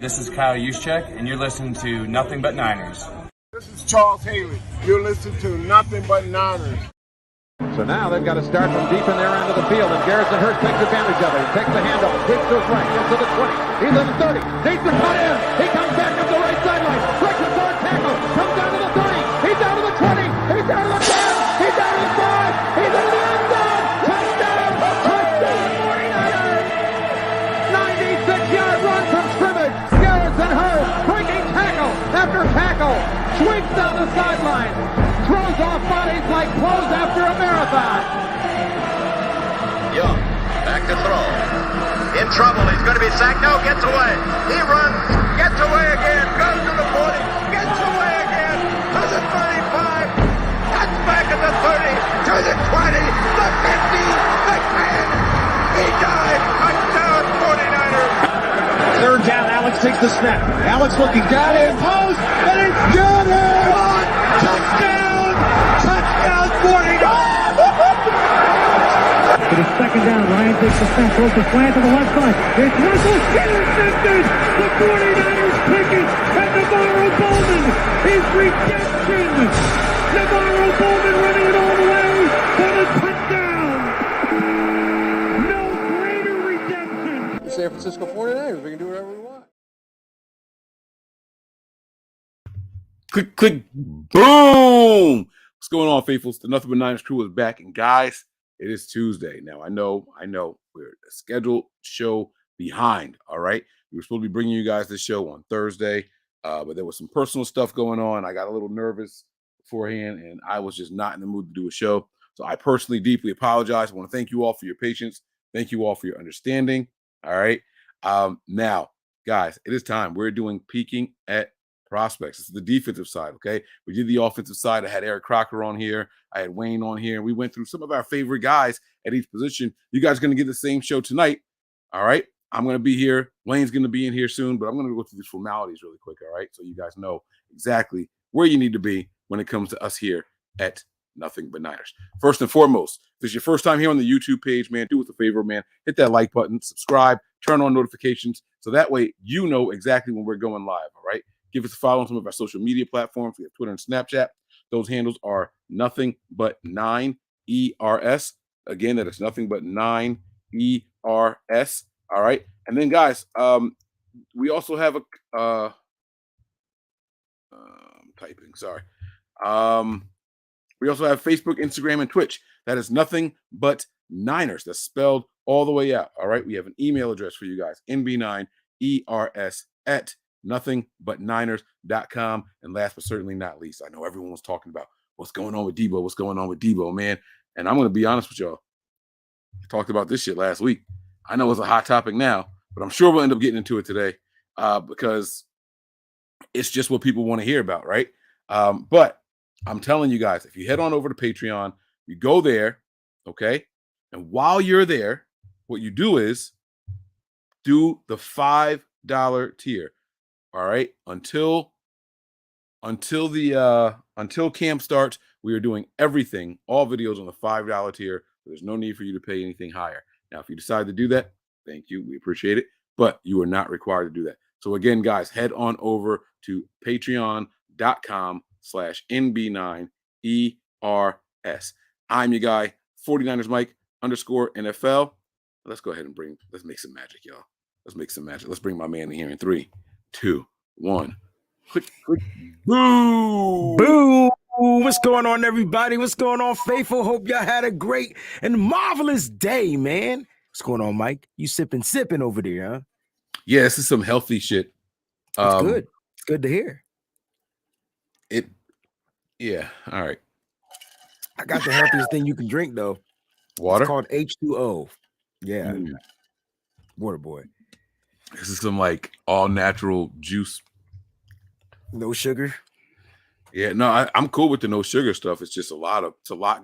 This is Kyle Juszczyk, and you're listening to Nothing But Niners. This is Charles Haley. You're listening to Nothing But Niners. So now they've got to start from deep in their end of the field, and Garrison Hearst takes advantage of it. He takes the handoff, sweeps to his right, gets to the 20. He's in the 30, needs to cut in. He comes back up the right sideline, breaks his hard tackle, comes down to the 30. He's down to the 20. He's down to the 10. He's down to the 5. He's into the end zone. Touchdown! Touchdown! 49ers! 96-yard run from scrimmage. Garrison Hearst breaking tackle after tackle, swings down the sideline. Throws off bodies like clothes after a marathon. Young, back to throw. In trouble, he's going to be sacked. No, gets away. He runs, gets away again, goes to the 40, gets away again, to the 35, cuts back at the 30, to the 20, the 50, the 10. He dives. Touchdown, 49ers. Third down, Alex takes the snap. Alex looking, got it, post, and it's good. Touchdown! Touchdown, 49ers! It is second down. Ryan takes the snap, throws the slant to the left side. It's Russell intercepted. The 49ers pick it, and Navarro Bowman is redemption. Navarro Bowman running it all the way for the touchdown. No greater redemption. The San Francisco 49ers, we can do whatever we want. Click, click, boom! What's going on, faithfuls? The Nothing But Niners crew is back, and guys, it is Tuesday. Now, I know, we're a scheduled show behind, all right? We were supposed to be bringing you guys this show on Thursday, but there was some personal stuff going on. I got a little nervous beforehand, and I was just not in the mood to do a show. So I personally deeply apologize. I want to thank you all for your patience. Thank you all for your understanding, all right? Now, guys, it is time. We're doing Peeking at Prospects. It's the defensive side, okay? We did the offensive side. I had Eric Crocker on here. I had Wayne on here. We went through some of our favorite guys at each position. You guys are going to get the same show tonight, all right? I'm going to be here. Wayne's going to be in here soon, but I'm going to go through these formalities really quick, all right? So you guys know exactly where you need to be when it comes to us here at Nothing But Niners. First and foremost, if this is your first time here on the YouTube page, man, do us a favor, man. Hit that like button, subscribe, turn on notifications, so that way you know exactly when we're going live, all right? Give us a follow on some of our social media platforms. We have Twitter and Snapchat. Those handles are Nothing But 9ERS. Again, that is Nothing But 9ERS. All right. And then, guys, we also have I'm typing. Sorry. We also have Facebook, Instagram, and Twitch. That is Nothing But Niners. That's spelled all the way out. All right. We have an email address for you guys. NB9ERS at nothingbutniners.com. And last but certainly not least, I know everyone was talking about what's going on with Debo. What's going on with Debo, man? And I'm going to be honest with y'all. I talked about this shit last week. I know it's a hot topic now, but I'm sure we'll end up getting into it today because it's just what people want to hear about, right? But I'm telling you guys, if you head on over to Patreon, you go there, okay? And while you're there, what you do is do the $5 tier. All right. Until camp starts, we are doing everything, all videos on the $5 tier. There's no need for you to pay anything higher. Now, if you decide to do that, thank you. We appreciate it, but you are not required to do that. So again, guys, head on over to patreon.com/NB9ERS. I'm your guy, 49ers Mike _NFL. Let's go ahead and let's make some magic, y'all. Let's make some magic. Let's bring my man in here in 3, 2, 1. Click, click. Boo! Boo! What's going on, everybody? What's going on, faithful? Hope y'all had a great and marvelous day, man. What's going on, Mike? You sipping over there, huh? Yeah, this is some healthy shit. It's good. It's good to hear. Yeah, all right. I got the healthiest thing you can drink, though. Water? It's called H2O. Yeah. Water boy. This is some like all natural juice. No sugar. Yeah, no, I'm cool with the no sugar stuff. It's just a lot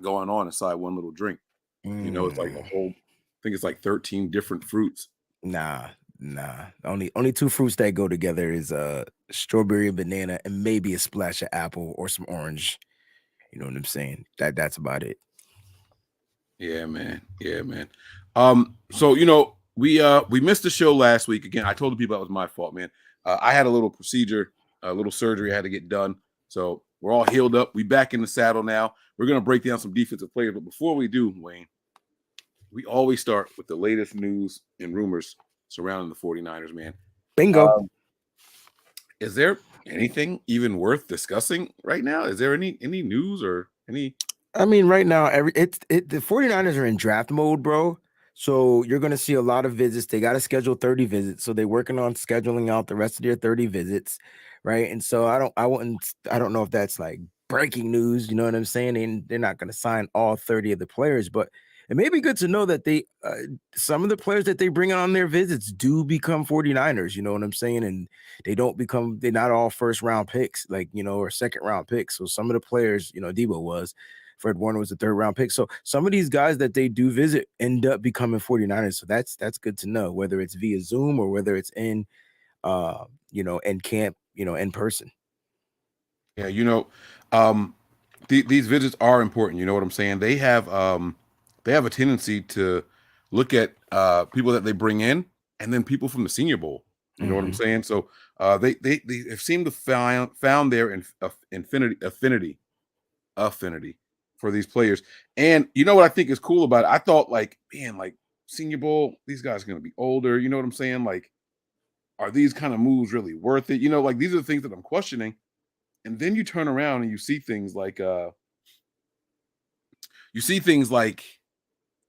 going on inside one little drink. You know, it's like I think it's like 13 different fruits. Nah. Only 2 fruits that go together is strawberry and banana, and maybe a splash of apple or some orange. You know what I'm saying? That's about it. Yeah, man. So you know, we missed the show last week. Again, I told the people that was my fault, man. I had a little procedure, a little surgery I had to get done. So we're all healed up. We back in the saddle now. We're going to break down some defensive players. But before we do, Wayne, we always start with the latest news and rumors surrounding the 49ers, man. Bingo. Is there anything even worth discussing right now? Is there any news or any? I mean, right now, the 49ers are in draft mode, bro. So you're going to see a lot of visits. They got to schedule 30 visits. So they're working on scheduling out the rest of their 30 visits, right? And so I don't know if that's like breaking news, you know what I'm saying? And they're not going to sign all 30 of the players, but it may be good to know that they some of the players that they bring on their visits do become 49ers, you know what I'm saying? And they're not all first round picks, like, you know, or second round picks. So some of the players, you know, Debo was, Fred Warner was a third round pick. So some of these guys that they do visit end up becoming 49ers. So that's good to know, whether it's via Zoom or whether it's in in camp, in person. Yeah, these visits are important. You know what I'm saying? They have a tendency to look at people that they bring in and then people from the Senior Bowl. You know what I'm saying? So they have seemed to found their affinity for these players. And you know what I think is cool about it? I thought Senior Bowl, these guys are going to be older. You know what I'm saying? Like, are these kind of moves really worth it? You know, like these are the things that I'm questioning. And then you turn around and you see things like Debo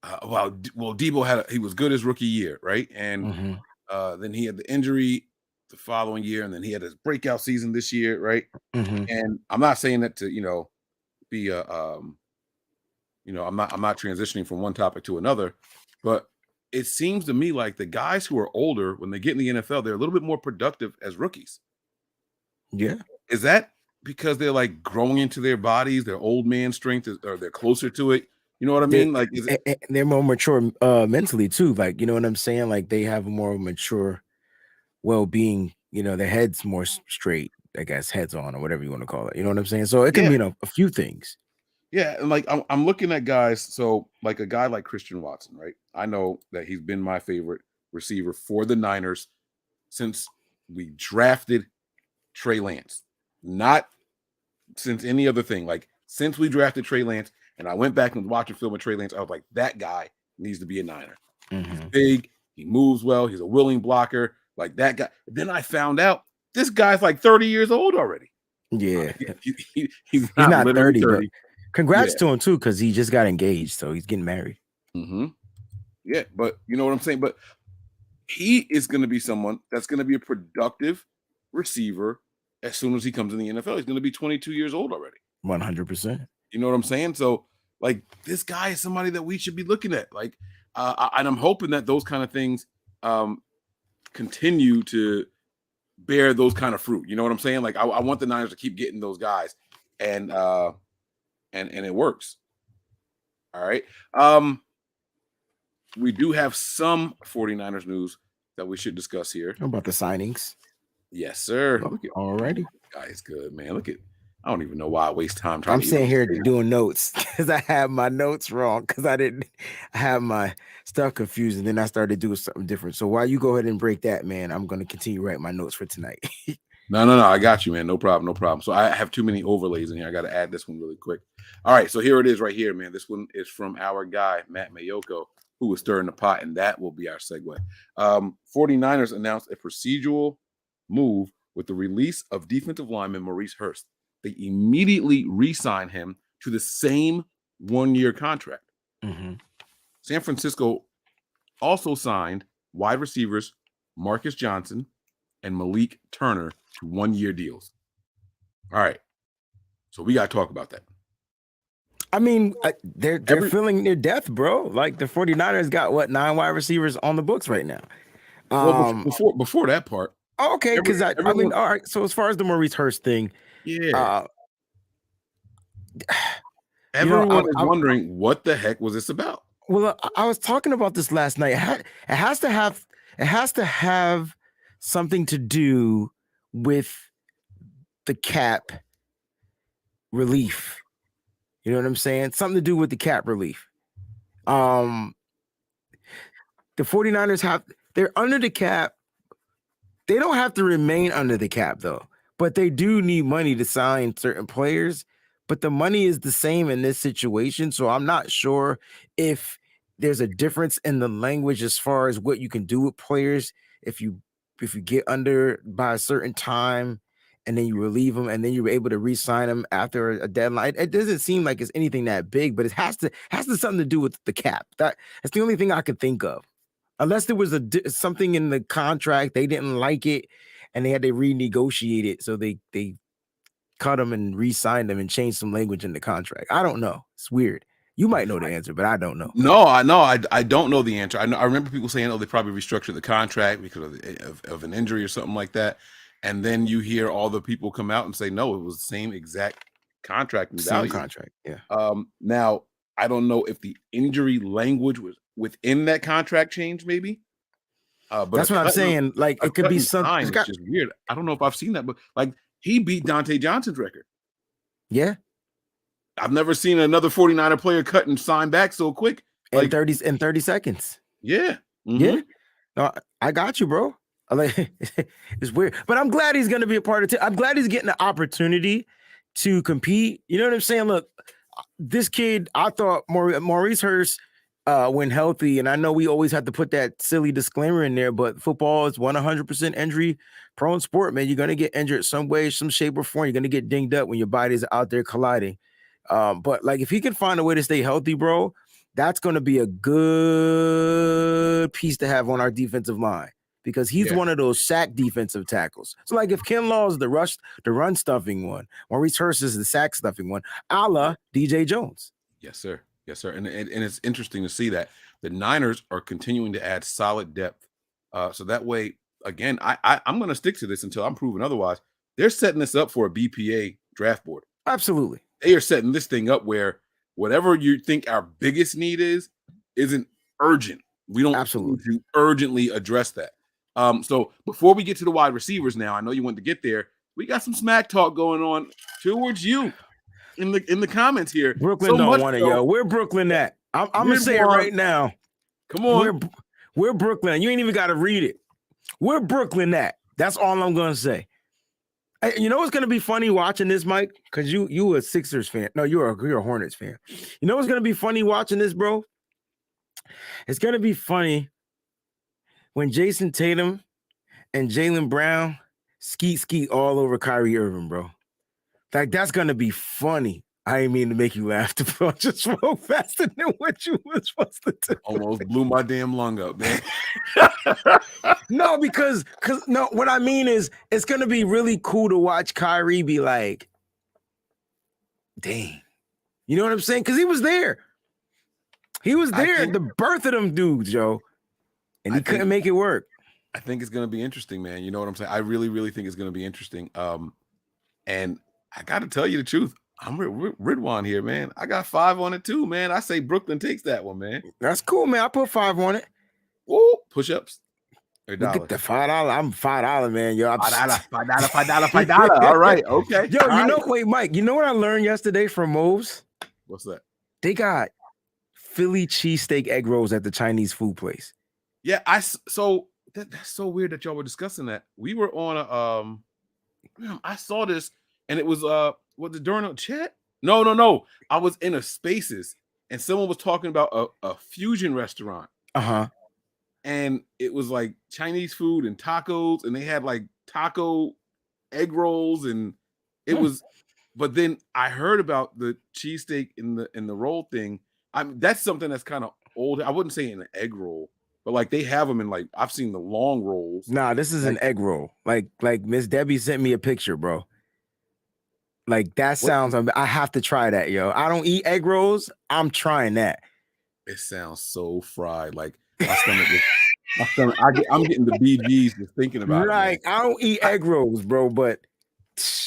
Debo he was good his rookie year, right? And then he had the injury the following year, and then he had his breakout season this year, right? And I'm not saying that to be a I'm not transitioning from one topic to another, but it seems to me like the guys who are older, when they get in the NFL, they're a little bit more productive as rookies. Yeah. Is that because they're like growing into their bodies, their old man strength, or they're closer to it? You know what I mean? Like, they're more mature mentally too. Like, you know what I'm saying? Like they have a more mature well-being, their head's more straight, I guess, heads on, or whatever you want to call it. You know what I'm saying? So it can mean a few things. Yeah, and like I'm looking at guys, so like a guy like Christian Watson, right? I know that he's been my favorite receiver for the Niners since we drafted Trey Lance. Not since any other thing. Like since we drafted Trey Lance, and I went back and was watching film of Trey Lance, I was like, that guy needs to be a Niner. He's big, he moves well, he's a willing blocker, like that guy. Then I found out this guy's like 30 years old already. Yeah, he's not 30. But congrats to him too, because he just got engaged, so he's getting married. Yeah, but you know what I'm saying? But he is going to be someone that's going to be a productive receiver as soon as he comes in the NFL. He's going to be 22 years old already. 100%. You know what I'm saying? So, like, this guy is somebody that we should be looking at. Like, and I'm hoping that those kind of things continue to bear those kind of fruit. You know what I'm saying? Like, I want the Niners to keep getting those guys, and it works. All right. We do have some 49ers news that we should discuss here. How about the signings? Yes, sir. Alrighty. Guy's good, man. Look at, I don't even know why I waste time I'm sitting here doing notes because I have my notes wrong because I didn't have my stuff confused, and then I started doing something different. So while you go ahead and break that, man, I'm going to continue writing my notes for tonight. No. I got you, man. No problem. So I have too many overlays in here. I got to add this one really quick. All right. So here it is right here, man. This one is from our guy, Matt Mayoko, who was stirring the pot, and that will be our segue. 49ers announced a procedural move with the release of defensive lineman Maurice Hurst. They immediately re-signed him to the same one-year contract. San Francisco also signed wide receivers Marcus Johnson and Malik Turner to one-year deals. All right. So we got to talk about that. I mean, they're filling their depth, bro. Like the 49ers got 9 wide receivers on the books right now. Well, before that part. Okay, because I mean, all right. So as far as the Maurice Hurst thing, everyone is wondering what the heck was this about. Well, I was talking about this last night. It has to have something to do with the cap relief. You know what I'm saying? Something to do with the cap relief. The 49ers they're under the cap. they don't have to remain under the cap though, but they do need money to sign certain players. But the money is the same in this situation, so I'm not sure if there's a difference in the language as far as what you can do with players if you get under by a certain time and then you relieve them and then you're able to re-sign them after a deadline. It doesn't seem like it's anything that big, but it has to something to do with the cap. That's the only thing I can think of, unless there was something in the contract they didn't like it and they had to renegotiate it, so they cut them and re-signed them and changed some language in the contract. I don't know. It's weird. You might know the answer, but I don't know. No, I know. I don't know the answer. I remember people saying, "Oh, they probably restructured the contract because of an injury or something like that." And then you hear all the people come out and say, "No, it was the same exact contract and value." Same contract, yeah. Now I don't know if the injury language was within that contract change, maybe. But that's what I'm saying. Like it could be something. It's just weird. I don't know if I've seen that, but like he beat Dante Johnson's record. Yeah. I've never seen another 49er player cut and sign back so quick. Like in 30 seconds. Yeah. Mm-hmm. Yeah. No, I got you, bro. Like it's weird. But I'm glad he's gonna be a part of it. I'm glad he's getting the opportunity to compete. You know what I'm saying? Look, this kid, I thought Maurice Hurst when healthy, and I know we always have to put that silly disclaimer in there, but football is 100% injury prone sport, man. You're gonna get injured some way, some shape or form. You're gonna get dinged up when your body's out there colliding. But like if he can find a way to stay healthy, bro, that's gonna be a good piece to have on our defensive line, because he's one of those sack defensive tackles. So like if Kinlaw is the run stuffing one, Maurice Hurst is the sack stuffing one, a la DJ Jones. Yes, sir. Yes, sir. And it's interesting to see that the Niners are continuing to add solid depth. So that way, again, I'm going to stick to this until I'm proven otherwise. They're setting this up for a BPA draft board. Absolutely. They are setting this thing up where whatever you think our biggest need isn't urgent. We don't need to urgently address that. So before we get to the wide receivers now, I know you want to get there. We got some smack talk going on towards you in the comments here. Brooklyn don't want it, yo. Where Brooklyn at? I'm gonna say it right now. Come on. We're Brooklyn. You ain't even got to read it. Where Brooklyn at? That's all I'm gonna say. Hey, you know what's gonna be funny watching this, Mike? Because you a Sixers fan. No, you're a Hornets fan. You know what's gonna be funny watching this, bro? It's gonna be funny when Jason Tatum and Jaylen Brown skeet all over Kyrie Irving, bro. Like that's gonna be funny. I didn't mean to make you laugh, bro. Just spoke faster than what you were supposed to do. Almost blew my damn lung up, man. No, because what I mean is it's gonna be really cool to watch Kyrie be like, dang. You know what I'm saying? Because he was there. He was there at the birth of them dudes, yo. And he couldn't make it work. I think it's gonna be interesting, man. You know what I'm saying? I really, really think it's gonna be interesting. And I gotta tell you the truth. I'm Ridwan here, man. I got 5 on it too, man. I say Brooklyn takes that one, man. That's cool, man. I put 5 on it. Ooh, push-ups. Look at the $5. I'm $5, man. Yo, $5. All right, okay. Yo, wait, Mike. You know what I learned yesterday from Moe's? What's that? They got Philly cheesesteak egg rolls at the Chinese food place. Yeah, that's so weird that y'all were discussing that. We were on I saw this and it was was it during a chat? No. I was in a Spaces and someone was talking about a fusion restaurant. Uh-huh. And it was like Chinese food and tacos, and they had like taco egg rolls, and it was. But then I heard about the cheesesteak in the roll thing. That's something that's kind of old. I wouldn't say an egg roll, but like they have them in like I've seen the long rolls. Nah, this is an egg roll. Like Miss Debbie sent me a picture, bro. Like that sounds. I have to try that, yo. I don't eat egg rolls. I'm trying that. It sounds so fried. Like my stomach. I'm getting the BGs just thinking about it. Right. I don't eat egg rolls, bro. But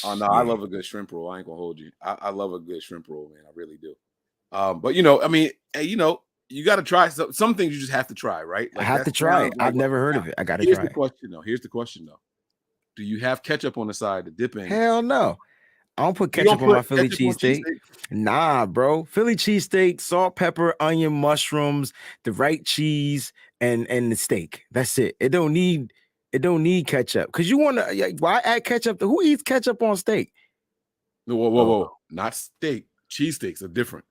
oh no, I love a good shrimp roll. I ain't gonna hold you. I love a good shrimp roll, man. I really do. But I mean, you got to try some things. You just have to try, right? Like, I have to try it. I've never heard of it. I got to try it. Here's the question, though. Do you have ketchup on the side to dip in? Hell no. I don't put ketchup on my Philly cheesesteak. Nah, bro. Philly cheesesteak, salt, pepper, onion, mushrooms, the right cheese, and the steak. That's it. It don't need It don't need ketchup because you want to. Why add ketchup? Who eats ketchup on steak? Whoa. Not steak. Cheesesteaks are different.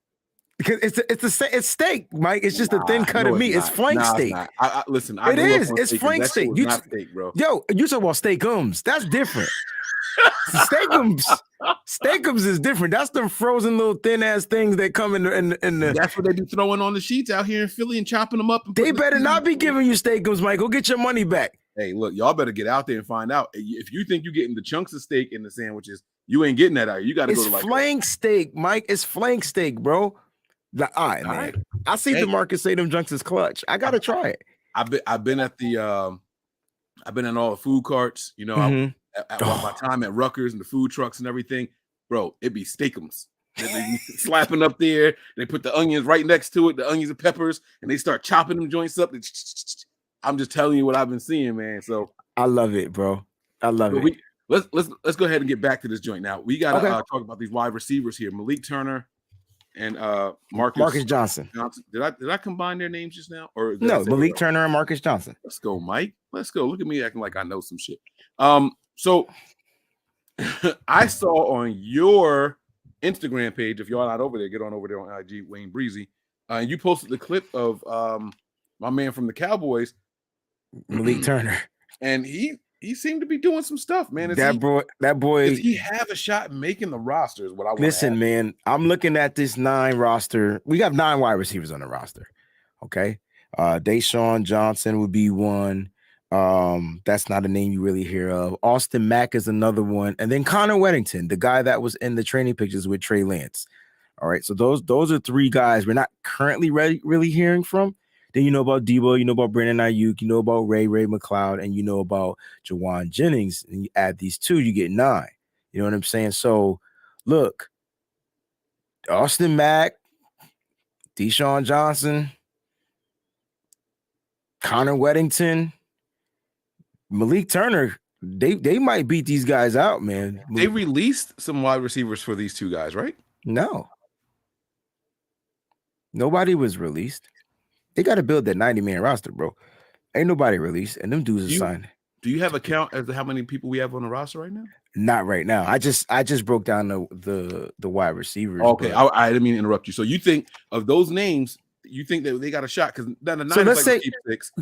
Because it's steak, Mike. It's just a thin cut no, of meat. It's flank steak. Listen, It is. It's steak, flank steak. You not steak, bro. Yo, you talk about steakums. That's different. Steakums is different. That's them frozen little thin ass things that come in the. That's what they be throwing on the sheets out here in Philly and chopping them up. They better not be giving you steakums, Mike. Go get your money back. Hey, look, y'all better get out there and find out. If you think you're getting the chunks of steak in the sandwiches, you ain't getting that out. You got to go to like flank steak, Mike. It's flank steak, bro. All right, man. Right. I see DeMarcus say them junks is clutch. I gotta try it. I've been at the I've been in all the food carts. You know, at my time at Rutgers and the food trucks and everything, bro. It be steakums. They be slapping up there. They put the onions right next to it, the onions and peppers, and they start chopping them joints up. I'm just telling you what I've been seeing, man. So I love it, bro. I love it. Let's go ahead and get back to this joint now. We got to talk about these wide receivers here: Malik Turner and Marcus Johnson. Did I combine their names just now? Or no, Malik Turner and Marcus Johnson. Let's go, Mike. Let's go. Look at me acting like I know some shit. So I saw on your Instagram page, if y'all not over there, get on over there on IG, Wayne Breezy. And you posted the clip of my man from the Cowboys, Malik Turner. And he seemed to be doing some stuff, man. That boy. Does he have a shot making the roster? Is what I want. Listen, man. I'm looking at this 9 roster. We got 9 wide receivers on the roster. Okay, Deshaun Johnson would be one. That's not a name you really hear of. Austin Mack is another one, and then Connor Weddington, the guy that was in the training pictures with Trey Lance. All right, so those are 3 guys we're not currently really hearing from. Then you know about Debo, you know about Brandon Ayuk, you know about Ray McLeod, and you know about Jawan Jennings. And you add these 2, you get 9. You know what I'm saying? So, look, Austin Mack, Deshaun Johnson, Connor Weddington, Malik Turner, they might beat these guys out, man. They released some wide receivers for these 2 guys, right? No. Nobody was released. They got to build that 90-man roster, bro. Ain't nobody released, and them dudes are signed. Do you have a count as to how many people we have on the roster right now? Not right now. I just broke down the wide receivers. Okay, I didn't mean to interrupt you. So you think of those names, you think that they got a shot? Because the Niners, so let's say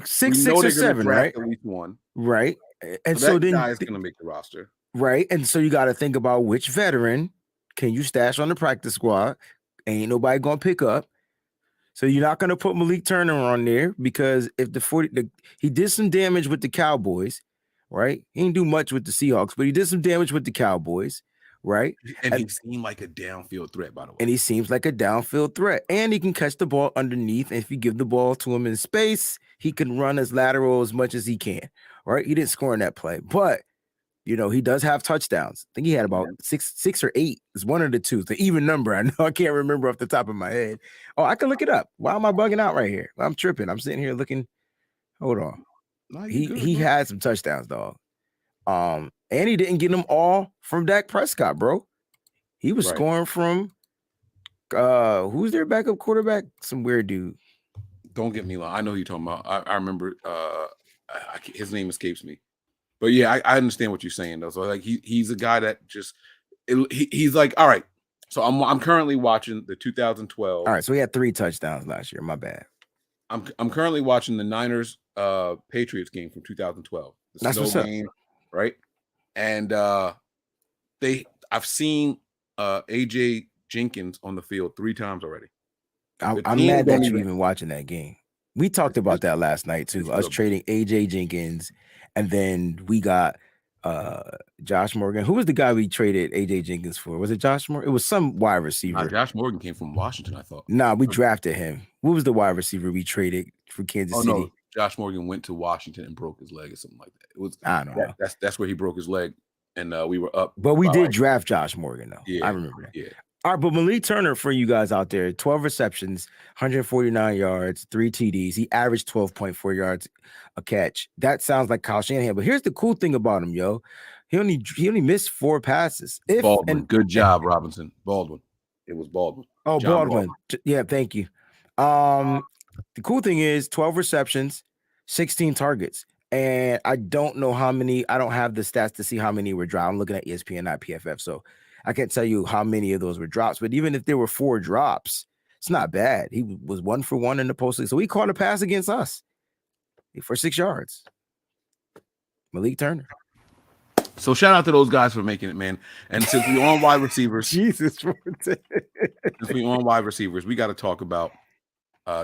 6 or 7, right? At least one, right? And so then that guy's going to make the roster, right? And so you got to think about which veteran can you stash on the practice squad? Ain't nobody going to pick up. So you're not going to put Malik Turner on there because if he did some damage with the Cowboys, right? He didn't do much with the Seahawks, but he did some damage with the Cowboys, right? And he seemed like a downfield threat, by the way. And he seems like a downfield threat. And he can catch the ball underneath. And if you give the ball to him in space, he can run as lateral as much as he can, right? He didn't score in that play, but you know, he does have touchdowns. I think he had about 6 or 8. It's one of the 2. The even number. I know I can't remember off the top of my head. Oh, I can look it up. Why am I bugging out right here? I'm tripping. I'm sitting here looking. Hold on. No, he had some touchdowns, dog. And he didn't get them all from Dak Prescott, bro. He was scoring from who's their backup quarterback? Some weird dude. Don't get me wrong. I know who you're talking about. I remember his name escapes me. But yeah, I understand what you're saying though. So like he's a guy that just he's like, all right. So I'm currently watching the 2012. All right, so he had 3 touchdowns last year. My bad. I'm currently watching the Niners Patriots game from 2012. That's what's up. Game, right? And I've seen AJ Jenkins on the field 3 times already. I'm mad that you're even watching that game. We talked about that last night too. Us trading AJ Jenkins. And then we got Josh Morgan. Who was the guy we traded AJ Jenkins for? Was it Josh Morgan? It was some wide receiver. Josh Morgan came from Washington, I thought. Nah, we drafted him. What was the wide receiver we traded for Kansas City? No. Josh Morgan went to Washington and broke his leg or something like that. It was I don't know. That's where he broke his leg, and we were up. But we did draft Josh Morgan though. Yeah, I remember that. Yeah. All right, but Malik Turner, for you guys out there, 12 receptions, 149 yards, 3 TDs. He averaged 12.4 yards a catch. That sounds like Kyle Shanahan. But here's the cool thing about him, yo. He only missed 4 passes. Baldwin. Good job, Robinson. Baldwin. It was Baldwin. Oh, Baldwin. Yeah, thank you. The cool thing is 12 receptions, 16 targets. And I don't know how many. I don't have the stats to see how many were dropped. I'm looking at ESPN, not PFF, so I can't tell you how many of those were drops. But even if there were 4 drops, it's not bad. He was 1 for 1 in the postseason, so he caught a pass against us for 6 yards. Malik Turner. So shout out to those guys for making it, man. And since we on wide receivers, Jesus, since we on wide receivers, we got to talk about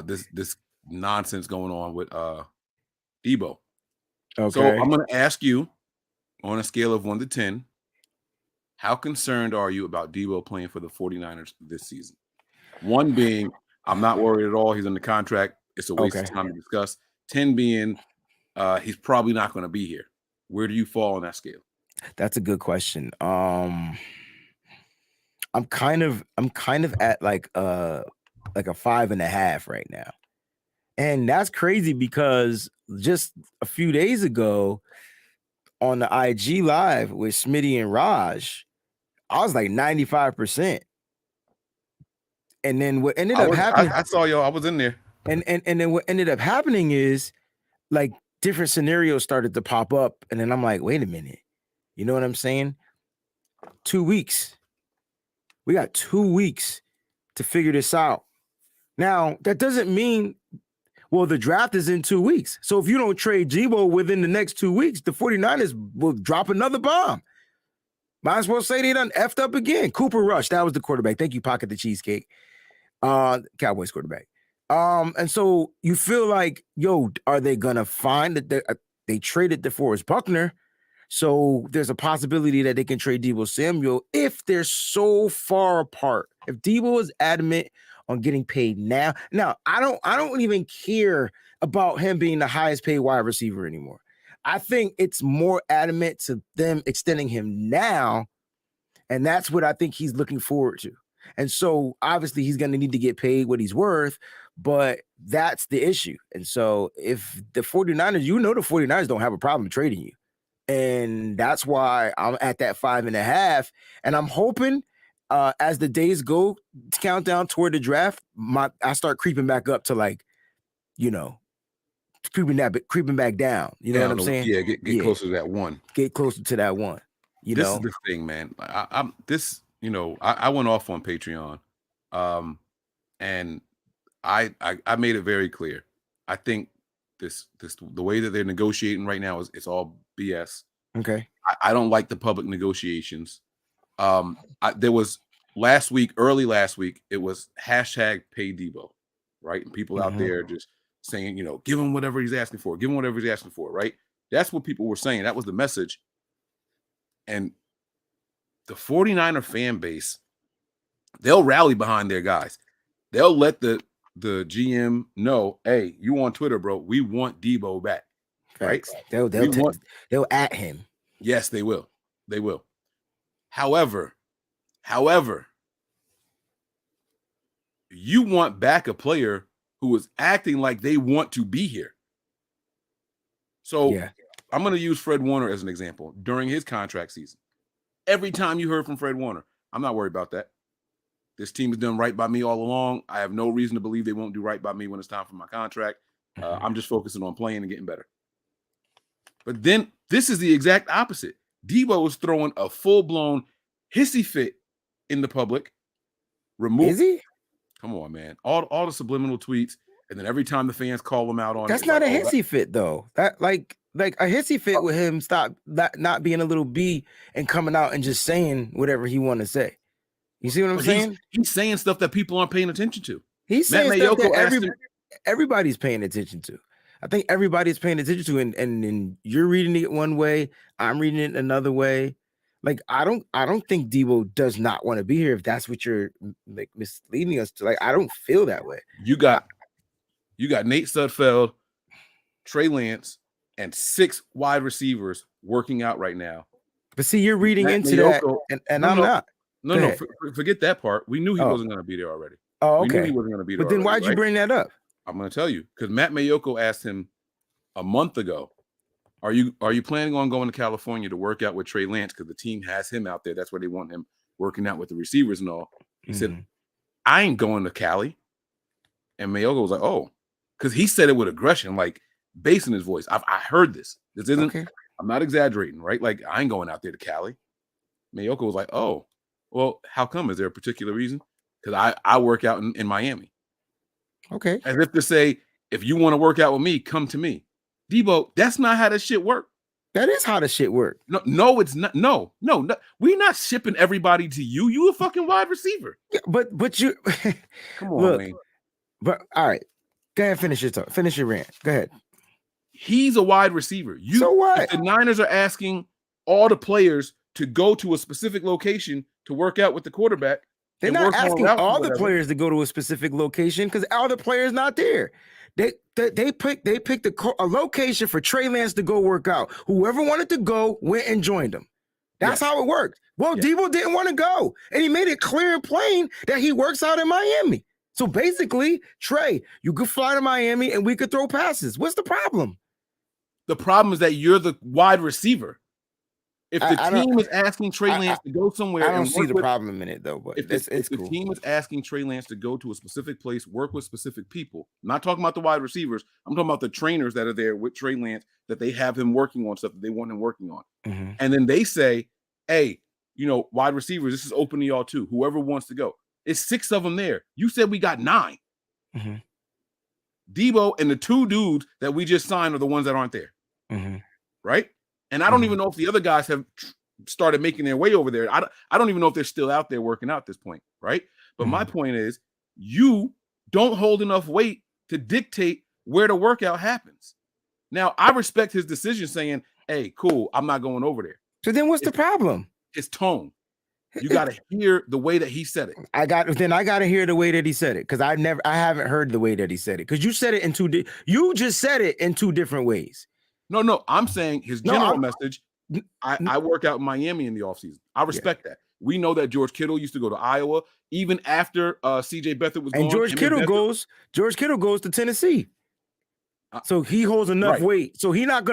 this nonsense going on with Debo. okay. So I'm going to ask you, on a scale of 1 to 10, how concerned are you about Debo playing for the 49ers this season? 1 being, I'm not worried at all. He's under contract. It's a waste of time to discuss. 10 being, he's probably not going to be here. Where do you fall on that scale? That's a good question. I'm kind of at like a 5.5 right now. And that's crazy because just a few days ago on the IG live with Smitty and Raj, I was like 95%. And then what ended up happening, I saw y'all. I was in there. and then what ended up happening is like different scenarios started to pop up. And then I'm like, wait a minute. You know what I'm saying? 2 weeks. We got 2 weeks to figure this out. Now, that doesn't mean, well, the draft is in 2 weeks. So if you don't trade Debo within the next 2 weeks, the 49ers will drop another bomb. Might as well say they done effed up again. Cooper Rush, that was the quarterback. Thank you, Pocket the Cheesecake. Cowboys quarterback. And so you feel like, yo, are they gonna find that they traded DeForest Buckner? So there's a possibility that they can trade Debo Samuel if they're so far apart. If Debo is adamant on getting paid now, I don't even care about him being the highest paid wide receiver anymore. I think it's more adamant to them extending him now, and that's what I think he's looking forward to. And so obviously he's going to need to get paid what he's worth, but that's the issue. And so if the 49ers, the 49ers don't have a problem trading you. And that's why I'm at that 5.5. And I'm hoping as the days go, count down toward the draft, I start creeping back up to like, creeping back down. You know what I'm saying? Yeah, get closer to that 1. Get closer to that 1. This is the thing, man. I went off on Patreon, and I made it very clear. I think the way that they're negotiating right now it's all BS. Okay. I don't like the public negotiations. There was early last week, it was hashtag pay Debo, right? And people out there just saying, give him whatever he's asking for, right? That's what people were saying. That was the message. And the 49er fan base, they'll rally behind their guys. They'll let the GM know, hey, you on Twitter, bro, we want Debo back. Right? They'll at him. Yes, they will. They will. However, you want back a player who is acting like they want to be here. So I'm going to use Fred Warner as an example. During his contract season, every time you heard from Fred Warner, I'm not worried about that. This team has done right by me all along. I have no reason to believe they won't do right by me when it's time for my contract. I'm just focusing on playing and getting better. But then this is the exact opposite. Debo is throwing a full-blown hissy fit in the public. Is he? Come on, man. All the subliminal tweets, and then every time the fans call him out on that's it. That's not a hissy fit, though. That like a hissy fit with him not being a little B and coming out and just saying whatever he want to say. You see what I'm saying? He's saying stuff that people aren't paying attention to. He's saying stuff that everybody's paying attention to. I think everybody's paying attention to, and you're reading it one way, I'm reading it another way. Like I don't think Debo does not want to be here. If that's what you're like misleading us to, like I don't feel that way. You got Nate Sudfeld, Trey Lance, and 6 wide receivers working out right now. But see, you're reading into that, and I'm not. No, forget that part. We knew he wasn't going to be there already. Oh, okay. We knew he wasn't going to be there. But then why'd you bring that up? I'm going to tell you, because Matt Mayoko asked him a month ago, are you planning on going to California to work out with Trey Lance? Because the team has him out there. That's where they want him working out with the receivers and all. He said, I ain't going to Cali. And Mayoko was like, oh, because he said it with aggression. Like, bass in his voice. I heard this. This isn't. Okay. I'm not exaggerating, right? Like I ain't going out there to Cali. Mayoka was like, "Oh, well, how come? Is there a particular reason?" Because I work out in Miami. Okay. As if to say, if you want to work out with me, come to me. Debo, that's not how this shit work. That is how the shit work. No, it's not. No. We're not shipping everybody to you. You a fucking wide receiver. Yeah, but you Come on, look, man. But all right. Go ahead, finish your talk. Finish your rant. Go ahead. He's a wide receiver. So what? If the Niners are asking all the players to go to a specific location to work out with the quarterback. They're not asking all the players to go to a specific location because all the players not there. They picked a location for Trey Lance to go work out. Whoever wanted to go went and joined them. That's how it worked. Well, Debo didn't want to go, and he made it clear and plain that he works out in Miami. So basically, Trey, you could fly to Miami and we could throw passes. What's the problem? The problem is that you're the wide receiver. If the team is asking Trey Lance to go somewhere, I don't see the problem in it though. But if it's the cool. team is asking Trey Lance to go to a specific place, work with specific people. I'm not talking about the wide receivers. I'm talking about the trainers that are there with Trey Lance that they have him working on stuff that they want him working on. Mm-hmm. And then they say, "Hey, wide receivers, this is open to y'all too. Whoever wants to go." It's 6 of them there. You said we got 9. Mm-hmm. Debo and the 2 dudes that we just signed are the ones that aren't there. Mm-hmm. Right? And I don't even know if the other guys have started making their way over there. I don't even know if they're still out there working out at this point, right? But my point is, you don't hold enough weight to dictate where the workout happens. Now, I respect his decision saying, "Hey, cool, I'm not going over there." So then what's the problem? His tone. You got to hear the way that he said it. I got to hear the way that he said it because I haven't heard the way that he said it because you said it in you just said it in 2 different ways. No, I'm saying his general message. I work out in Miami in the offseason. I respect that. We know that George Kittle used to go to Iowa even after CJ Beathard was gone. And George Kittle goes to Tennessee. So he holds enough weight. So he not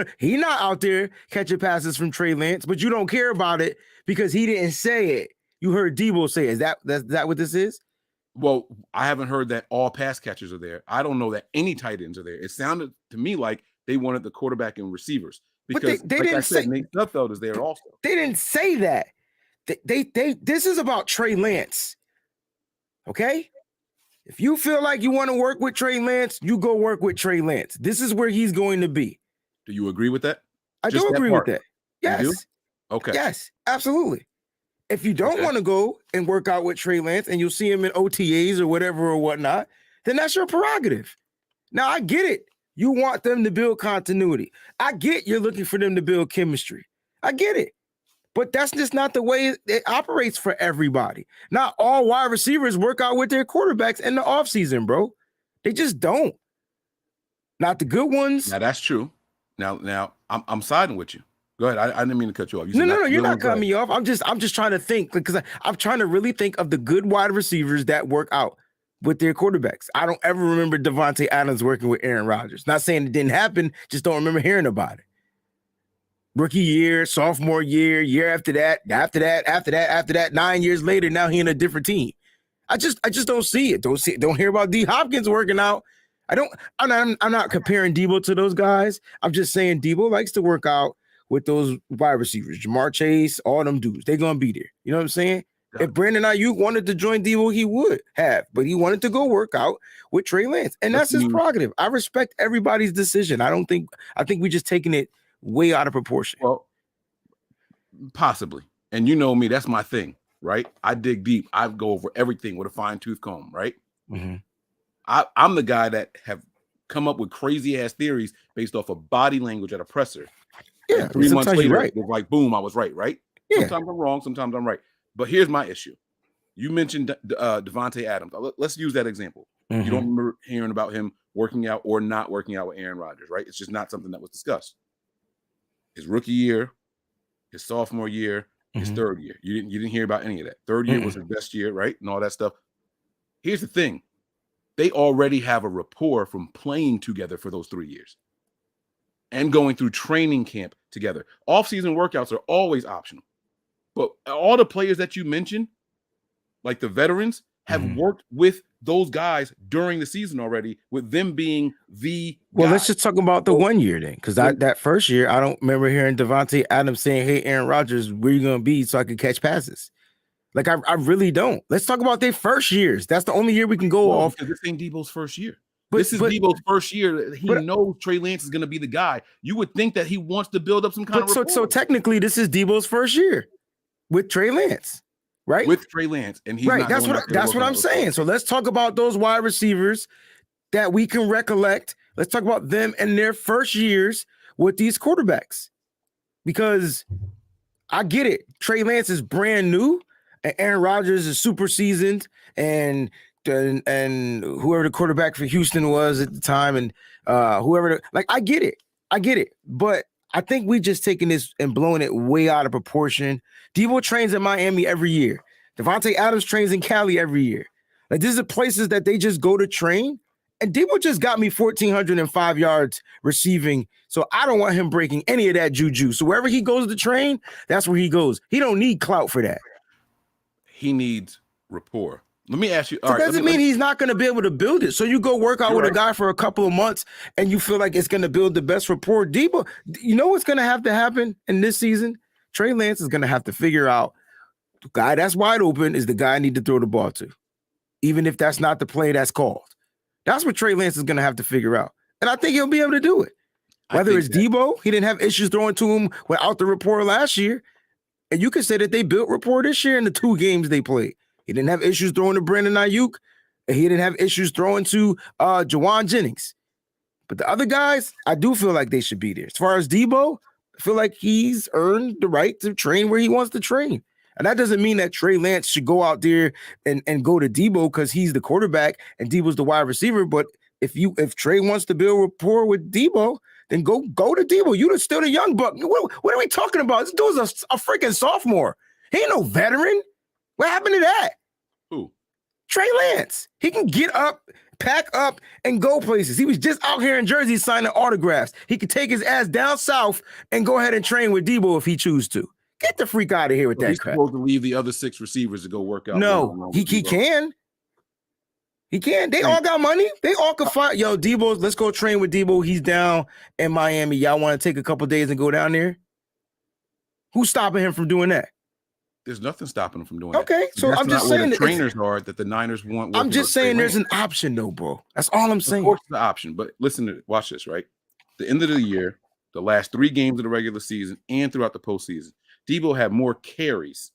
out there catching passes from Trey Lance, but you don't care about it because he didn't say it. You heard Debo say it. Is that what this is? Well, I haven't heard that all pass catchers are there. I don't know that any tight ends are there. It sounded to me like they wanted the quarterback and receivers because they didn't say Nate Sudfeld is there also. They didn't say that. They this is about Trey Lance. Okay? If you feel like you want to work with Trey Lance, you go work with Trey Lance. This is where he's going to be. Do you agree with that? I do agree with that. You do? Yes. Okay. Yes, absolutely. If you don't want to go and work out with Trey Lance and you'll see him in OTAs or whatever or whatnot, then that's your prerogative. Now, I get it. You want them to build continuity. I get you're looking for them to build chemistry. I get it. But that's just not the way it operates for everybody. Not all wide receivers work out with their quarterbacks in the offseason, bro. They just don't. Not the good ones. Now, that's true. Now I'm siding with you. Go ahead. I didn't mean to cut you off. No, you're not cutting me off. I'm just trying to think because I'm trying to really think of the good wide receivers that work out with their quarterbacks. I don't ever remember Devontae Adams working with Aaron Rodgers. Not saying it didn't happen, just don't remember hearing about it. Rookie year, sophomore year after that, 9 years later, now he in a different team. I just don't see it. Don't hear about D Hopkins working out. I'm not comparing Debo to those guys. I'm just saying Debo likes to work out with those wide receivers, Jamar Chase, all them dudes. They're gonna be there. You know what I'm saying? Yeah. If Brandon Ayuk wanted to join Debo, he would have, but he wanted to go work out with Trey Lance, and that's his prerogative. I respect everybody's decision. I think we're just taking it way out of proportion. Well, possibly. And you know me, that's my thing, right? I dig deep. I go over everything with a fine-tooth comb, right? Mm-hmm. I'm the guy that have come up with crazy-ass theories based off of body language at a presser. Yeah, 3 months later, right. it was like, boom, I was right? Yeah. Sometimes I'm wrong, sometimes I'm right. But here's my issue. You mentioned Devontae Adams. Let's use that example. Mm-hmm. You don't remember hearing about him working out or not working out with Aaron Rodgers, right? It's just not something that was discussed. His rookie year, his sophomore year, his third year. You didn't hear about any of that. Third year was his best year, right? And all that stuff. Here's the thing. They already have a rapport from playing together for those 3 years and going through training camp together. Off-season workouts are always optional. But all the players that you mentioned, like the veterans, have worked with those guys during the season already, with them being the Well, guy. let's just talk about the 1 year then, because that first year, I don't remember hearing Devontae Adams saying, "Hey, Aaron Rodgers, where you gonna be so I can catch passes?" Like I really don't. Let's talk about their first years. That's the only year we can go off. Because this ain't Debo's first year. But- This is but- Debo's first year. He knows Trey Lance is going to be the guy. You would think that he wants to build up some kind of So rapport technically, this is Debo's first year with Trey Lance, right? with Trey Lance, and he's right. not That's going what out there that's what working I'm out saying. with- So let's talk about those wide receivers that we can recollect. Let's talk about them and their first years with these quarterbacks, because I get it. Trey Lance is brand new, and Aaron Rodgers is super seasoned, and whoever the quarterback for Houston was at the time, and whoever, I get it. But I think we just taking this and blowing it way out of proportion. Debo trains in Miami every year. Devontae Adams trains in Cali every year. Like, these are places that they just go to train. And Debo just got me 1,405 yards receiving. So I don't want him breaking any of that juju. So wherever he goes to train, that's where he goes. He don't need clout for that. He needs rapport. Let me ask you. It doesn't mean he's not going to be able to build it. So you go work out with a guy for a couple of months and you feel like it's going to build the best rapport. Debo, you know what's going to have to happen in this season? Trey Lance is going to have to figure out the guy that's wide open is the guy I need to throw the ball to, even if that's not the play that's called. That's what Trey Lance is going to have to figure out. And I think he'll be able to do it. Whether it's Debo, he didn't have issues throwing to him without the rapport last year. And you could say that they built rapport this year in the 2 games they played. He didn't have issues throwing to Brandon Ayuk. And he didn't have issues throwing to Jawan Jennings. But the other guys, I do feel like they should be there. As far as Debo, I feel like he's earned the right to train where he wants to train. And that doesn't mean that Trey Lance should go out there and go to Debo because he's the quarterback and Debo's the wide receiver. But if Trey wants to build rapport with Debo, then go to Debo. You're still the young buck. What are we talking about? This dude's a freaking sophomore. He ain't no veteran. What happened to that? Who? Trey Lance. He can get up, pack up, and go places. He was just out here in Jersey signing autographs. He could take his ass down south and go ahead and train with Debo if he chooses to. Get the freak out of here with that He's crap. supposed to leave the other 6 receivers to go work out. No, he can. He can. They all got money. They all can find. Yo, Debo, let's go train with Debo. He's down in Miami. Y'all want to take a couple days and go down there? Who's stopping him from doing that? There's nothing stopping him from doing that. Okay, so That's I'm just not where saying the that trainers are that the Niners want. I'm just saying there's an option though, bro. That's all I'm saying. Of course, the option, but watch this, right? The end of the year, the last 3 games of the regular season, and throughout the postseason, Debo had more carries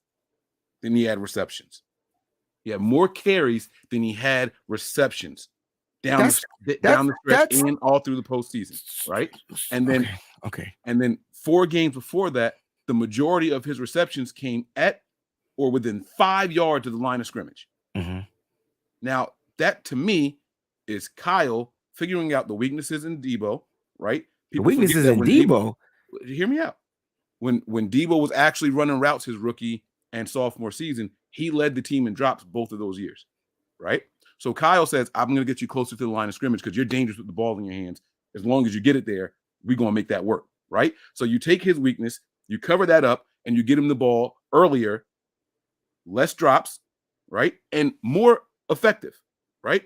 than he had receptions. He had more carries than he had receptions down the stretch and all through the postseason, right? And then, and then 4 games before that, the majority of his receptions came at or within 5 yards of the line of scrimmage. Mm-hmm. Now, that to me is Kyle figuring out the weaknesses in Debo, right? The weaknesses in Debo? Hear me out. When Debo was actually running routes his rookie and sophomore season, he led the team in drops both of those years, right? So Kyle says, I'm going to get you closer to the line of scrimmage because you're dangerous with the ball in your hands. As long as you get it there, we're going to make that work, right? So you take his weakness, you cover that up, and you get him the ball earlier, less drops, right? And more effective, right?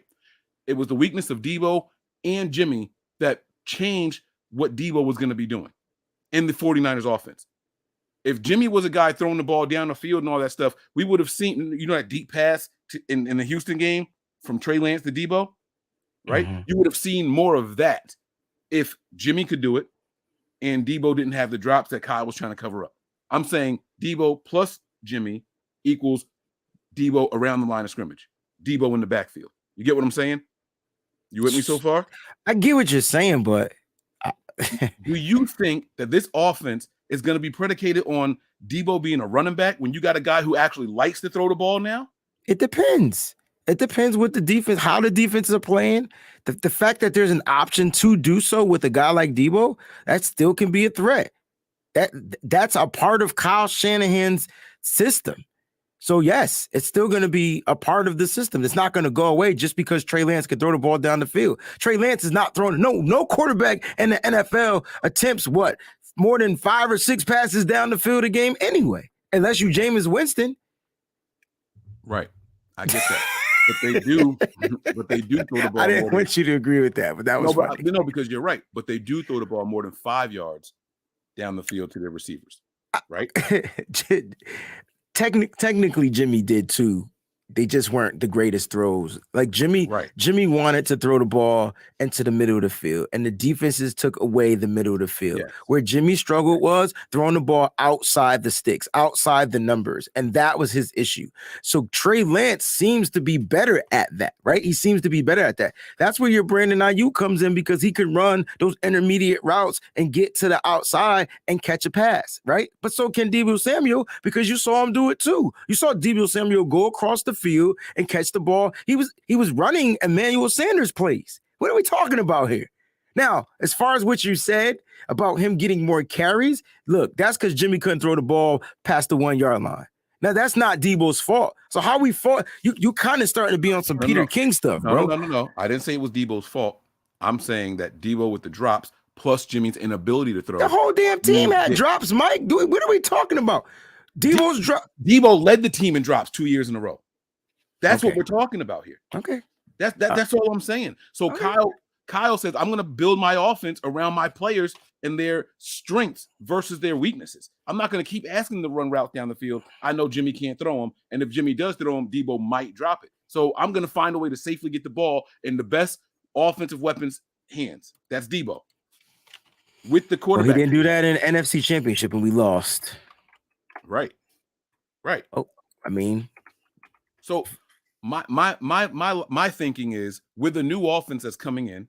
It was the weakness of Debo and Jimmy that changed what Debo was going to be doing in the 49ers offense. If Jimmy was a guy throwing the ball down the field and all that stuff, we would have seen, that deep pass in the Houston game from Trey Lance to Debo, right? Mm-hmm. You would have seen more of that if Jimmy could do it and Debo didn't have the drops that Kyle was trying to cover up. I'm saying Debo plus Jimmy equals Debo around the line of scrimmage, Debo in the backfield. You get what I'm saying? You with me so far? I get what you're saying, but do you think that this offense is going to be predicated on Debo being a running back when you got a guy who actually likes to throw the ball now? It depends. It depends what the defense, how the defenses are playing. The fact that there's an option to do so with a guy like Debo, that still can be a threat. That's a part of Kyle Shanahan's system. So yes, it's still going to be a part of the system. It's not going to go away just because Trey Lance can throw the ball down the field. Trey Lance is not throwing. No quarterback in the NFL attempts more than 5 or 6 passes down the field a game anyway, unless you Jameis Winston. Right. I get that. they do. But they do throw the ball. I didn't want you to agree with that, but that was funny. No, because you're right. But they do throw the ball more than 5 yards down the field to their receivers, right? Technically, Jimmy did too. They just weren't the greatest throws. Like Jimmy wanted to throw the ball into the middle of the field, and the defenses took away the middle of the field. Yes. Where Jimmy struggled was throwing the ball outside the sticks, outside the numbers, and that was his issue. So Trey Lance seems to be better at that, right? He seems to be better at that. That's where your Brandon Ayuk comes in, because he can run those intermediate routes and get to the outside and catch a pass, right? But so can Deebo Samuel, because you saw him do it too. You saw Deebo Samuel go across the field and catch the ball. He was running Emmanuel Sanders plays. What are we talking about here? Now, as far as what you said about him getting more carries, look, that's because Jimmy couldn't throw the ball past the 1 yard line. Now, that's not Deebo's fault. So how we fought, you kind of starting to be on some Peter King stuff, bro. No. I didn't say it was Deebo's fault. I'm saying that Deebo with the drops plus Jimmy's inability to throw. The whole damn team had drops, Mike. What are we talking about? Deebo's drop. Deebo led the team in drops 2 years in a row. That's what we're talking about here. Okay. That's all I'm saying. So Kyle says, I'm going to build my offense around my players and their strengths versus their weaknesses. I'm not going to keep asking them to run routes down the field. I know Jimmy can't throw them. And if Jimmy does throw them, Deebo might drop it. So I'm going to find a way to safely get the ball in the best offensive weapons' hands. That's Deebo. With the quarterback. Well, he didn't do that in NFC Championship and we lost. Right. Oh, I mean. So my thinking is, with the new offense that's coming in,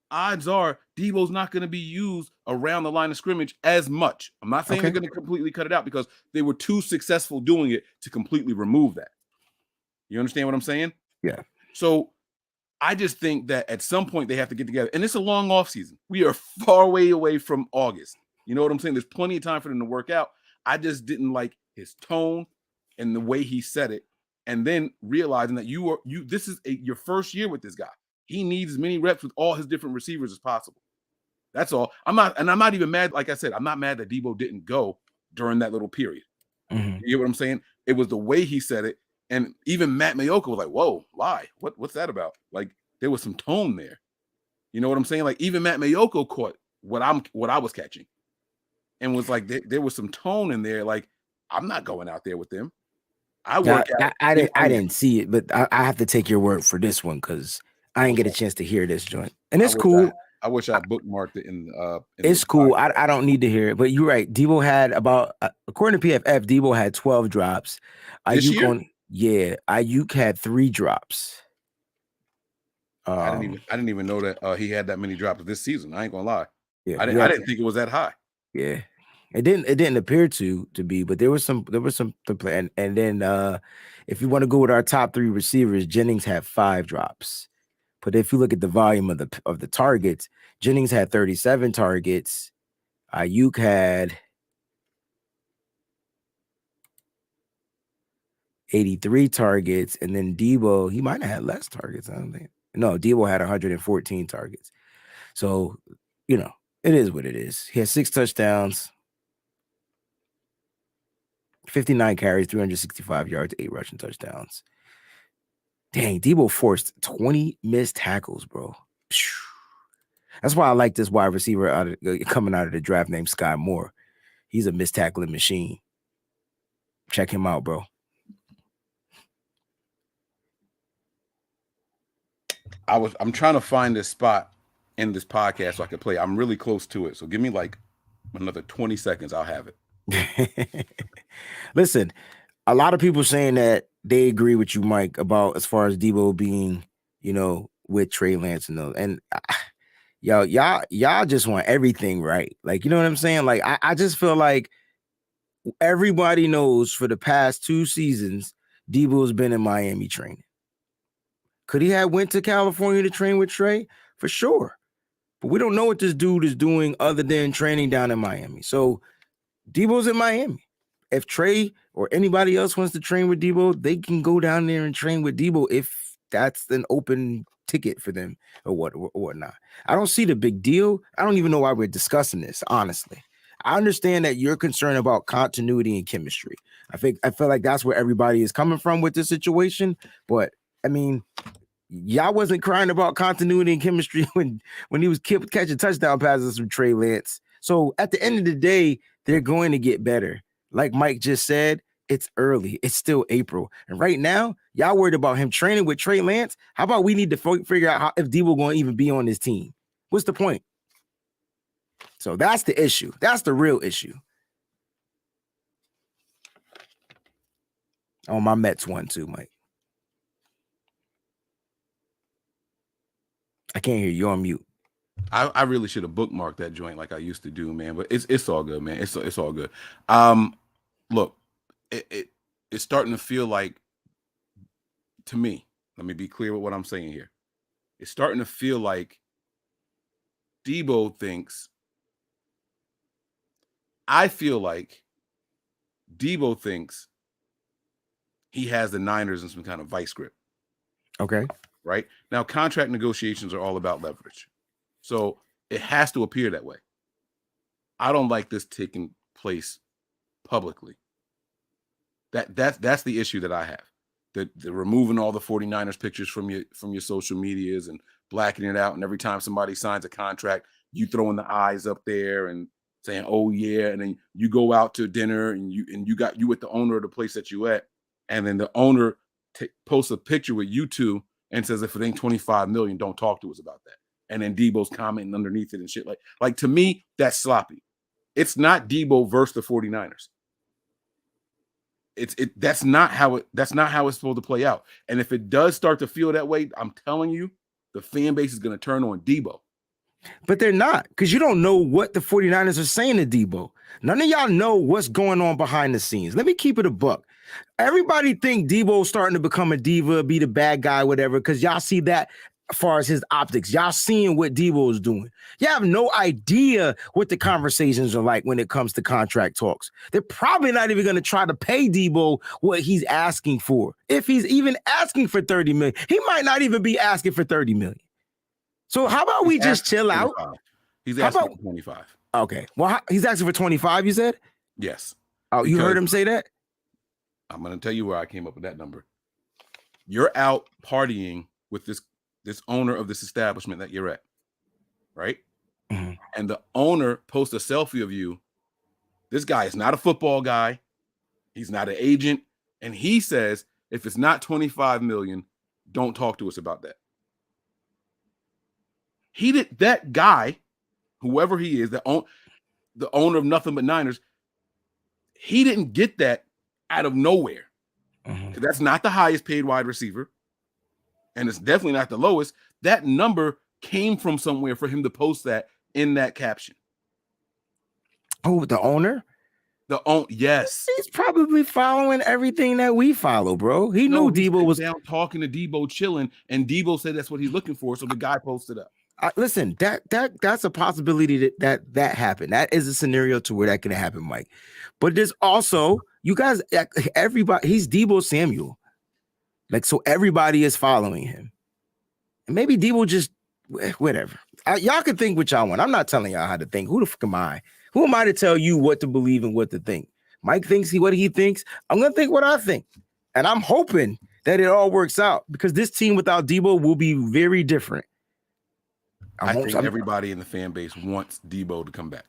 odds are Deebo's not going to be used around the line of scrimmage as much. I'm not saying they're going to completely cut it out, because they were too successful doing it to completely remove that. You understand what I'm saying? Yeah. So I just think that at some point they have to get together. And it's a long offseason. We are far way away from August. You know what I'm saying? There's plenty of time for them to work out. I just didn't like his tone and the way he said it. And then realizing that this is your first year with this guy. He needs as many reps with all his different receivers as possible. That's all. I'm not even mad. Like I said, I'm not mad that Deebo didn't go during that little period. Mm-hmm. You hear what I'm saying? It was the way he said it. And even Matt Maiocco was like, whoa, why? What's that about? Like, there was some tone there. You know what I'm saying? Like, even Matt Maiocco caught what I was catching. And was like, there was some tone in there. Like, I'm not going out there with them. I didn't see it, but I have to take your word for this one, because I didn't get a chance to hear this joint. And it's cool. I wish I bookmarked it in it's cool. I don't need to hear it, but you're right. Deebo had about, according to PFF, Deebo had 12 drops. Ayuk had 3 drops. I didn't even know that he had that many drops this season. I ain't gonna lie. Yeah, I didn't think it was that high. Yeah. It didn't appear to be, but there was some to play. And then if you want to go with our top 3 receivers, Jennings had 5 drops. But if you look at the volume of the targets, Jennings had 37 targets. Ayuk had 83 targets, and then Deebo, he might have had less targets. I don't think. No, Deebo had 114 targets. So, it is what it is. He had 6 touchdowns. 59 carries, 365 yards, 8 rushing touchdowns. Dang, Deebo forced 20 missed tackles, bro. That's why I like this wide receiver coming out of the draft named Sky Moore. He's a missed tackling machine. Check him out, bro. I'm trying to find this spot in this podcast so I can play. I'm really close to it. So give me like another 20 seconds. I'll have it. Listen, a lot of people saying that they agree with you, Mike, about as far as Deebo being, with Trey Lance and those. And y'all just want everything right. Like, you know what I'm saying? Like, I just feel like everybody knows for the past 2 seasons, Deebo's been in Miami training. Could he have went to California to train with Trey? For sure. But we don't know what this dude is doing other than training down in Miami. So Deebo's in Miami. If Trey or anybody else wants to train with Deebo, they can go down there and train with Deebo if that's an open ticket for them or whatnot. I don't see the big deal. I don't even know why we're discussing this, honestly. I understand that you're concerned about continuity and chemistry. I feel like that's where everybody is coming from with this situation, but I mean, y'all wasn't crying about continuity and chemistry when he was catching touchdown passes from Trey Lance. So at the end of the day, they're going to get better. Like Mike just said, it's early. It's still April. And right now, y'all worried about him training with Trey Lance. How about we need to figure out if Debo going to even be on this team? What's the point? So that's the issue. That's the real issue. Oh, my Mets won too, Mike. I can't hear you. You're on mute. I really should have bookmarked that joint like I used to do, man. But it's all good, man. It's all good. Look, it's starting to feel like, to me, let me be clear with what I'm saying here. It's starting to feel like Debo thinks. I feel like Debo thinks he has the Niners in some kind of vice grip. Okay. Right? Now, contract negotiations are all about leverage. So it has to appear that way. I don't like this taking place publicly. That's the issue that I have. The removing all the 49ers pictures from your social medias and blacking it out. And every time somebody signs a contract, you throwing the eyes up there and saying, oh yeah. And then you go out to dinner and you with the owner of the place that you at. And then the owner posts a picture with you two and says, if it ain't 25 million, don't talk to us about that. And then Debo's commenting underneath it and shit. Like to me, that's sloppy. It's not Debo versus the 49ers. That's not how it's supposed to play out. And if it does start to feel that way, I'm telling you, the fan base is going to turn on Debo. But they're not, because you don't know what the 49ers are saying to Debo. None of y'all know what's going on behind the scenes. Let me keep it a buck. Everybody think Debo's starting to become a diva, be the bad guy, whatever, because y'all see that as far as his optics. Y'all seeing what Debo is doing. You have no idea what the conversations are like when it comes to contract talks. They're probably not even going to try to pay Debo what he's asking for. If he's even asking for $30 million, he might not even be asking for $30 million. So how about we just chill out? He's asking for 25. Okay. Well, he's asking for 25, you said? Yes. Oh, you heard him say that? I'm going to tell you where I came up with that number. You're out partying with this owner of this establishment that you're at, right? Mm-hmm. And the owner posts a selfie of you. This guy is not a football guy. He's not an agent. And he says, if it's not 25 million, don't talk to us about that. That guy, whoever he is, the owner of Nothing But Niners, he didn't get that out of nowhere. Mm-hmm. That's not the highest paid wide receiver. And it's definitely not the lowest. That number came from somewhere for him to post that in that caption. Oh, the owner? Yes. He's probably following everything that we follow, bro. He knew Debo was down talking to Debo, chilling, and Debo said that's what he's looking for. So the guy posted up. Listen, that's a possibility that happened. That is a scenario to where that can happen, Mike. But there's also, you guys, everybody, he's Debo Samuel. Like, so everybody is following him. And maybe Debo just, whatever. Y'all can think what y'all want. I'm not telling y'all how to think. Who the fuck am I? Who am I to tell you what to believe and what to think? Mike thinks what he thinks. I'm going to think what I think. And I'm hoping that it all works out, because this team without Debo will be very different. I think everybody in the fan base wants Debo to come back.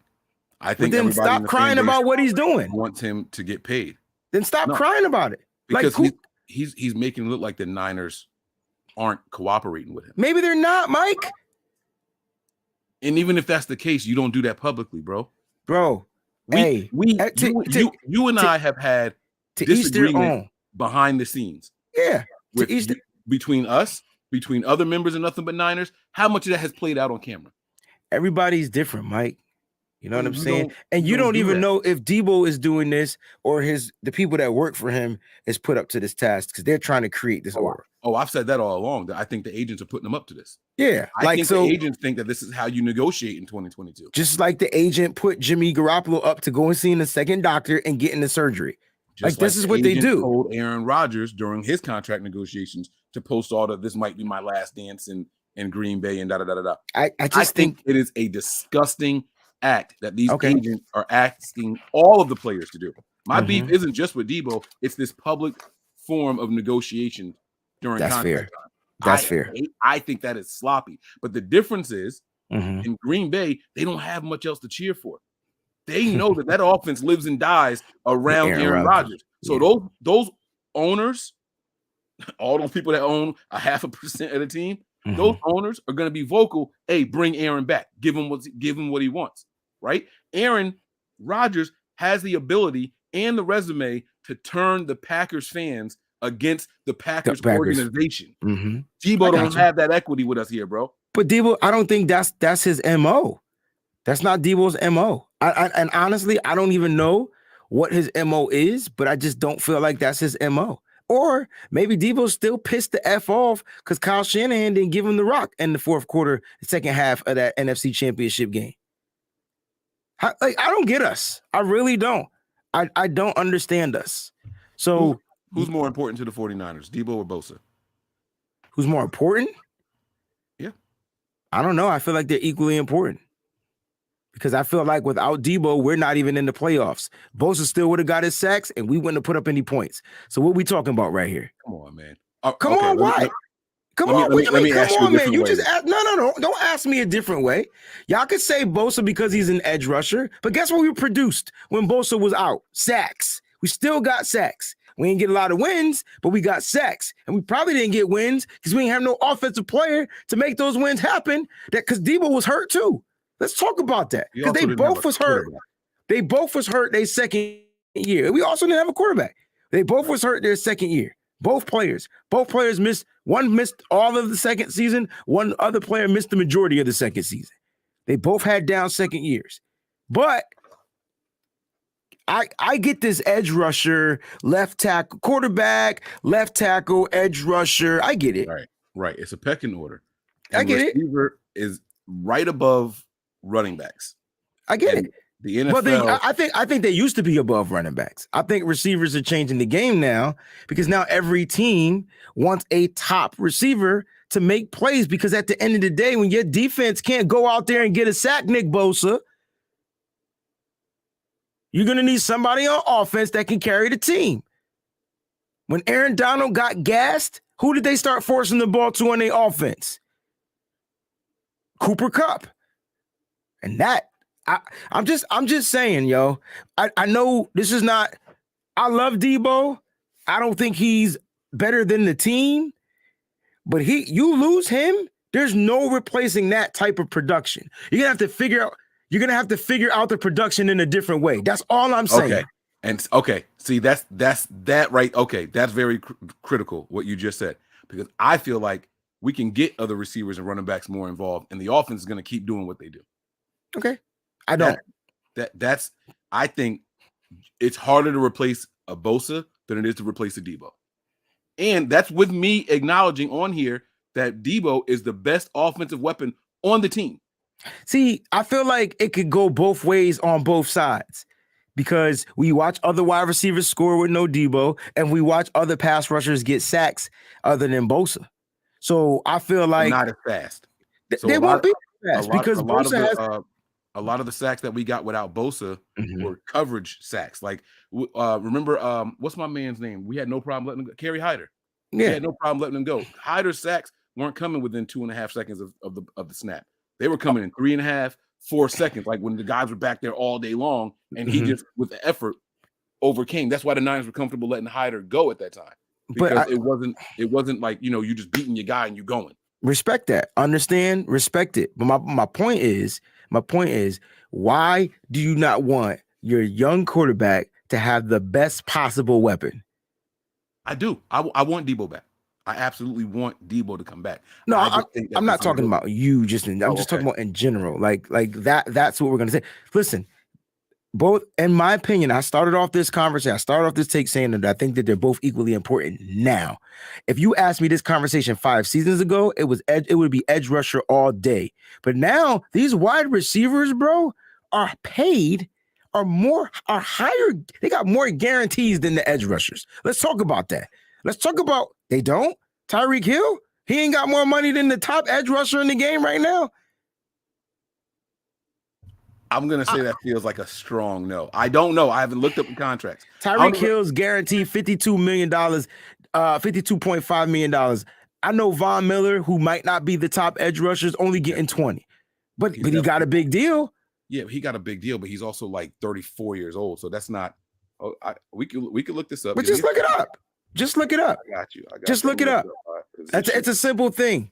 I think then everybody stop crying about what he's doing. Wants him to get paid. Then stop crying about it. Because he's making it look like the Niners aren't cooperating with him. Maybe they're not, Mike. And even if that's the case, you don't do that publicly, bro. Bro, you and I have had disagreement behind the scenes. Yeah. Between us, between other members of Nothing But Niners, how much of that has played out on camera? Everybody's different, Mike. You know what I'm saying? And you don't even know if Debo is doing this or the people that work for him is put up to this task, because they're trying to create this order. Oh, I've said that all along. I think the agents are putting them up to this. Yeah. I think the agents think that this is how you negotiate in 2022. Just like the agent put Jimmy Garoppolo up to go and see the second doctor and get into surgery. Just like this is what they do. Told Aaron Rodgers during his contract negotiations to post all this might be my last dance in Green Bay and da-da-da-da-da. I just think it is a disgusting act that these agents are asking all of the players to do. My beef isn't just with Debo. It's this public form of negotiation during That's contract fair. time. That's fair. I think that is sloppy. But the difference is Mhm. in Green Bay, they don't have much else to cheer for. They know that offense lives and dies around Aaron Rodgers. So those owners, all those people that own 0.5% of the team, those owners are going to be vocal. Hey, bring Aaron back. Give him what he wants. Right? Aaron Rodgers has the ability and the resume to turn the Packers fans against the Packers organization. Debo don't have that equity with us here, bro. But Debo, I don't think that's his MO. That's not Debo's MO. And honestly, I don't even know what his MO is, but I just don't feel like that's his MO. Or maybe Debo's still pissed the F off because Kyle Shanahan didn't give him the rock in the fourth quarter, the second half of that NFC Championship game. I don't get us. I really don't. I don't understand us. So who's more important to the 49ers, Debo or Bosa? Who's more important? Yeah. I don't know. I feel like they're equally important. Because I feel like without Debo, we're not even in the playoffs. Bosa still would have got his sacks, and we wouldn't have put up any points. So what we talking about right here? Come on, man. Come on, why? Come on, man. You just ask, no. Don't ask me a different way. Y'all could say Bosa because he's an edge rusher, but guess what we produced when Bosa was out? Sacks. We still got sacks. We didn't get a lot of wins, but we got sacks. And we probably didn't get wins because we didn't have no offensive player to make those wins happen. That because Debo was hurt too. Let's talk about that. Because they both was hurt. They both was hurt their second year. We also didn't have a quarterback. They both was hurt their second year. Both players missed. One missed all of the second season. One other player missed the majority of the second season. They both had down second years. But I get this edge rusher, left tackle, quarterback, left tackle, edge rusher. I get it. Right. It's a pecking order. And I get it. Receiver is right above running backs. I get it. The NFL. Well, I think they used to be above running backs. I think receivers are changing the game now because now every team wants a top receiver to make plays because at the end of the day, when your defense can't go out there and get a sack, Nick Bosa, you're going to need somebody on offense that can carry the team. When Aaron Donald got gassed, who did they start forcing the ball to on their offense? Cooper Kupp. And that, I'm just saying, yo, I know this is not, I love Debo. I don't think he's better than the team, but you lose him, there's no replacing that type of production. You're going to have to figure out the production in a different way. That's all I'm saying. Okay. And okay, see, that's that right. Okay, that's very critical what you just said, because I feel like we can get other receivers and running backs more involved, and the offense is going to keep doing what they do. Okay, I don't. That's I think it's harder to replace a Bosa than it is to replace a Debo, and that's with me acknowledging on here that Debo is the best offensive weapon on the team. See, I feel like it could go both ways on both sides. Because we watch other wide receivers score with no Debo, and we watch other pass rushers get sacks other than Bosa. So I feel like not as fast. They won't be as fast because Bosa has a lot of the sacks that we got without Bosa were coverage sacks. Like remember, what's my man's name? We had no problem letting him go. Kerry Hyder. Yeah, we had no problem letting him go. Hyder's sacks weren't coming within 2.5 seconds of the snap. They were coming in 3.5, 4 seconds, like when the guys were back there all day long, and he just, with the effort, overcame. That's why the Niners were comfortable letting Hyder go at that time, because it wasn't like, you just beating your guy and you going. Respect that, understand, respect it. But my point is, why do you not want your young quarterback to have the best possible weapon? I do. I want Debo back. I absolutely want Debo to come back. No, I'm not talking about you. I'm just talking about in general. Like that. That's what we're gonna say. Listen, both, in my opinion, I started off this take saying that I think that they're both equally important. Now, if you asked me this conversation 5 seasons ago, it would be edge rusher all day. But now these wide receivers, bro, are paid, are higher. They got more guarantees than the edge rushers. Let's talk about that. Let's talk about. They don't. Tyreek Hill, he ain't got more money than the top edge rusher in the game right now. I'm going to say that feels like a strong no. I don't know. I haven't looked up the contracts. Tyreek Hill's guaranteed $52 million $52.5 million. I know Von Miller, who might not be the top edge rusher, is only getting 20. But he got a big deal. Yeah, he got a big deal, but he's also like 34 years old. So that's not we could look this up. But just look it up. Just look it up. I got you. Just look it up. It's a simple thing.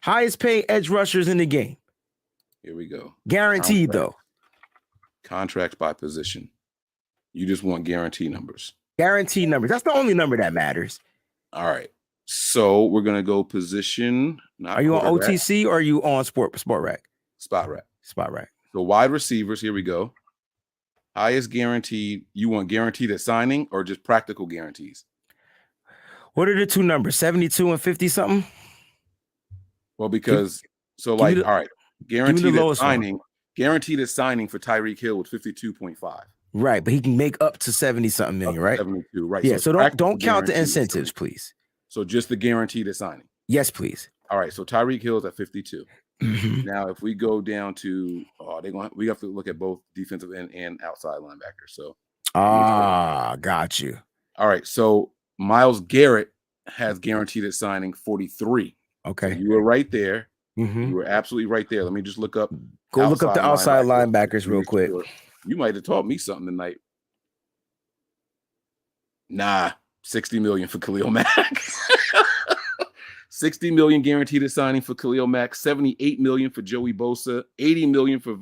Highest paid edge rushers in the game. Here we go. Guaranteed, though. Contracts by position. You just want guarantee numbers. Guaranteed numbers. That's the only number that matters. All right. So we're gonna go position. Are you on OTC or are you on Spot Rack? Spot Rack. Spot Rack. So wide receivers. Here we go. Highest guaranteed. You want guaranteed at signing or just practical guarantees? What are the two numbers? 72 and 50 something? Well, because all right, guaranteed at signing. Guaranteed at signing for Tyreek Hill was 52.5. Right, but he can make up to 70 something million, right? 72, right? Yeah. So don't count the incentives, please. So just the guaranteed at signing. Yes, please. All right. So Tyreek Hill's at 52. Mm-hmm. Now, if we go down to, we have to look at both defensive end and outside linebackers. So, got you. All right. So Myles Garrett has guaranteed at signing 43. Okay. So you were right there. Mm-hmm. You were absolutely right there. Let me just look up. Look up the outside linebackers real quick. You might have taught me something tonight. Nah, 60 million for Khalil Mack. 60 million guaranteed at signing for Khalil Mack, 78 million for Joey Bosa, 80 million for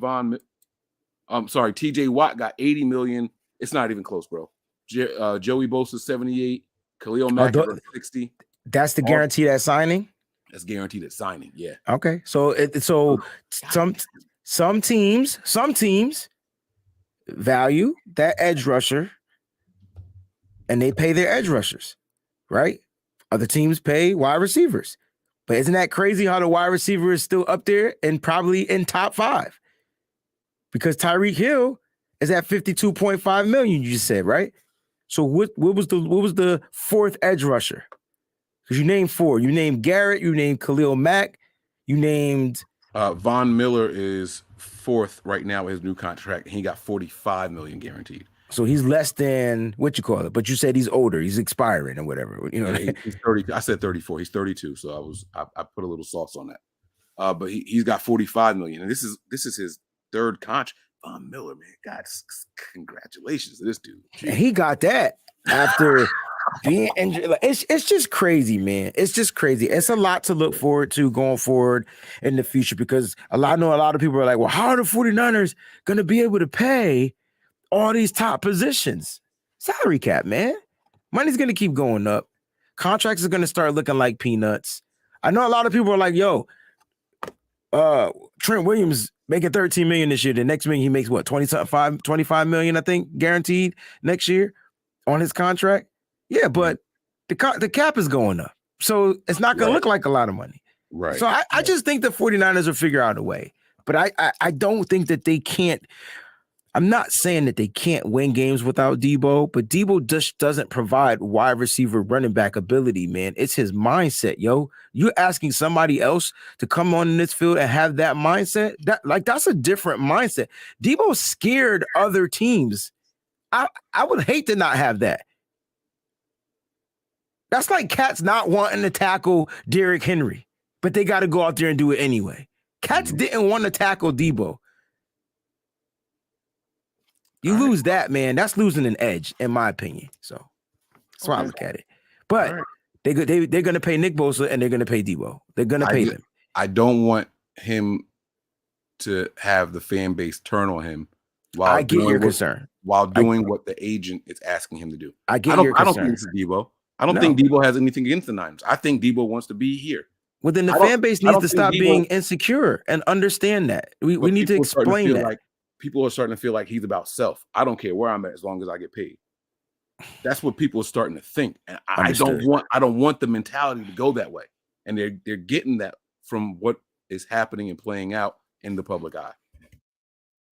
TJ Watt got 80 million. It's not even close, bro. Joey Bosa 78, Khalil Mack 60. That's the guaranteed at signing? That's guaranteed at signing, yeah. Okay. So some teams value that edge rusher and they pay their edge rushers, right? Other teams pay wide receivers. But isn't that crazy how the wide receiver is still up there and probably in top 5? Because Tyreek Hill is at 52.5 million, you just said, right? So what was the fourth edge rusher? Because you named 4. You named Garrett, you named Khalil Mack, you named Von Miller is 4th right now with his new contract. He got 45 million guaranteed. So he's less than what you call it, but you said he's older. He's expiring or whatever. You know, he's 30. I said 34. He's 32. So I put a little sauce on that. But he's got 45 million, and this is his 3rd contract. Von Miller, man, God, congratulations to this dude. And he got that after being injured. Like, it's just crazy, man. It's just crazy. It's a lot to look forward to going forward in the future because I know a lot of people are like, well, how are the 49ers going to be able to pay all these top positions? Salary cap, man. Money's going to keep going up. Contracts are going to start looking like peanuts. I know a lot of people are like, yo, Trent Williams making 13 million this year. The next million he makes what, 25 million, I think, guaranteed next year on his contract. Yeah, but the cap is going up. So it's not going to look like a lot of money. Right. So I just think the 49ers will figure out a way. But I don't think that they can't. I'm not saying that they can't win games without Debo, but Debo just doesn't provide wide receiver running back ability, man. It's his mindset, yo. You're asking somebody else to come on in this field and have that mindset. That's a different mindset. Debo scared other teams. I would hate to not have that. That's like cats not wanting to tackle Derrick Henry, but they got to go out there and do it anyway. Cats didn't want to tackle Debo. You lose that, man. That's losing an edge, in my opinion. So that's why I look at it. But they're going to pay Nick Bosa and they're going to pay Debo. They're going to pay them. I don't want him to have the fan base turn on him while I get your concern. While doing what the agent is asking him to do. I get your concern. I don't think it's Debo. I don't think Debo has anything against the Niners. I think Debo wants to be here. Well, then the fan base needs to stop being insecure and understand that. We need to explain that. Like, people are starting to feel like he's about self. I don't care where I'm at as long as I get paid. That's what people are starting to think. And I don't want the mentality to go that way. And they're getting that from what is happening and playing out in the public eye.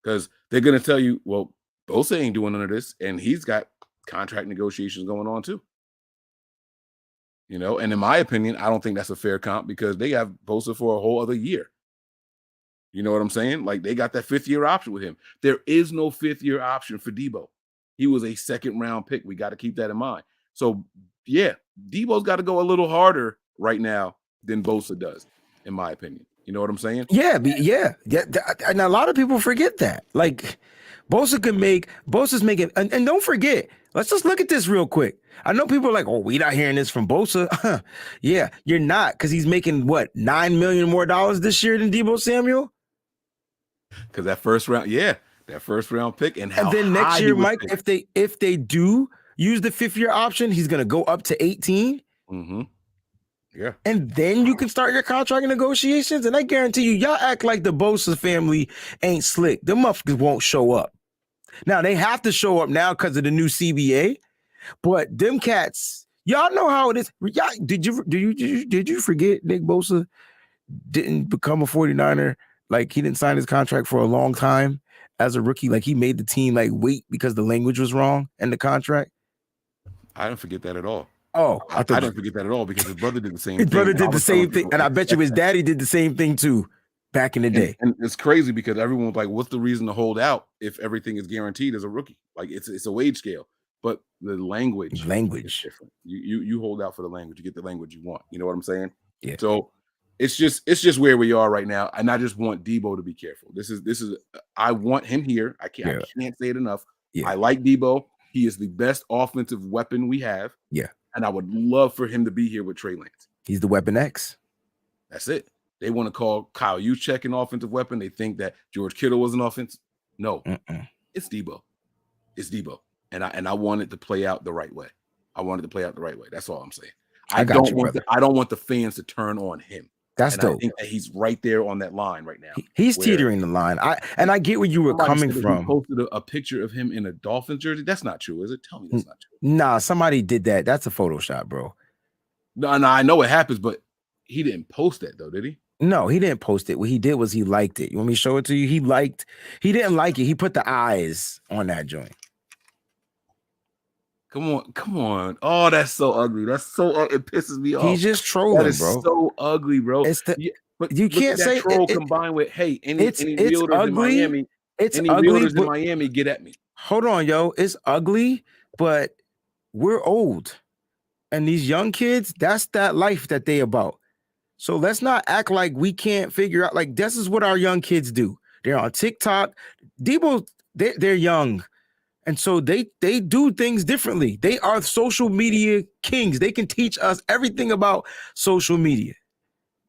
Because they're going to tell you, well, Bosa ain't doing none of this, and he's got contract negotiations going on too. You know, and in my opinion, I don't think that's a fair comp because they have Bosa for a whole other year. You know what I'm saying? Like, they got that 5th-year option with him. There is no 5th-year option for Debo. He was a 2nd-round pick. We got to keep that in mind. So yeah, Debo's got to go a little harder right now than Bosa does, in my opinion. You know what I'm saying? Yeah, and a lot of people forget that. Like, Bosa's making, and don't forget, let's just look at this real quick. I know people are like, oh, we not hearing this from Bosa. Yeah, you're not, because he's making what, $9 million more this year than Deebo Samuel? Because that first round pick, and then next year, Mike, if they do use the 5th-year option, he's gonna go up to 18. Mm-hmm. Yeah. And then you can start your contract negotiations. And I guarantee you, y'all act like the Bosa family ain't slick. The motherfuckers won't show up. Now, they have to show up now because of the new CBA. But them cats, y'all know how it is. Y'all, did you forget Nick Bosa didn't become a 49er? Like, he didn't sign his contract for a long time as a rookie. Like, he made the team like wait because the language was wrong in the contract. I didn't forget that at all. Oh, I didn't forget that at all because his brother did the same thing. His brother did the same thing. And I bet you his daddy did the same thing too back in the day. And it's crazy because everyone's like, what's the reason to hold out if everything is guaranteed as a rookie? Like, it's a wage scale, but the language is different. You hold out for the language, you get the language you want. You know what I'm saying? Yeah. So it's just where we are right now. And I just want Debo to be careful. This is I want him here. I can't say it enough. Yeah. I like Debo. He is the best offensive weapon we have. Yeah. And I would love for him to be here with Trey Lance. He's the weapon X. That's it. They want to call Kyle Juszczyk an offensive weapon. They think that George Kittle was an offense. No, It's Debo. It's Debo. And I want it to play out the right way. That's all I'm saying. I don't want the fans to turn on him. That's dope. I think that he's right there on that line right now. He's teetering the line. I get where you were coming from. He posted a picture of him in a Dolphins jersey. That's not true, is it? Tell me that's not true. Nah, somebody did that. That's a Photoshop, bro. No, I know it happens, but he didn't post that though, did he? No, he didn't post it. What he did was he liked it. You want me to show it to you? He didn't like it. He put the eyes on that joint. Come on. Oh, that's so ugly. It pisses me off. He's just trolling, that is bro. So ugly, bro. But you can't say troll combined with any realtors in Miami. Realtors in Miami, get at me. Hold on, yo. It's ugly, but we're old. And these young kids, that's that life that they about. So let's not act like we can't figure out. Like, this is what our young kids do. They're on TikTok. Debo, they're young. And so they do things differently. They are social media kings. They can teach us everything about social media.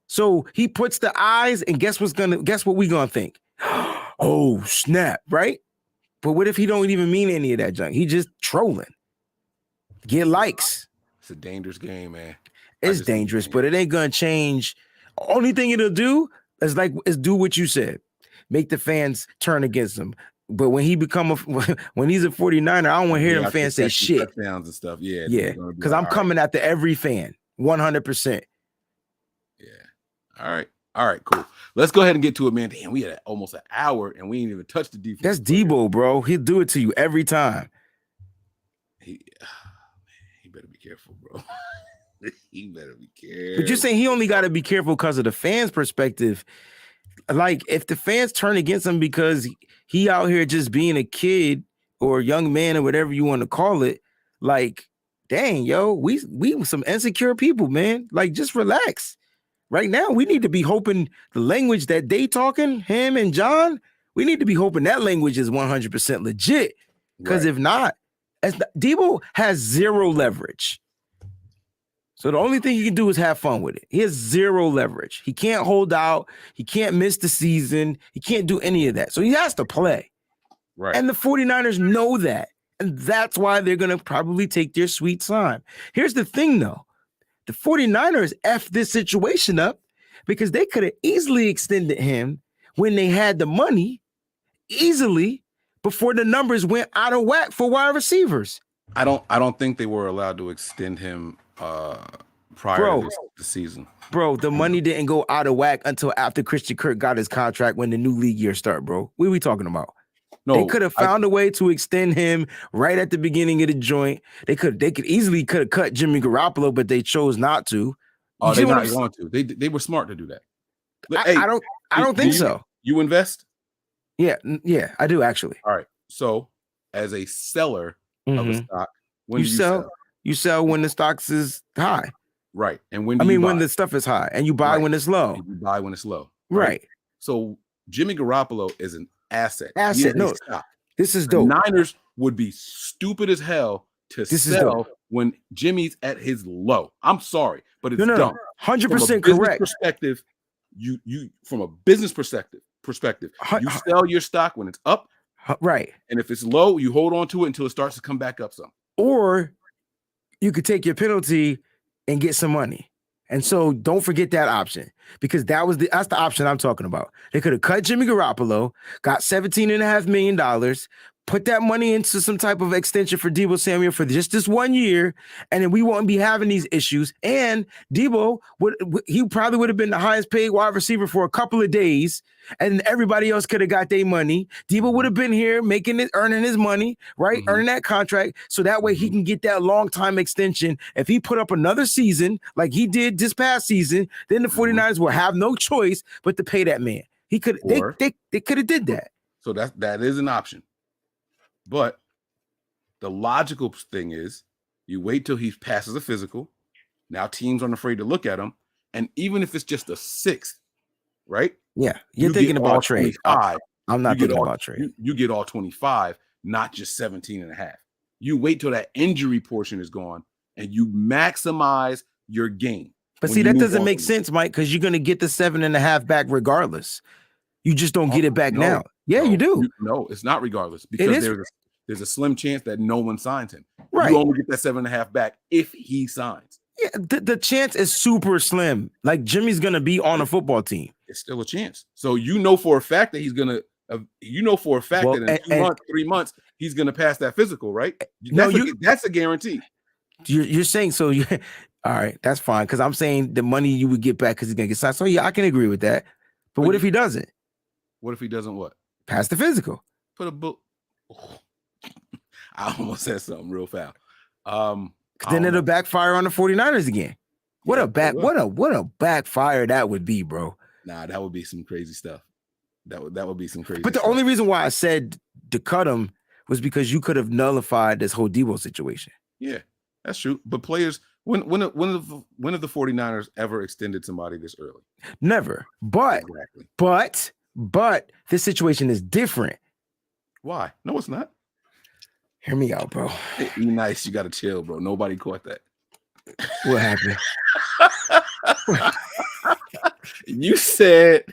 So he puts the eyes, and guess what we gonna think? Oh, snap, right? But what if he don't even mean any of that junk? He just trolling. Get likes. It's a dangerous game, man. It's dangerous, but it ain't gonna change. Only thing it'll do is do what you said. Make the fans turn against him. But when he's a 49er, I don't want to hear them fans say shit. Touchdowns and stuff. Yeah. Because I'm coming after every fan, 100%. Yeah. All right, cool. Let's go ahead and get to it, man. Damn, we had almost an hour and we ain't even touched the defense. That's Debo, bro. He'll do it to you every time. He better be careful, bro. He better be careful. But you're saying he only got to be careful because of the fans' perspective. Like, if the fans turn against him because he out here just being a kid or a young man or whatever you want to call it, like, dang, yo, we some insecure people, man. Like, just relax. Right now, we need to be hoping the language that they talking, him and John, we need to be hoping that language is 100% legit. Because if not, Debo has zero leverage. So the only thing he can do is have fun with it. He has zero leverage. He can't hold out. He can't miss the season. He can't do any of that. So he has to play. Right. And the 49ers know that. And that's why they're going to probably take their sweet time. Here's the thing, though. The 49ers effed this situation up because they could have easily extended him when they had the money easily before the numbers went out of whack for wide receivers. I don't think they were allowed to extend him prior to the season. Bro, the money didn't go out of whack until after Christian Kirk got his contract when the new league year started, bro. What are we talking about? No, they could have found a way to extend him right at the beginning of the joint. They could easily cut Jimmy Garoppolo, but they chose not to. Oh, they not going to. They were smart to do that. I don't think so. You invest? Yeah, I do actually. All right. So, as a seller of a stock, when you sell? You sell when the stocks is high. Right. And when when the stuff is high, and you buy when it's low. And you buy when it's low. Right. So Jimmy Garoppolo is an asset. No, stock. This is The dope. Niners would be stupid as hell to sell when Jimmy's at his low. I'm sorry, but it's dumb. 100% correct. Perspective, you from a business perspective, you sell your stock when it's up, right? And if it's low, you hold on to it until it starts to come back up some. Or you could take your penalty and get some money. And so don't forget that option, because that's the option I'm talking about. They could have cut Jimmy Garoppolo, got $17.5 million, put that money into some type of extension for Deebo Samuel for just this 1 year, and then we won't be having these issues. And Deebo he probably would have been the highest paid wide receiver for a couple of days, and everybody else could have got their money. Deebo would have been here earning his money, right? Earning that contract, so that way he can get that long time extension. If he put up another season like he did this past season, then the 49ers will have no choice but to pay that man. He could they could have did that. So that is an option. But the logical thing is you wait till he passes a physical. Now teams aren't afraid to look at him. And even if it's just a 6th, right? Yeah. You're thinking about trade. I'm not thinking about trade. You get all 25, not just 17.5. You wait till that injury portion is gone and you maximize your gain. But see, that doesn't make sense, Mike, because you're going to get the 7.5 back regardless. You just don't get it back now. Yeah, you do. No, it's not regardless, because there's a slim chance that no one signs him. Right. You only get that 7.5 back if he signs. Yeah, the chance is super slim. Like Jimmy's going to be on a football team. It's still a chance. So you know for a fact that he's going to, that in 2 months, 3 months, he's going to pass that physical, right? That's a guarantee. You're saying so. All right, that's fine, because I'm saying the money you would get back because he's going to get signed. So yeah, I can agree with that. But what if he doesn't? What if he doesn't what? Pass the physical. Put a book. I almost said something real foul. Then it'll backfire on the 49ers again. What a backfire that would be, bro. Nah, that would be some crazy stuff. That would be some crazy. But the only reason why I said to cut him was because you could have nullified this whole Deebo situation. Yeah, that's true. But players, when have the 49ers ever extended somebody this early? Never. But this situation is different. Why? No, it's not. Hear me out, bro. Be nice. You got to chill, bro. Nobody caught that. What happened? You said,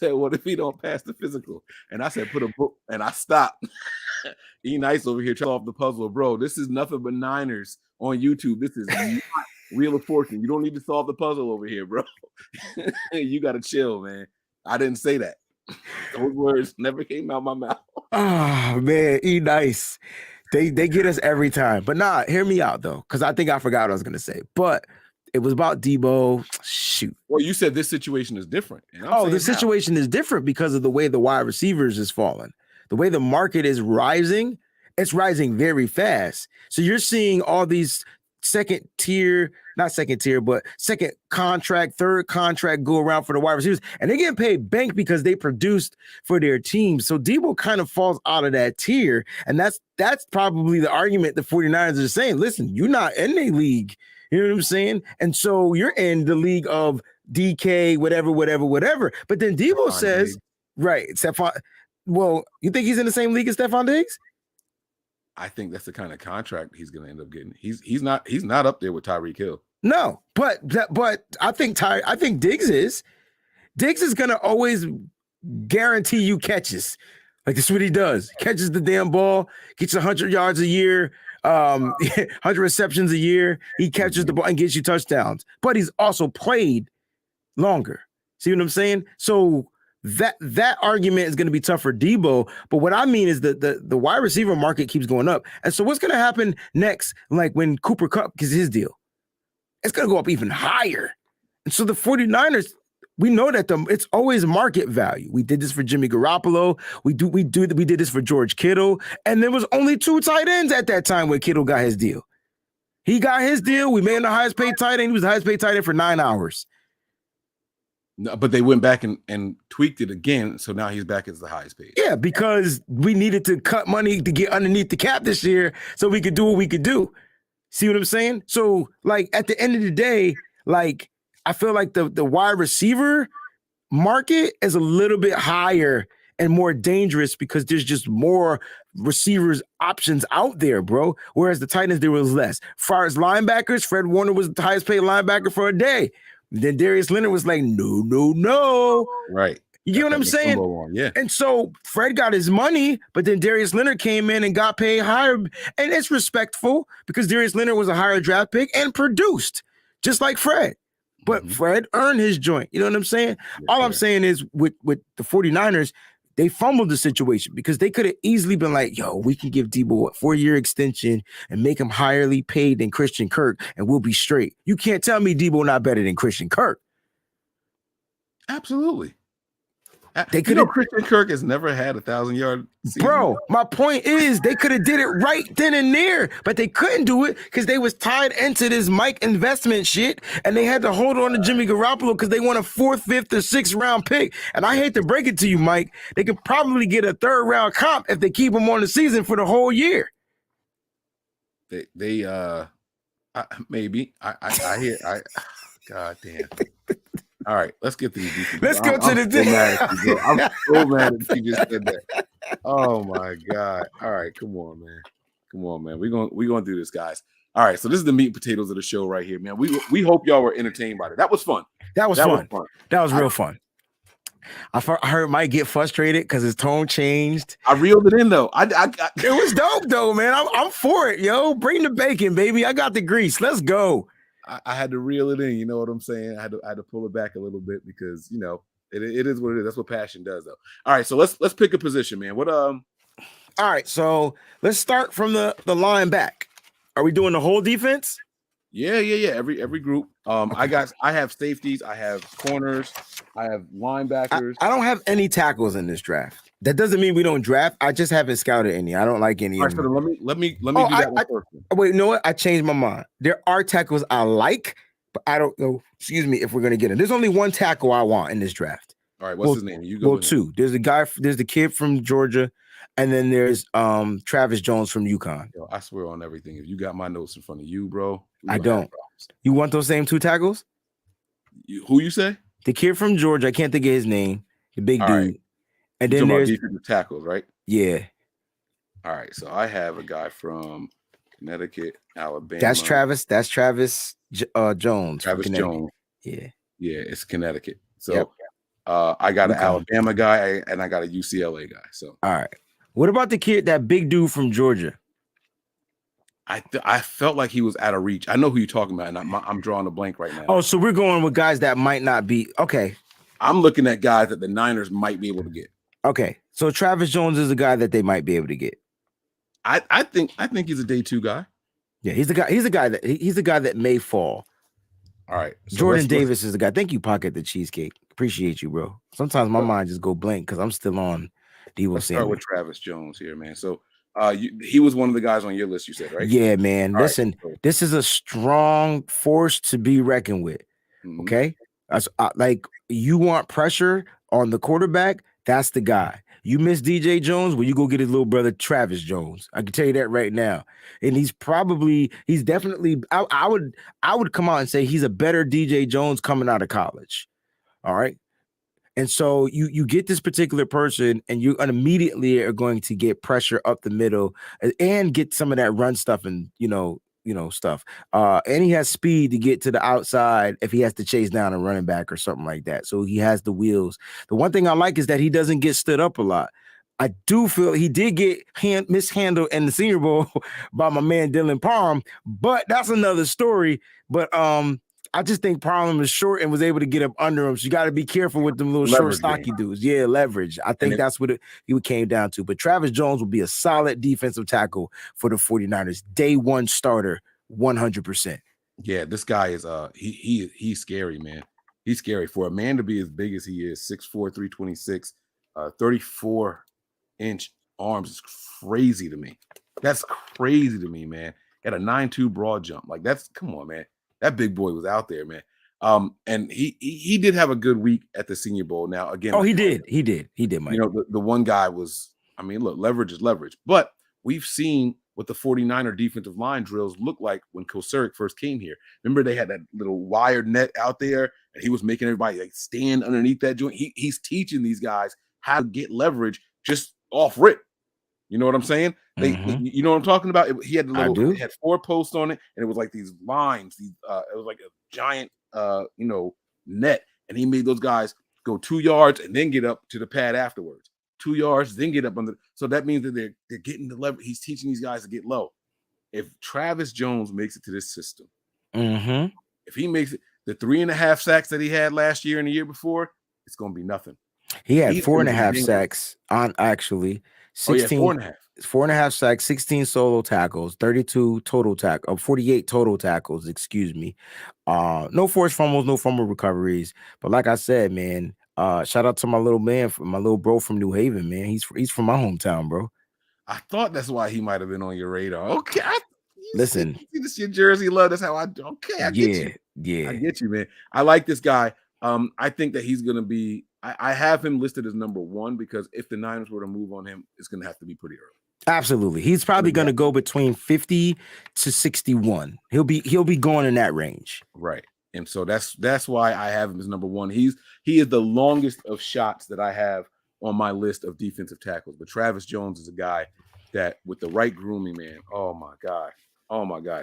what if he don't pass the physical? And I said, put a book, and I stopped. E Nice over here trying to solve the puzzle, bro. This is Nothing But Niners on YouTube. This is not Wheel of Fortune. You don't need to solve the puzzle over here, bro. You got to chill, man. I didn't say that. Those words never came out of my mouth. Oh man, E Nice. They get us every time. But nah, hear me out though, because I think I forgot what I was gonna say. But it was about Deebo. Shoot. Well, you said this situation is different. The situation is different because of the way the wide receivers is falling. The way the market is rising, it's rising very fast. So you're seeing all these second contract, third contract go around for the wide receivers, and they're getting paid bank because they produced for their team. So Deebo kind of falls out of that tier, and that's probably the argument the 49ers are saying. Listen, you're not in a league, you know what I'm saying? And so you're in the league of DK, whatever. But then Deebo says, right, Stephon. Well, you think he's in the same league as Stephon Diggs? I think that's the kind of contract he's going to end up getting. He's not up there with Tyreek Hill. No, but I think Diggs is. Diggs is going to always guarantee you catches. Like that's what he does. Catches the damn ball, gets 100 yards a year, 100 receptions a year. He catches the ball and gets you touchdowns. But he's also played longer. See what I'm saying? So that argument is going to be tough for Deebo. But what I mean is that the wide receiver market keeps going up. And so what's going to happen next, like when Cooper Kupp gets his deal? It's going to go up even higher. And so the 49ers, we know that it's always market value. We did this for Jimmy Garoppolo. We did this for George Kittle. And there was only 2 tight ends at that time when Kittle got his deal. He got his deal. We made him the highest paid tight end. He was the highest paid tight end for 9 hours. No, but they went back and tweaked it again, so now he's back as the highest paid. Yeah, because we needed to cut money to get underneath the cap this year so we could do what we could do. See what I'm saying? So, like, at the end of the day, like, I feel like the wide receiver market is a little bit higher and more dangerous because there's just more receivers options out there, bro. Whereas the Titans, there was less. As far as linebackers, Fred Warner was the highest paid linebacker for a day. Then Darius Leonard was like, no. Right. You get what I'm saying? Yeah. And so Fred got his money, but then Darius Leonard came in and got paid higher. And it's respectful because Darius Leonard was a higher draft pick and produced just like Fred. But Fred earned his joint. You know what I'm saying? Yeah, all I'm saying is with the 49ers, they fumbled the situation because they could have easily been like, yo, we can give Debo a 4-year extension and make him highly paid than Christian Kirk and we'll be straight. You can't tell me Debo not better than Christian Kirk. Absolutely. They could have. Christian Kirk has never had 1,000-yard season. Bro, my point is they could have did it right then and there, but they couldn't do it because they was tied into this Mike investment shit, and they had to hold on to Jimmy Garoppolo because they want a 4th, 5th, or 6th round pick. And I hate to break it to you, Mike, they could probably get a 3rd round comp if they keep him on the season for the whole year. Maybe I hear God damn. All right, let's get these defense. Let's go to the I'm so mad that you just said that. Oh my God. All right, come on, man. We're gonna do this, guys. All right, so this is the meat and potatoes of the show right here, man. We hope y'all were entertained by it. That was fun. That was fun. That was real fun. I heard Mike get frustrated because his tone changed. I reeled it in though. It was dope though, man. I'm for it, yo. Bring the bacon, baby. I got the grease. Let's go. I had to reel it in. You know what I'm saying? I had to pull it back a little bit because it is what it is. That's what passion does, though. All right, so let's pick a position, man. All right, so let's start from the line back. Are we doing the whole defense? Yeah. Every group. I have safeties. I have corners. I have linebackers. I don't have any tackles in this draft. That doesn't mean we don't draft. I just haven't scouted any. I don't like any. All right, so let me do that one first. Wait, you know what? I changed my mind. There are tackles I like, but I don't know. Excuse me, if we're gonna get it. There's only one tackle I want in this draft. All right, what's his name? You go. Well, two. There's the kid from Georgia, and then there's Travis Jones from UConn. Yo, I swear on everything. If you got my notes in front of you, bro, I don't. You want those same 2 tackles? Who you say? The kid from Georgia. I can't think of his name. The big dude. Right. And then there's defensive tackles, right? Yeah. All right. So I have a guy from Connecticut, Alabama. That's Travis Jones. Travis Jones. Yeah. Yeah, it's Connecticut. So I got an Alabama guy and I got a UCLA guy. So all right. What about the kid, that big dude from Georgia? I felt like he was out of reach. I know who you're talking about, and I'm drawing a blank right now. Oh, so we're going with guys that might not be okay. I'm looking at guys that the Niners might be able to get. Okay, so Travis Jones is a guy that they might be able to get. I think he's a day 2 guy. Yeah, he's a guy that may fall. All right, so Jordan Davis is the guy. Thank you, Pocket the Cheesecake. Appreciate you, bro. Sometimes my mind just go blank because I'm still on Deebo. Let's start with Travis Jones here, man. So he was one of the guys on your list, you said, right? Yeah, man. All Listen, this is a strong force to be reckoned with. Mm-hmm. Okay, like you want pressure on the quarterback. That's the guy. You miss DJ Jones, well, you go get his little brother Travis Jones. I can tell you that right now. And he's definitely. I would come out and say he's a better DJ Jones coming out of college. All right. And so you get this particular person, and you immediately are going to get pressure up the middle and get some of that run stuff and stuff. And he has speed to get to the outside if he has to chase down a running back or something like that. So he has the wheels. The one thing I like is that he doesn't get stood up a lot. I do feel he did get mishandled in the Senior Bowl by my man Dylan Parham, but that's another story. But I just think Parham is short and was able to get up under him. So you got to be careful with them little short, stocky dudes. Yeah, leverage. I think that's what he came down to. But Travis Jones will be a solid defensive tackle for the 49ers. Day 1 starter, 100%. Yeah, this guy is he's scary, man. He's scary. For a man to be as big as he is, 6'4", 326, 34-inch arms is crazy to me. That's crazy to me, man. Got a 9.2 broad jump. Like, come on, man. That big boy was out there, man. And he did have a good week at the Senior Bowl. Now, again, he did, Mike. You know, the one guy was, I mean, look, leverage is leverage. But we've seen what the 49er defensive line drills look like when Kocurek first came here. Remember, they had that little wired net out there, and he was making everybody like stand underneath that joint. He's teaching these guys how to get leverage just off rip. You know what I'm saying? You know what I'm talking about? He had the little, it had 4 posts on it, and it was like these lines. It was like a giant, net, and he made those guys go 2 yards and then get up to the pad afterwards. 2 yards, then get up under. So that means that they're getting the leverage. He's teaching these guys to get low. If Travis Jones makes it to this system, if he makes it, the 3.5 sacks that he had last year and the year before, it's going to be nothing. He had 4.5 sacks on actually 16. 4.5 sacks, 16 solo tackles, 32 total 48 total tackles, excuse me. No forced fumbles, no fumble recoveries. But like I said, man, shout out to my little man, my little bro from New Haven, man. He's from my hometown, bro. I thought that's why he might have been on your radar. Okay. Listen, this your jersey love. That's how I get you. Yeah. I get you, man. I like this guy. I think that he's gonna be. I have him listed as number 1 because if the Niners were to move on him, it's gonna have to be pretty early. Absolutely. He's probably going to go between 50 to 61. He'll be going in that range. Right. And so that's why I have him as number 1. He is the longest of shots that I have on my list of defensive tackles. But Travis Jones is a guy that with the right grooming, man. Oh my God.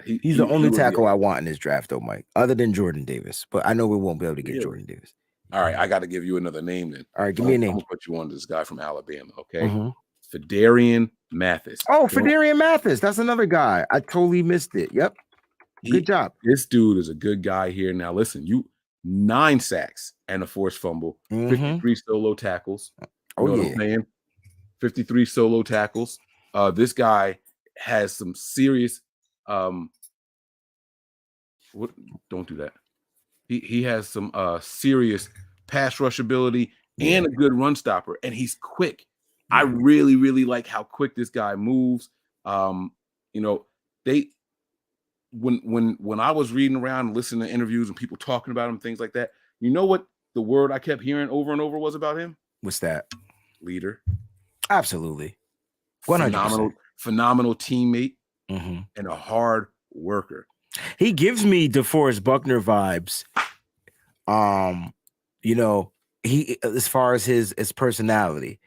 He's the only tackle I want in this draft, though, Mike, other than Jordan Davis. But I know we won't be able to get Jordan Davis. All right, I got to give you another name then. All right, give me a name. I'm gonna put you on this guy from Alabama, okay? Phidarian Mathis. Oh, Phidarian Mathis. That's another guy. I totally missed it. Yep. Good job. This dude is a good guy here. Now, listen, 9 sacks and a forced fumble, 53 solo tackles. You know what I'm saying? 53 solo tackles. This guy has some serious don't do that. He has some serious pass rush ability and a good run stopper, and he's quick. I really, really like how quick this guy moves. When I was reading around and listening to interviews and people talking about him, things like that, you know what the word I kept hearing over and over was about him? What's that? Leader. Absolutely. 100%. Phenomenal teammate and a hard worker. He gives me DeForest Buckner vibes. He as far as his personality.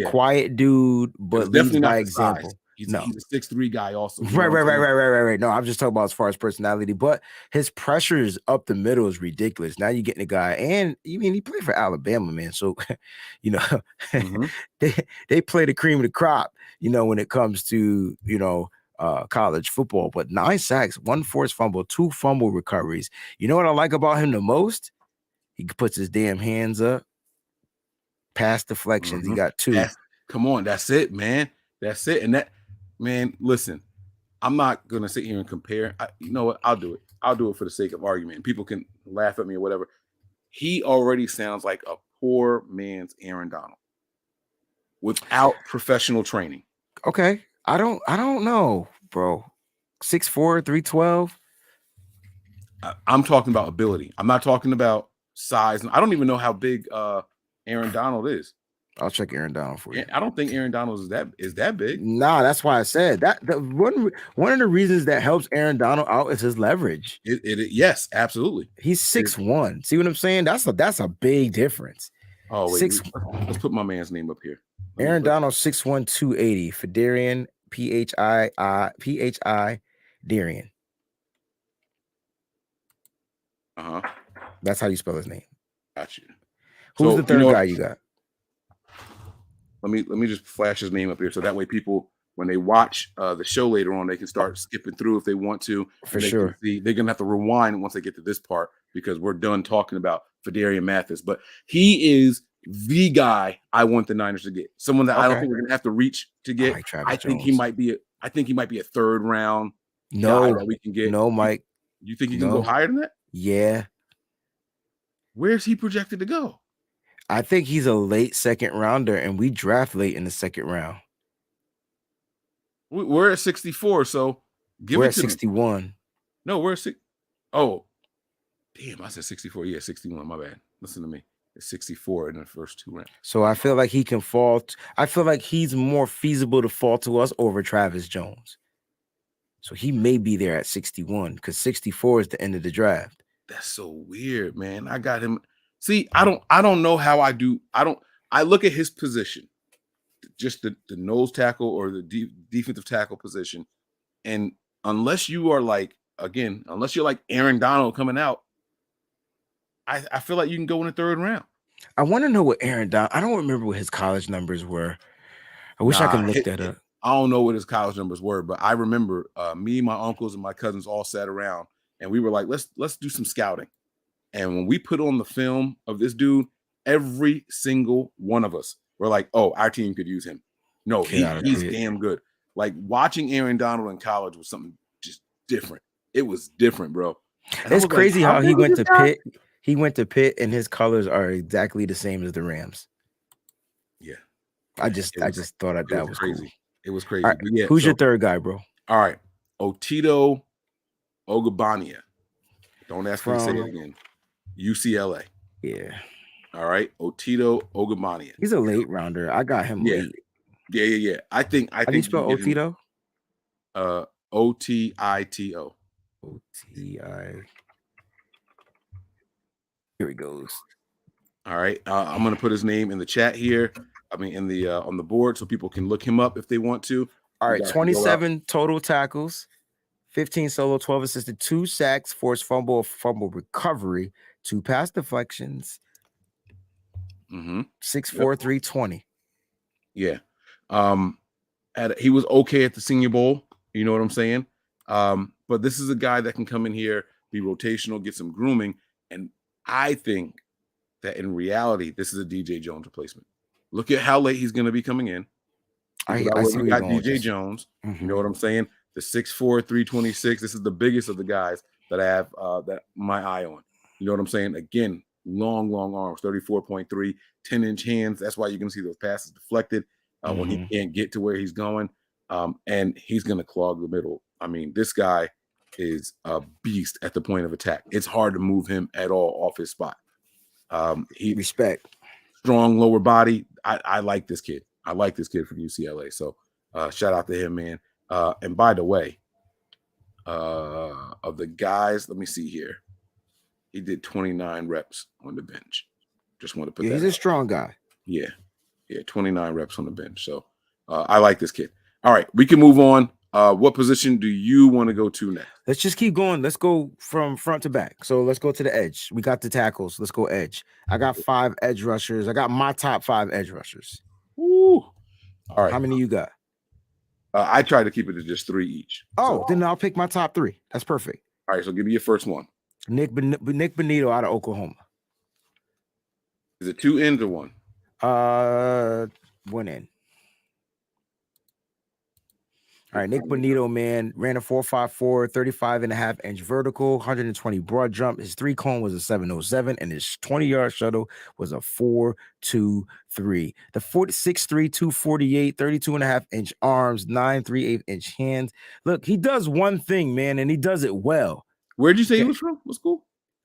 Quiet dude, but leads by example. He's a 6'3" guy also. Right. No, I'm just talking about as far as personality, but his pressures up the middle is ridiculous. Now you're getting a guy, and he played for Alabama, man. So, they play the cream of the crop, when it comes to, college football. But 9 sacks, 1 forced fumble, 2 fumble recoveries. You know what I like about him the most? He puts his damn hands up. Pass deflections. He got 2. Come on, that's it, man. That's it. And that, man, listen, I'm not gonna sit here and compare. You know what? I'll do it. I'll do it for the sake of argument. People can laugh at me or whatever. He already sounds like a poor man's Aaron Donald without professional training. Okay. I don't know, bro. 6'4", 312. I'm talking about ability. I'm not talking about size. I don't even know how big Aaron Donald is. I'll check Aaron Donald for you. I don't think Aaron Donald is that big. Nah, that's why I said that. One of the reasons that helps Aaron Donald out is his leverage. Yes, absolutely. He's 6'1". See what I'm saying? That's a big difference. Oh, wait, let's put my man's name up here. Aaron Donald 6'1", 280. Phidarian, PHI Darian. That's how you spell his name. Got you. Who's the third guy you got? Let me just flash his name up here so that way people, when they watch the show later on, they can start skipping through if they want to. For sure. They're gonna have to rewind once they get to this part because we're done talking about Phidarian Mathis. But he is the guy I want the Niners to get. Someone that I don't think we're gonna have to reach to get. I think he might be a 3rd round guy that we can get. No, Mike. You think he can go higher than that? Yeah. Where's he projected to go? I think he's a late 2nd rounder, and we draft late in the 2nd round. We're at 64, so we're at 61. No, we're at 6. Oh, Damn, I said 64. Yeah, 61. My bad. Listen to me. It's 64 in the first 2 rounds. So I feel like he can fall. I feel like he's more feasible to fall to us over Travis Jones. So he may be there at 61 because 64 is the end of the draft. That's so weird, man. I got him. See, I don't know how I do. I look at his position, just the nose tackle or the defensive tackle position. And unless you are like, again, unless you're like Aaron Donald coming out, I feel like you can go in the 3rd round. I want to know what Aaron Donald. I don't remember what his college numbers were. I wish I could look that up. I don't know what his college numbers were, but I remember me, my uncles, and my cousins all sat around and we were like, let's do some scouting. And when we put on the film of this dude, every single one of us were like, oh, our team could use him. No, he's damn good. Like watching Aaron Donald in college was something just different. It was different, bro. And it's crazy how he went to Pitt. He went to Pitt and his colors are exactly the same as the Rams. Yeah. I just thought that was crazy. Cool. It was crazy. Right, yeah, who's your 3rd guy, bro? All right. Otito Ogbonnia. Don't ask me to say it again. UCLA. Yeah. All right. Otito Ogbonnia. He's a late rounder. I got him late. Yeah. I think How do you spell Otito? Otito. OTI. Here he goes. All right. I'm gonna put his name in the chat here. I mean, in the on the board, so people can look him up if they want to. All right, 27 total tackles, 15 solo, 12 assisted, 2 sacks, forced fumble recovery, 2 pass deflections. 6'4", 320. Yeah. He was okay at the Senior Bowl. You know what I'm saying? But this is a guy that can come in here, be rotational, get some grooming, and I think that in reality, this is a DJ Jones replacement. Look at how late he's going to be coming in. I see got DJ Jones. You know what I'm saying? The 6'4", 326. This is the biggest of the guys that I have that my eye on. You know what I'm saying? Again, long arms, 34.3, 10-inch hands. That's why you can see those passes deflected when he can't get to where he's going. And he's going to clog the middle. I mean, this guy is a beast at the point of attack. It's hard to move him at all off his spot. Respect. Strong lower body. I like this kid. I like this kid from UCLA. So shout out to him, man. And by the way, of the guys, let me see here. He did 29 reps on the bench. Just want to put that he's a strong guy. Yeah, 29 reps on the bench. So I like this kid. All right, we can move on. What position do you want to go to next? Let's just keep going. Let's go from front to back. So let's go to the edge. We got the tackles. Let's go edge. I got 5 edge rushers. I got my top 5 edge rushers. Ooh. All right. How many you got? I try to keep it to just 3 each. Oh, then I'll pick my top 3. That's perfect. All right, so give me your first one. Nick Bonitto out of Oklahoma. Is it 2 ends or 1? 1 end. All right, Nick Bonitto, man, ran a 4.54, 35.5-inch vertical, 120 broad jump. His 3-cone was a 7.07, and his 20-yard shuttle was a 4.23. The 6'3", 248, 32.5-inch arms, 9.38-inch hands. Look, he does one thing, man, and he does it well. Where'd you say he was from? What school?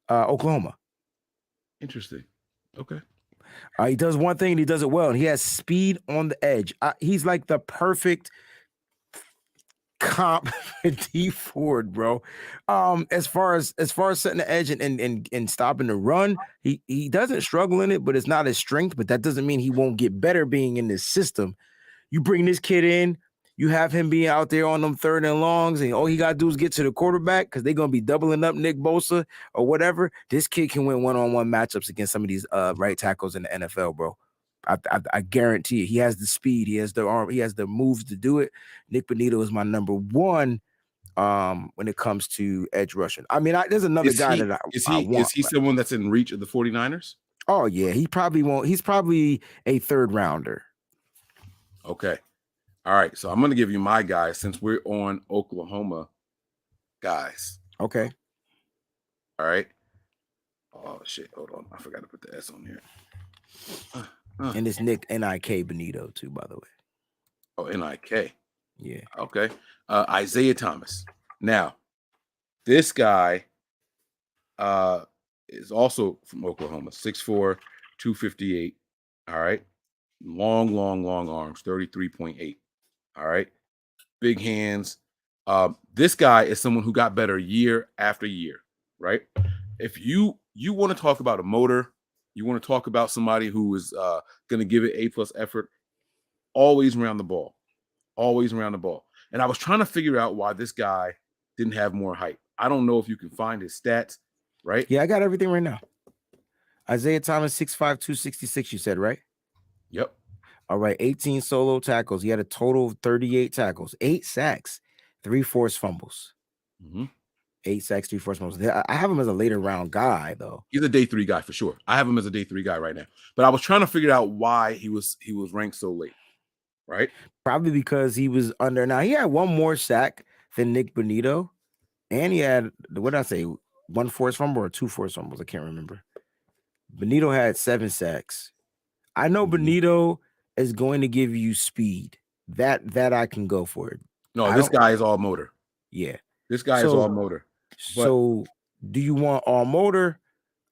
Oklahoma. Interesting. Okay. He does one thing, and he does it well, and he has speed on the edge. He's like the perfect comp D Ford, bro. As far as setting the edge and stopping the run, he doesn't struggle in it, but it's not his strength. But that doesn't mean he won't get better being in this system. You bring this kid in, you have him being out there on them 3rd and longs, and all he gotta do is get to the quarterback because they're gonna be doubling up Nick Bosa or whatever. This kid can win one-on-one matchups against some of these right tackles in the NFL, bro. I guarantee you, he has the speed, he has the arm, he has the moves to do it. Nick Bonitto is my number 1 when it comes to edge rushing. I mean, there's another guy that I want. Is he someone that's in reach of the 49ers? Oh yeah, he probably won't. He's probably a 3rd rounder. Okay. All right. So I'm going to give you my guys since we're on Oklahoma guys. Okay. All right. Oh shit. Hold on. I forgot to put the S on here. And it's Nick N-I-K Bonitto too, by the way. Oh, N-I-K. Yeah. Okay. Isaiah Thomas. Now, this guy is also from Oklahoma. 6'4", 258. All right. Long arms, 33.8. All right. Big hands. This guy is someone who got better year after year, right? If you want to talk about a motor, you want to talk about somebody who is going to give it A+ effort, always around the ball. Always around the ball. And I was trying to figure out why this guy didn't have more hype. I don't know if you can find his stats, right? Yeah, I got everything right now. Isaiah Thomas, 6'5", 266, you said, right? Yep. All right, 18 solo tackles. He had a total of 38 tackles, 8 sacks, 3 forced fumbles. 8 sacks, 3 forced fumbles. I have him as a later round guy, though. He's a day 3 guy for sure. I have him as a day 3 guy right now. But I was trying to figure out why he was ranked so late, right? Probably because he was under. Now, he had one more sack than Nick Benito, and he had, what did I say, 1 forced fumble or 2 forced fumbles? I can't remember. Benito had 7 sacks. I know Benito is going to give you speed. That I can go for it. No, this guy is all motor. Yeah. This guy is all motor. So do you want all motor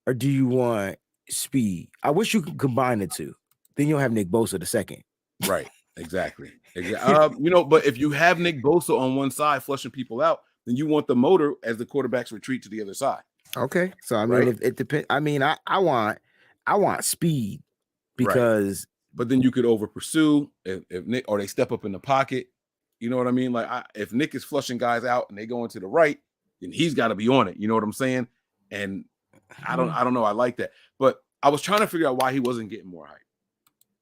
or do you want speed? I wish you could combine the two. Then you'll have Nick Bosa the second. Right. Exactly. But if you have Nick Bosa on one side flushing people out, then you want the motor as the quarterbacks retreat to the other side. Okay. So I mean, if it depends. I mean, I want speed because but then you could over pursue if Nick, or they step up in the pocket. You know what I mean? Like if Nick is flushing guys out and they go into the right, then he's got to be on it. You know what I'm saying? And I don't know. I like that. But I was trying to figure out why he wasn't getting more hype.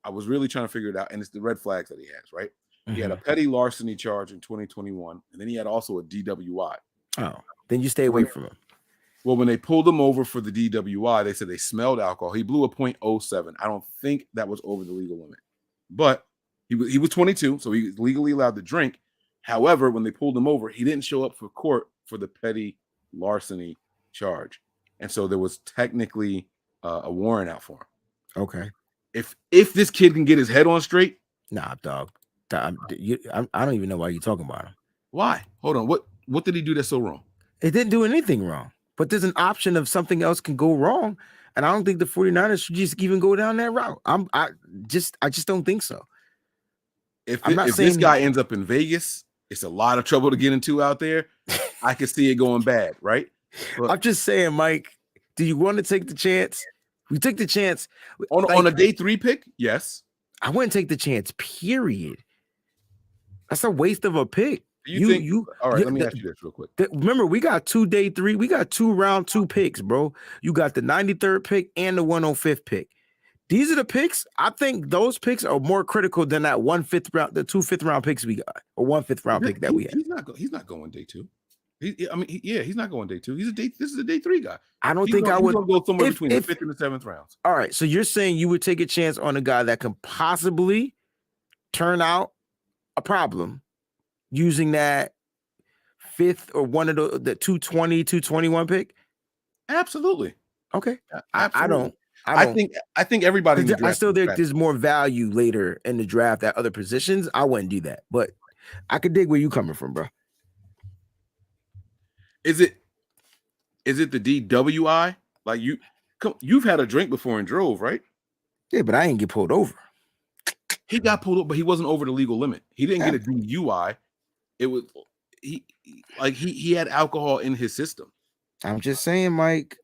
I was really trying to figure it out. And it's the red flags that he has, right? He had a petty larceny charge in 2021. And then he had also a DWI. Oh, then you stay away from him. Well, when they pulled him over for the DWI, they said they smelled alcohol. He blew a .07. I don't think that was over the legal limit. But he was 22, so he was legally allowed to drink. However, when they pulled him over, he didn't show up for court for the petty larceny charge. And so there was technically a warrant out for him. Okay. If this kid can get his head on straight. Nah, dog. I don't even know why you're talking about him. Why? Hold on. What did he do that's so wrong? It didn't do anything wrong. But there's an option of something else can go wrong. And I don't think the 49ers should just even go down that route. I just don't think so. If this guy ends up in Vegas, it's a lot of trouble to get into out there. I can see it going bad, right? But I'm just saying, Mike, do you want to take the chance? We took the chance. On a day 3 pick, yes. I wouldn't take the chance, period. That's a waste of a pick. All right, let me ask you this real quick. Remember, we got 2 day 3. We got 2 round 2 picks, bro. You got the 93rd pick and the 105th pick. These are the picks. I think those picks are more critical than that 1 5th round, the 2 5th round picks we got, or 1 5th round pick that we had. He's not going day 2. He's not going day 2. This is a day 3 guy. I don't think I would go somewhere between the 5th and the 7th rounds. All right, so you're saying you would take a chance on a guy that can possibly turn out a problem using that 5th or one of the 220, 221 pick? Absolutely. Okay. Absolutely. I think everybody in the draft. I still think there's more value later in the draft at other positions. I wouldn't do that, but I could dig where you coming from, bro. Is it the DWI? Like you've had a drink before and drove, right? Yeah, but I didn't get pulled over. He got pulled over, but he wasn't over the legal limit. He didn't get a DUI. It was he had alcohol in his system. I'm just saying, Mike.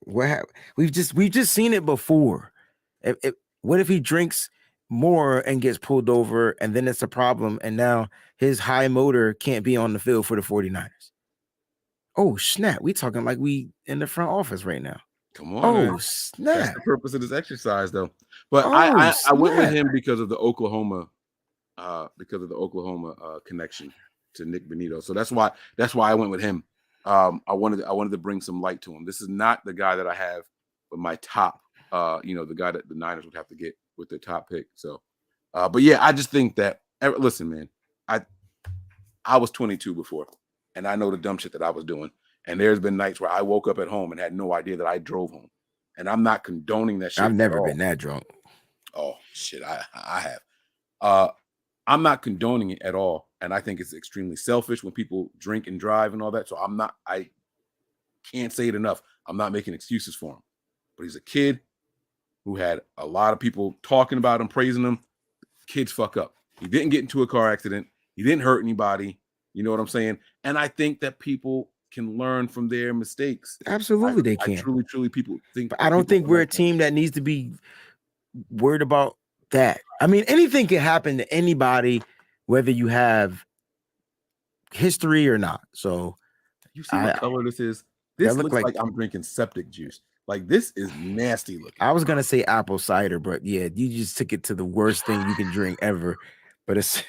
We've just seen it before. What if he drinks more and gets pulled over, and then it's a problem, and now his high motor can't be on the field for the 49ers? Oh snap! We talking like we in the front office right now. Come on. Oh man. snap! That's the purpose of this exercise, though. But I went with him because of the Oklahoma, connection to Nick Benito. So that's why I went with him. I wanted to bring some light to him. This is not the guy that I have with my top. The guy that the Niners would have to get with their top pick. So, but yeah, I just think that. Listen, man, I was 22 before. And I know the dumb shit that I was doing. And there's been nights where I woke up at home and had no idea that I drove home. And I'm not condoning that shit. I've never been that drunk. Oh, shit. I have. I'm not condoning it at all. And I think it's extremely selfish when people drink and drive and all that. So can't say it enough. I'm not making excuses for him, but he's a kid who had a lot of people talking about him, praising him. Kids fuck up. He didn't get into a car accident. He didn't hurt anybody. You know what I'm saying? And I think that people can learn from their mistakes. Absolutely, they can. Truly, people think. But I don't think we're a team that needs to be worried about that. I mean, anything can happen to anybody, whether you have history or not. So you see what color this is? This looks like I'm drinking septic juice. Like, this is nasty looking. I was gonna say apple cider, but yeah, you just took it to the worst thing you can drink ever. But it's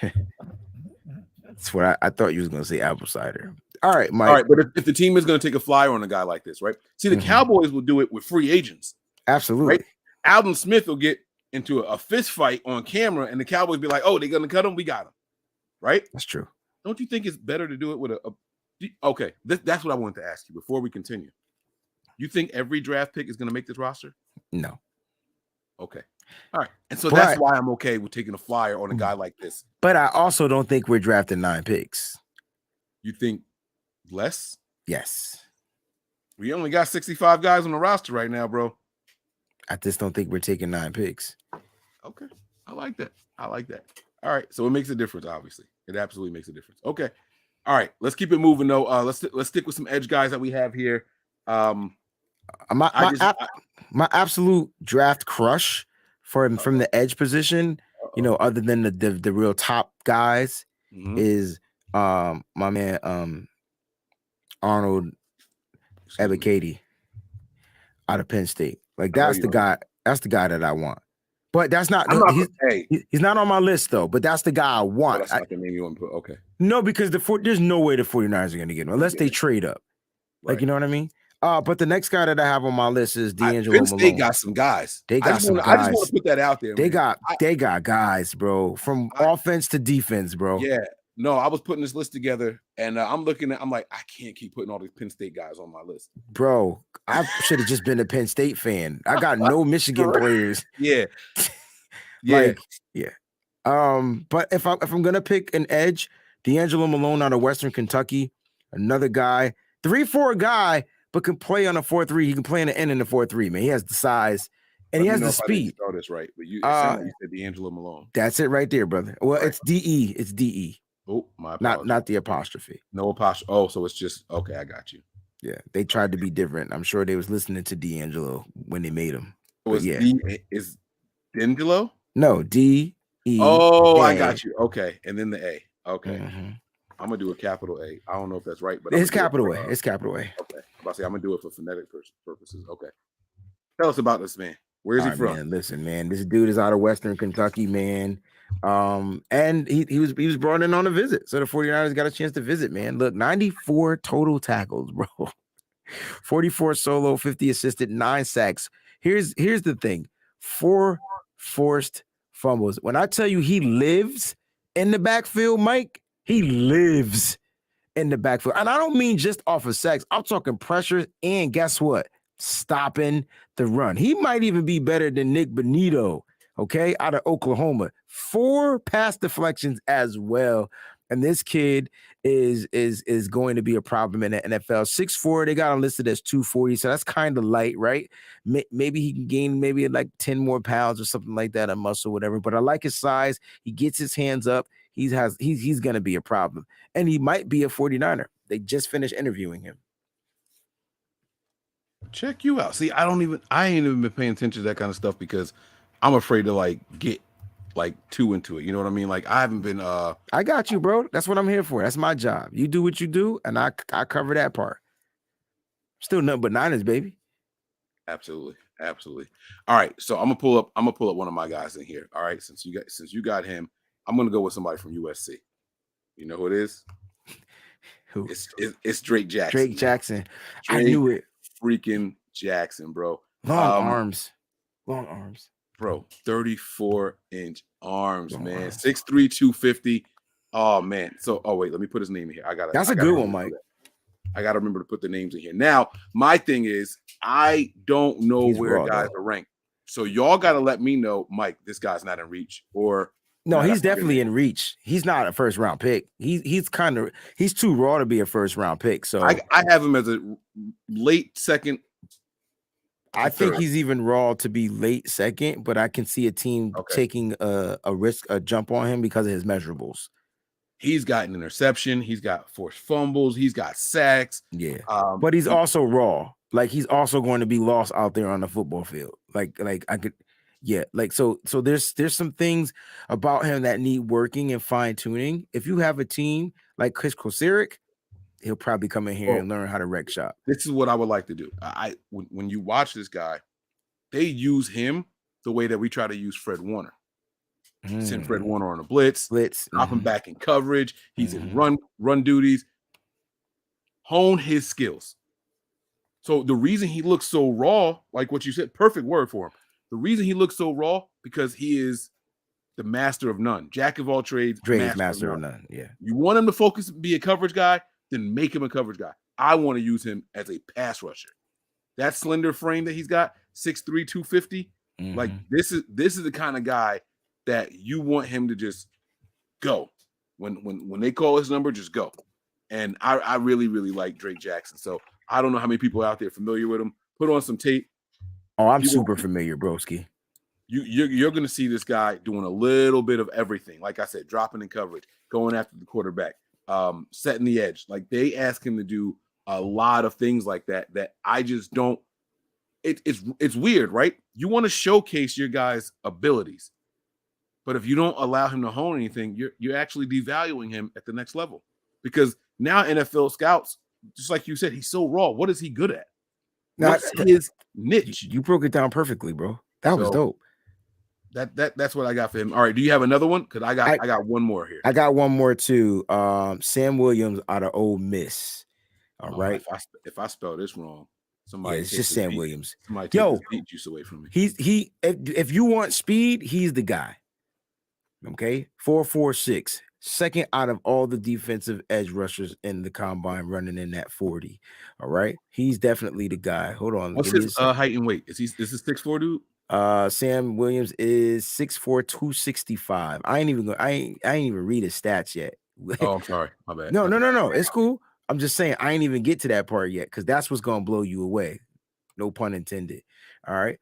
that's what I thought you was gonna say, apple cider. All right, Mike. All right, but if the team is gonna take a flyer on a guy like this, right? See, the Cowboys will do it with free agents. Absolutely. Right? Alden Smith will get into a fist fight on camera, and the Cowboys be like, "Oh, they're gonna cut him. We got him." Right? That's true. Don't you think it's better to do it with okay? That's what I wanted to ask you before we continue. You think every draft pick is going to make this roster? No. Okay. All right. And so that's why I'm okay with taking a flyer on a guy like this. But I also don't think we're drafting 9 picks. You think less? Yes. We only got 65 guys on the roster right now, bro. I just don't think we're taking 9 picks. Okay. I like that. All right. So it makes a difference, obviously. It absolutely makes a difference. Okay. All right. Let's keep it moving, though. Let's stick with some edge guys that we have here. My absolute draft crush from the edge position, you know, other than the real top guys, is my man Arnold Ebiketie out of Penn State. Like, that's the guy that I want. But that's not he's not on my list though. But that's the guy I want. That's not the name you want to put. Okay. No, because there's no way the 49ers are going to get him unless they trade up. Like, you know what I mean? But the next guy that I have on my list is D'Angelo Malone. They got some guys. They got some guys. I just want to put that out there. They got guys, bro, from offense to defense, bro. Yeah. No, I was putting this list together, and I'm like, I can't keep putting all these Penn State guys on my list. Bro, I should have just been a Penn State fan. I got no Michigan players. Yeah. Yeah. But if I'm gonna pick an edge, D'Angelo Malone out of Western Kentucky, another guy, 3-4 guy, but can play on a 4-3. He can play in the end in the 4-3, man. He has the size and he has the speed. Oh, that's right. But you said D'Angelo Malone. That's it right there, brother. Well, right. It's DE. It's DE. Oh, my apologies. Not the apostrophe. No apostrophe. Oh, so it's just okay. I got you. Yeah, they tried to be different. I'm sure they was listening to D'Angelo when they made him. Is D'Angelo? No, D-E. Oh, I got you. Okay, and then the A. Okay. I'm gonna do a capital A. I don't know if that's right, but it's capital A. It's capital A. Okay. I'm about to say I'm gonna do it for phonetic purposes. Okay. Tell us about this man. Where is he from? Man, listen, man. This dude is out of Western Kentucky, man. And he was brought in on a visit. So the 49ers got a chance to visit, man. Look, 94 total tackles, bro. 44 solo, 50 assisted, 9 sacks. Here's the thing. 4 forced fumbles. When I tell you he lives in the backfield, Mike, he lives in the backfield. And I don't mean just off of sacks. I'm talking pressures and guess what? Stopping the run. He might even be better than Nick Bonito, okay, out of Oklahoma. 4 pass deflections as well. And this kid is going to be a problem in the NFL. 6'4", they got him listed as 240, so that's kind of light, right? Maybe he can gain maybe like 10 more pounds or something like that, a muscle, whatever. But I like his size. He gets his hands up. He's going to be a problem. And he might be a 49er. They just finished interviewing him. Check you out. See, I ain't even been paying attention to that kind of stuff because I'm afraid to like get like too into it. You know what I mean? Like I haven't been I got you, bro. That's what I'm here for. That's my job. You do what you do, and I cover that part. Still nothing but Niners, baby. Absolutely. All right. So I'm gonna pull up one of my guys in here. All right. Since you got him, I'm gonna go with somebody from USC. You know who it is? Who? It's Drake Jackson. Drake Jackson. I knew it. Freaking Jackson, bro. Long arms. Bro, 34-inch arms, man. 6'3", 250. Oh, man. So, wait, let me put his name in here. That's a good one, Mike. I got to remember to put the names in here. Now, my thing is, I don't know where guys are ranked. So, y'all got to let me know, Mike, this guy's not in reach. Or No, Nah, he's that's not definitely good. in reach. He's not a first round pick. He's too raw to be a first round pick. So I have him as a late second. I think third. he's even raw to be late second, but I can see a team taking a risk, a jump on him because of his measurables. He's got an interception. He's got forced fumbles. He's got sacks. Yeah, but he's also raw. Like he's also going to be lost out there on the football field. Like I could, yeah. Like so there's some things about him that need working and fine tuning. If you have a team like Chris Kosiric, he'll probably come in here and learn how to wreck shop. This is what I would like to do. When you watch this guy, they use him the way that we try to use Fred Warner. Send Fred Warner on a blitz, drop him back in coverage. He's in run duties. Hone his skills. So the reason he looks so raw, like what you said, perfect word for him. The reason he looks so raw because he is the master of none, jack of all trades, master of none. Yeah. You want him to focus, be a coverage guy, then make him a coverage guy. I want to use him as a pass rusher. That slender frame that he's got, 6'3", 250. Like this is the kind of guy that you want him to just go. When they call his number, just go. And I really, really like Drake Jackson. So I don't know how many people out there familiar with him. Put on some tape. Oh, I'm super familiar, broski. You're going to see this guy doing a little bit of everything. Like I said, dropping in coverage, going after the quarterback, setting the edge. Like they ask him to do a lot of things like that I just don't. It's weird, right? You want to showcase your guy's abilities, but if you don't allow him to hone anything, you're actually devaluing him at the next level. Because now NFL scouts, just like you said, he's so raw. What is he good at? What's his niche? You broke it down perfectly, bro. That was dope. That's what I got for him. All right, do you have another one? Because I got one more here. I got one more too. Sam Williams out of Ole Miss. All right. If I spell this wrong, somebody it's just Sam Williams. Somebody take the beat juice away from me. If you want speed, he's the guy. Okay, 4.46, second out of all the defensive edge rushers in the combine, running in that 40. All right, he's definitely the guy. Hold on. What's his height and weight? Is this 6'4" dude? Sam Williams is 6'4", 265. I ain't even read his stats yet. Oh, I'm sorry. My bad. No. It's cool. I'm just saying I ain't even get to that part yet because that's what's gonna blow you away. No pun intended. All right.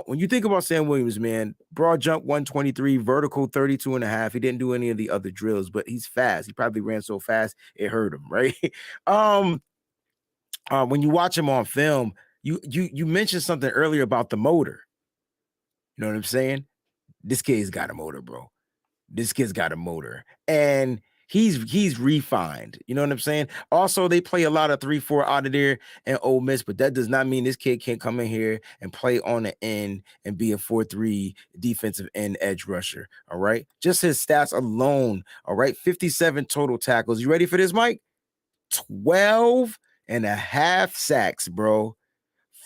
When you think about Sam Williams, man, broad jump 123, vertical 32.5. He didn't do any of the other drills, but he's fast. He probably ran so fast it hurt him, right? When you watch him on film, you mentioned something earlier about the motor. You know what I'm saying? This kid's got a motor, bro. This kid's got a motor. And he's refined. You know what I'm saying? Also, they play a lot of 3-4 out of there and Ole Miss, but that does not mean this kid can't come in here and play on the end and be a 4-3 defensive end edge rusher. All right. Just his stats alone. All right. 57 total tackles. You ready for this, Mike? 12.5 sacks, bro.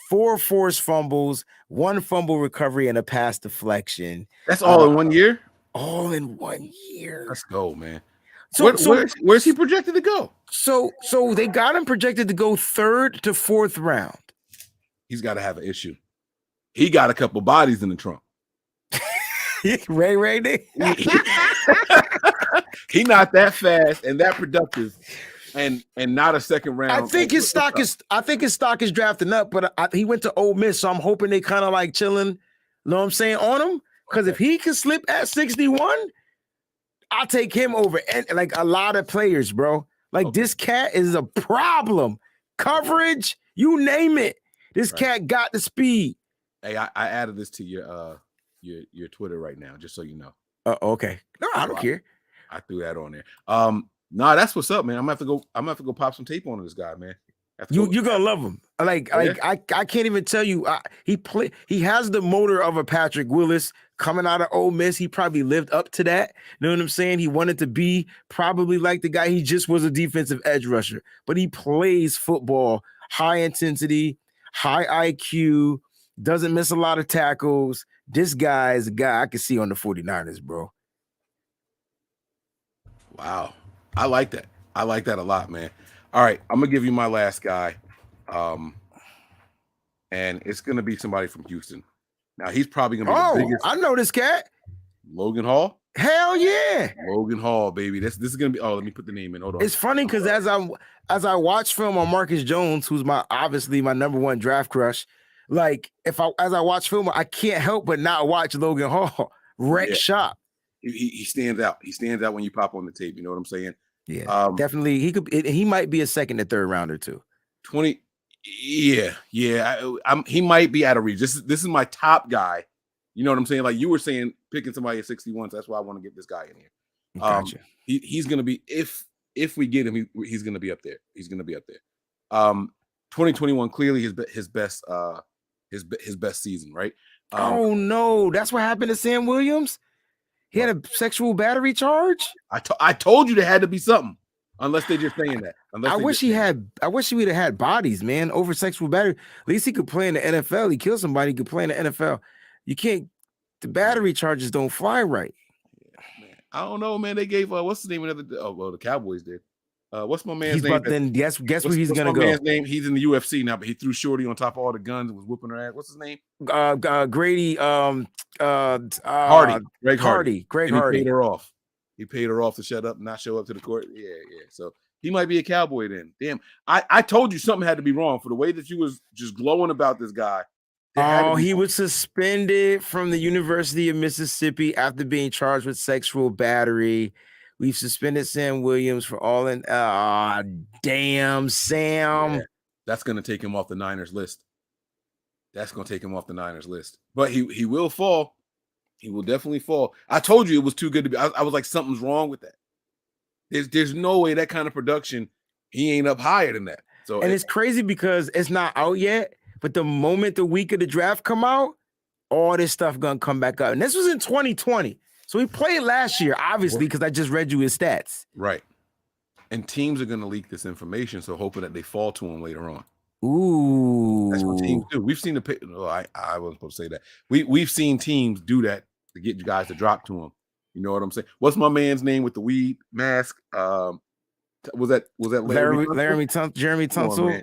4 forced fumbles, 1 fumble recovery, and a pass deflection. That's all in 1 year? All in 1 year. Let's go, man. Where's he projected to go? So they got him projected to go 3rd to 4th round. He's got to have an issue. He got a couple bodies in the trunk. Ray. He not that fast and that productive, and not a second round. I think his stock is drafting up, but he went to Ole Miss, so I'm hoping they kind of like chilling. You know what I'm saying on him? Because if he can slip at 61. I'll take him over and like a lot of players, bro. Like this cat is a problem. Coverage, you name it. This cat got the speed. Hey, I added this to your Twitter right now, just so you know. Okay. No, I don't care. I threw that on there. Nah, that's what's up, man. I'm gonna have to go pop some tape on this guy, man. You're gonna love him. I can't even tell you. He has the motor of a Patrick Willis coming out of Ole Miss. He probably lived up to that. You know what I'm saying? He wanted to be probably like the guy. He just was a defensive edge rusher, but he plays football, high intensity, high IQ, doesn't miss a lot of tackles. This guy is a guy I can see on the 49ers, bro. Wow. I like that. I like that a lot, man. All right, I'm gonna give you my last guy, and it's gonna be somebody from Houston. Now he's probably gonna be the biggest. I know this cat, Logan Hall. Hell yeah. Logan Hall, baby. This is gonna be. Oh, let me put the name in. Hold on. It's funny because as I watch film on Marcus Jones, who's obviously my number one draft crush, like as I watch film, I can't help but not watch Logan Hall wreck shop. He stands out. He stands out when you pop on the tape. You know what I'm saying? Yeah, definitely. He might be a second or third rounder too. 20. Yeah. He might be out of reach. This is my top guy. You know what I'm saying? Like you were saying, picking somebody at 61. So that's why I want to get this guy in here. Gotcha. He's gonna be if we get him, he's gonna be up there. He's gonna be up there. 2021 clearly his best season, right? Oh no, that's what happened to Sam Williams. He had a sexual battery charge. I told you there had to be something, unless they're just saying that. I wish he would have had bodies, man, over sexual battery. At least he could play in the NFL. He killed somebody. He could play in the NFL. You can't. The battery charges don't fly right. Yeah, man. I don't know, man. They gave what's the name of the Cowboys did. What's my man's name? Then guess where he's gonna go. Man's name? He's in the UFC now, but he threw Shorty on top of all the guns and was whooping her ass. What's his name? Grady. Hardy. Greg Hardy. Greg and Hardy. He paid her off. He paid her off to shut up, and not show up to the court. Yeah. So he might be a Cowboy then. Damn. I told you something had to be wrong for the way that you was just glowing about this guy. Oh, he was suspended from the University of Mississippi after being charged with sexual battery. We've suspended Sam Williams for all in. Damn, Sam. Yeah, that's going to take him off the Niners list. But he will fall. He will definitely fall. I told you it was too good to be. I was like, something's wrong with that. There's no way that kind of production, he ain't up higher than that. So it's crazy because it's not out yet. But the moment the week of the draft come out, all this stuff gonna come back up. And this was in 2020. So he played last year, obviously, because I just read you his stats. Right. And teams are gonna leak this information, so hoping that they fall to him later on. Ooh. That's what teams do. We've seen I wasn't supposed to say that. We've seen teams do that to get you guys to drop to him. You know what I'm saying? What's my man's name with the weed mask? Was that Jeremy Tunsil?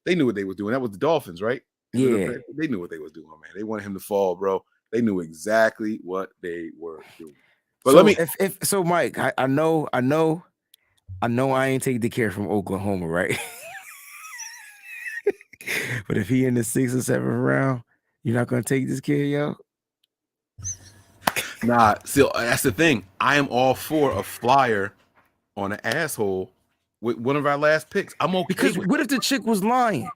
They knew what they was doing. That was the Dolphins, right? Yeah. They knew what they was doing, man. They wanted him to fall, bro. They knew exactly what they were doing. But so Mike, I know I ain't taking the care from Oklahoma, right? But if he in the 6th or 7th round, you're not gonna take this kid, yo? Nah, still that's the thing. I am all for a flyer on an asshole with one of our last picks. I'm okay. Because what if the chick was lying?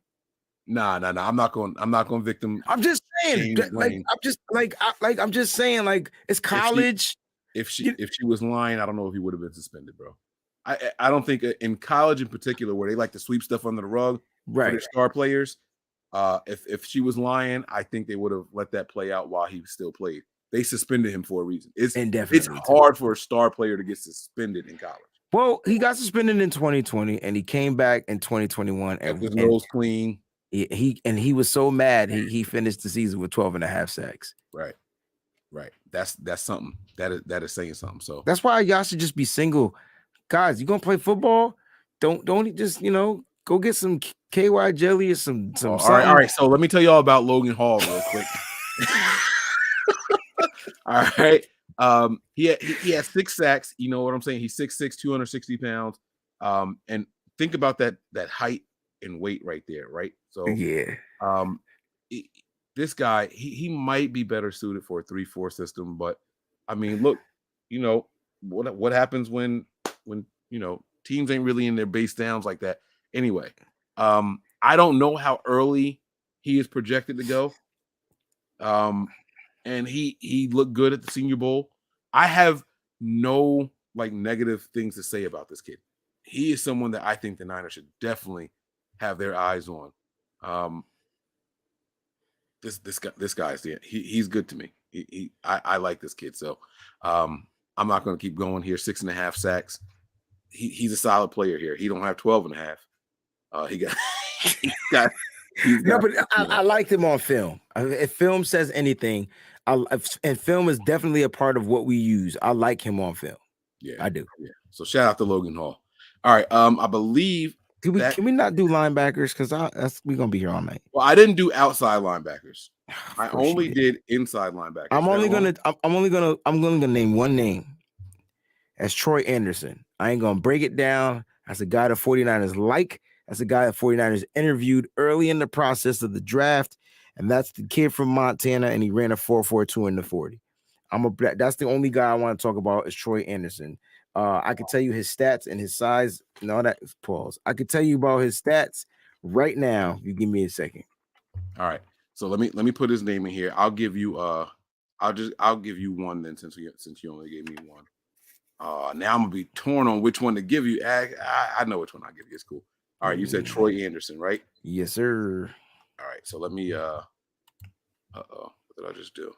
Nah. I'm not going victim. I'm just saying, I'm just saying, like, it's college. If she was lying, I don't know if he would have been suspended, bro. I don't think in college in particular, where they like to sweep stuff under the rug, right? For their star players. If she was lying, I think they would have let that play out while he still played. They suspended him for a reason. It's hard for a star player to get suspended in college. Well, he got suspended in 2020 and he came back in 2021 and his nose clean. He was so mad he finished the season with 12.5 sacks. Right. That's something. That is saying something. So that's why y'all should just be single. Guys, you gonna play football? Don't just go get some KY jelly or some. All right. So let me tell y'all about Logan Hall real quick. All right. He had 6 sacks. You know what I'm saying? He's 6'6", 260 pounds. And think about that height and weight right there, right? So yeah. This guy, he might be better suited for a 3-4 system, but I mean, look, what happens when teams ain't really in their base downs like that. Anyway, I don't know how early he is projected to go. And he looked good at the Senior Bowl. I have no negative things to say about this kid. He is someone that I think the Niners should definitely have their eyes on. This guy's he's good to me. I like this kid. So I'm not going to keep going here. 6.5 sacks. He's a solid player here. He don't have 12.5. He got. But I liked him on film. If film says anything, and film is definitely a part of what we use. I like him on film. Yeah, I do. Yeah. So shout out to Logan Hall. All right. I believe. Can we not do linebackers? Because we're gonna be here all night. Well, I didn't do outside linebackers. I Of course you only did. did inside linebacker. I'm only gonna name one name. That's Troy Anderson. I ain't gonna break it down. That's a guy the 49ers like. That's a guy the 49ers interviewed early in the process of the draft. And that's the kid from Montana, and he ran a 4.42 in the 40. That's the only guy I want to talk about is Troy Anderson. I could tell you his stats and his size. No, that pause. I could tell you about his stats right now. You give me a second. All right. So let me put his name in here. I'll give you I'll give you one then since you only gave me one. Now I'm gonna be torn on which one to give you. I know which one I'll give you. It's cool. All right, you said Troy Anderson, right? Yes, sir. All right, so let me what did I just do?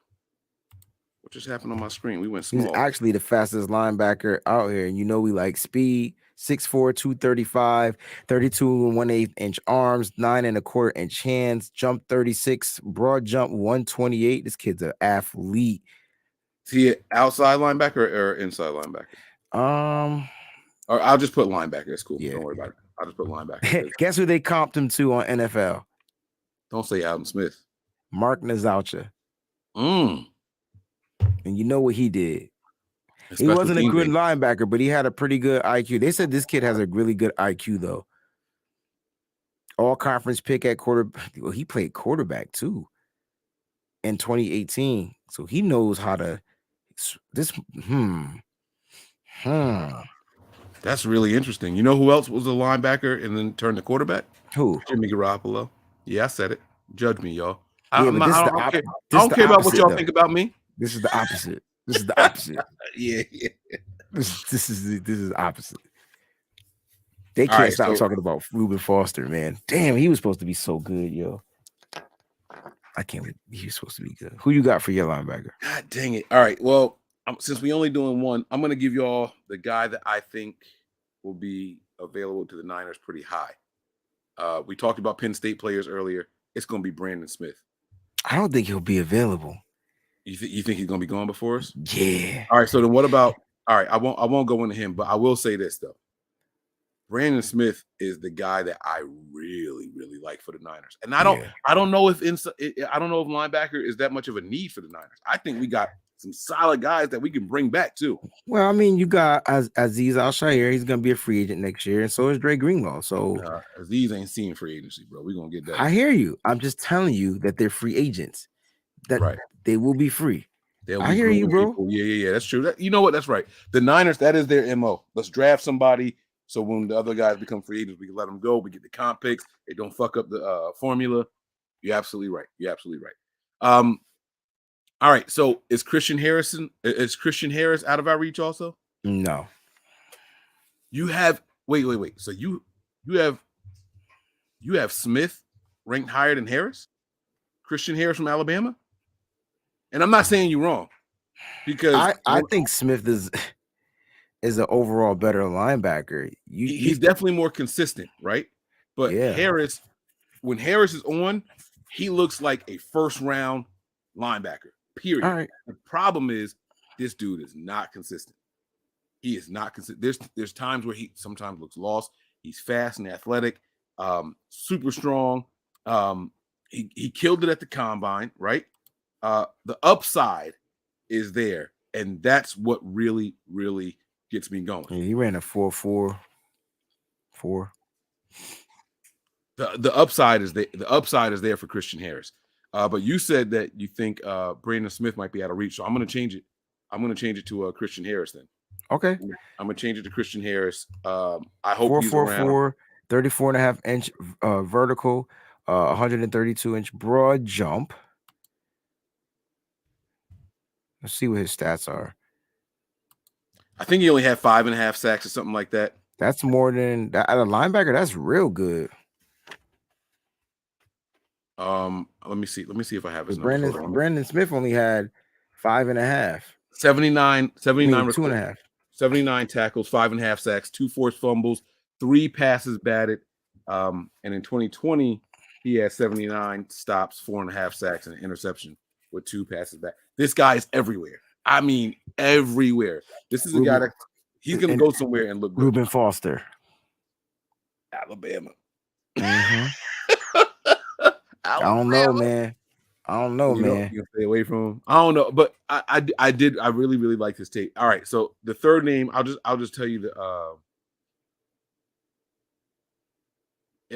What just happened on my screen? We went small. He's actually the fastest linebacker out here. And you know we like speed, 6'4", 235, 32 1/8 inch arms, 9 1/4 inch hands, jump 36, broad jump 128. This kid's an athlete. Is he an outside linebacker or inside linebacker? Or I'll just put linebacker. It's cool. Yeah. Don't worry about it. I'll just put linebacker. Guess who they comped him to on NFL? Don't say Adam Smith. Mark Nazaucha. And you know what he did? He wasn't a good linebacker, but he had a pretty good IQ. They said this kid has a really good IQ, though. All conference pick at quarterback. Well, he played quarterback, too, in 2018. So he knows how to That's really interesting. You know who else was a linebacker and then turned to quarterback? Who? Jimmy Garoppolo. Yeah, I said it. Judge me, y'all. Yeah, I don't care about what y'all think about me. This is the opposite. This is the opposite. Yeah. This is opposite. They can't stop talking about Reuben Foster, man. Damn, he was supposed to be so good, yo. I can't believe he was supposed to be good. Who you got for your linebacker? God dang it. All right. Well, since we only doing one, I'm going to give y'all the guy that I think will be available to the Niners pretty high. We talked about Penn State players earlier. It's going to be Brandon Smith. I don't think he'll be available. You think he's going to be gone before us? Yeah. All right. So then what about? All right. I won't go into him, but I will say this though. Brandon Smith is the guy that I really, really like for the Niners, and I don't know if linebacker is that much of a need for the Niners. I think we got some solid guys that we can bring back too. Well, I mean, you got Azeez Al-Shaair. He's going to be a free agent next year, and so is Dre Greenlaw. So Azeez ain't seeing free agency, bro. We're gonna get that. I hear you. I'm just telling you that they're free agents. That they will be free. I hear you, bro. People. Yeah. That's true. You know what? That's right. The Niners, that is their MO. Let's draft somebody. So when the other guys become free agents, we can let them go. We get the comp picks. They don't fuck up the formula. You're absolutely right. All right. So is Christian Harris out of our reach also? No. You have wait. So you have Smith ranked higher than Harris? Christian Harris from Alabama? And I'm not saying you're wrong. Because I think Smith is an overall better linebacker. He's definitely more consistent, right? But Harris, when Harris is on, he looks like a first-round linebacker, period. All right. The problem is this dude is not consistent. He is not consistent. There's times where he sometimes looks lost. He's fast and athletic, super strong. He killed it at the combine, right? The upside is there, and that's what really, really gets me going. Yeah, he ran a 4.44. The upside is there for Christian Harris. But you said that you think Brandon Smith might be out of reach, so I'm going to change it. I'm going to change it to Christian Harris then. Okay. I'm going to change it to Christian Harris. I hope he's around. 4.44, 34.5 inch vertical, 132 inch broad jump. Let's see what his stats are. I think he only had 5.5 sacks or something like that. That's more than that. At a linebacker, that's real good. Let me see if I have his numbers. Brandon Smith only had 5.5. 79 2.5. 79 tackles, 5.5 sacks, 2 forced fumbles, 3 passes batted. And in 2020, he had 79 stops, 4.5 sacks, and an interception with 2 passes back. This guy is everywhere. I mean, everywhere. This is a guy that he's going to go somewhere and look good. Reuben Foster. Alabama. Mm-hmm. I don't know, man. I don't know, man. You stay away from him. I don't know, but I really like his tape. All right, so the third name, I'll just tell you the.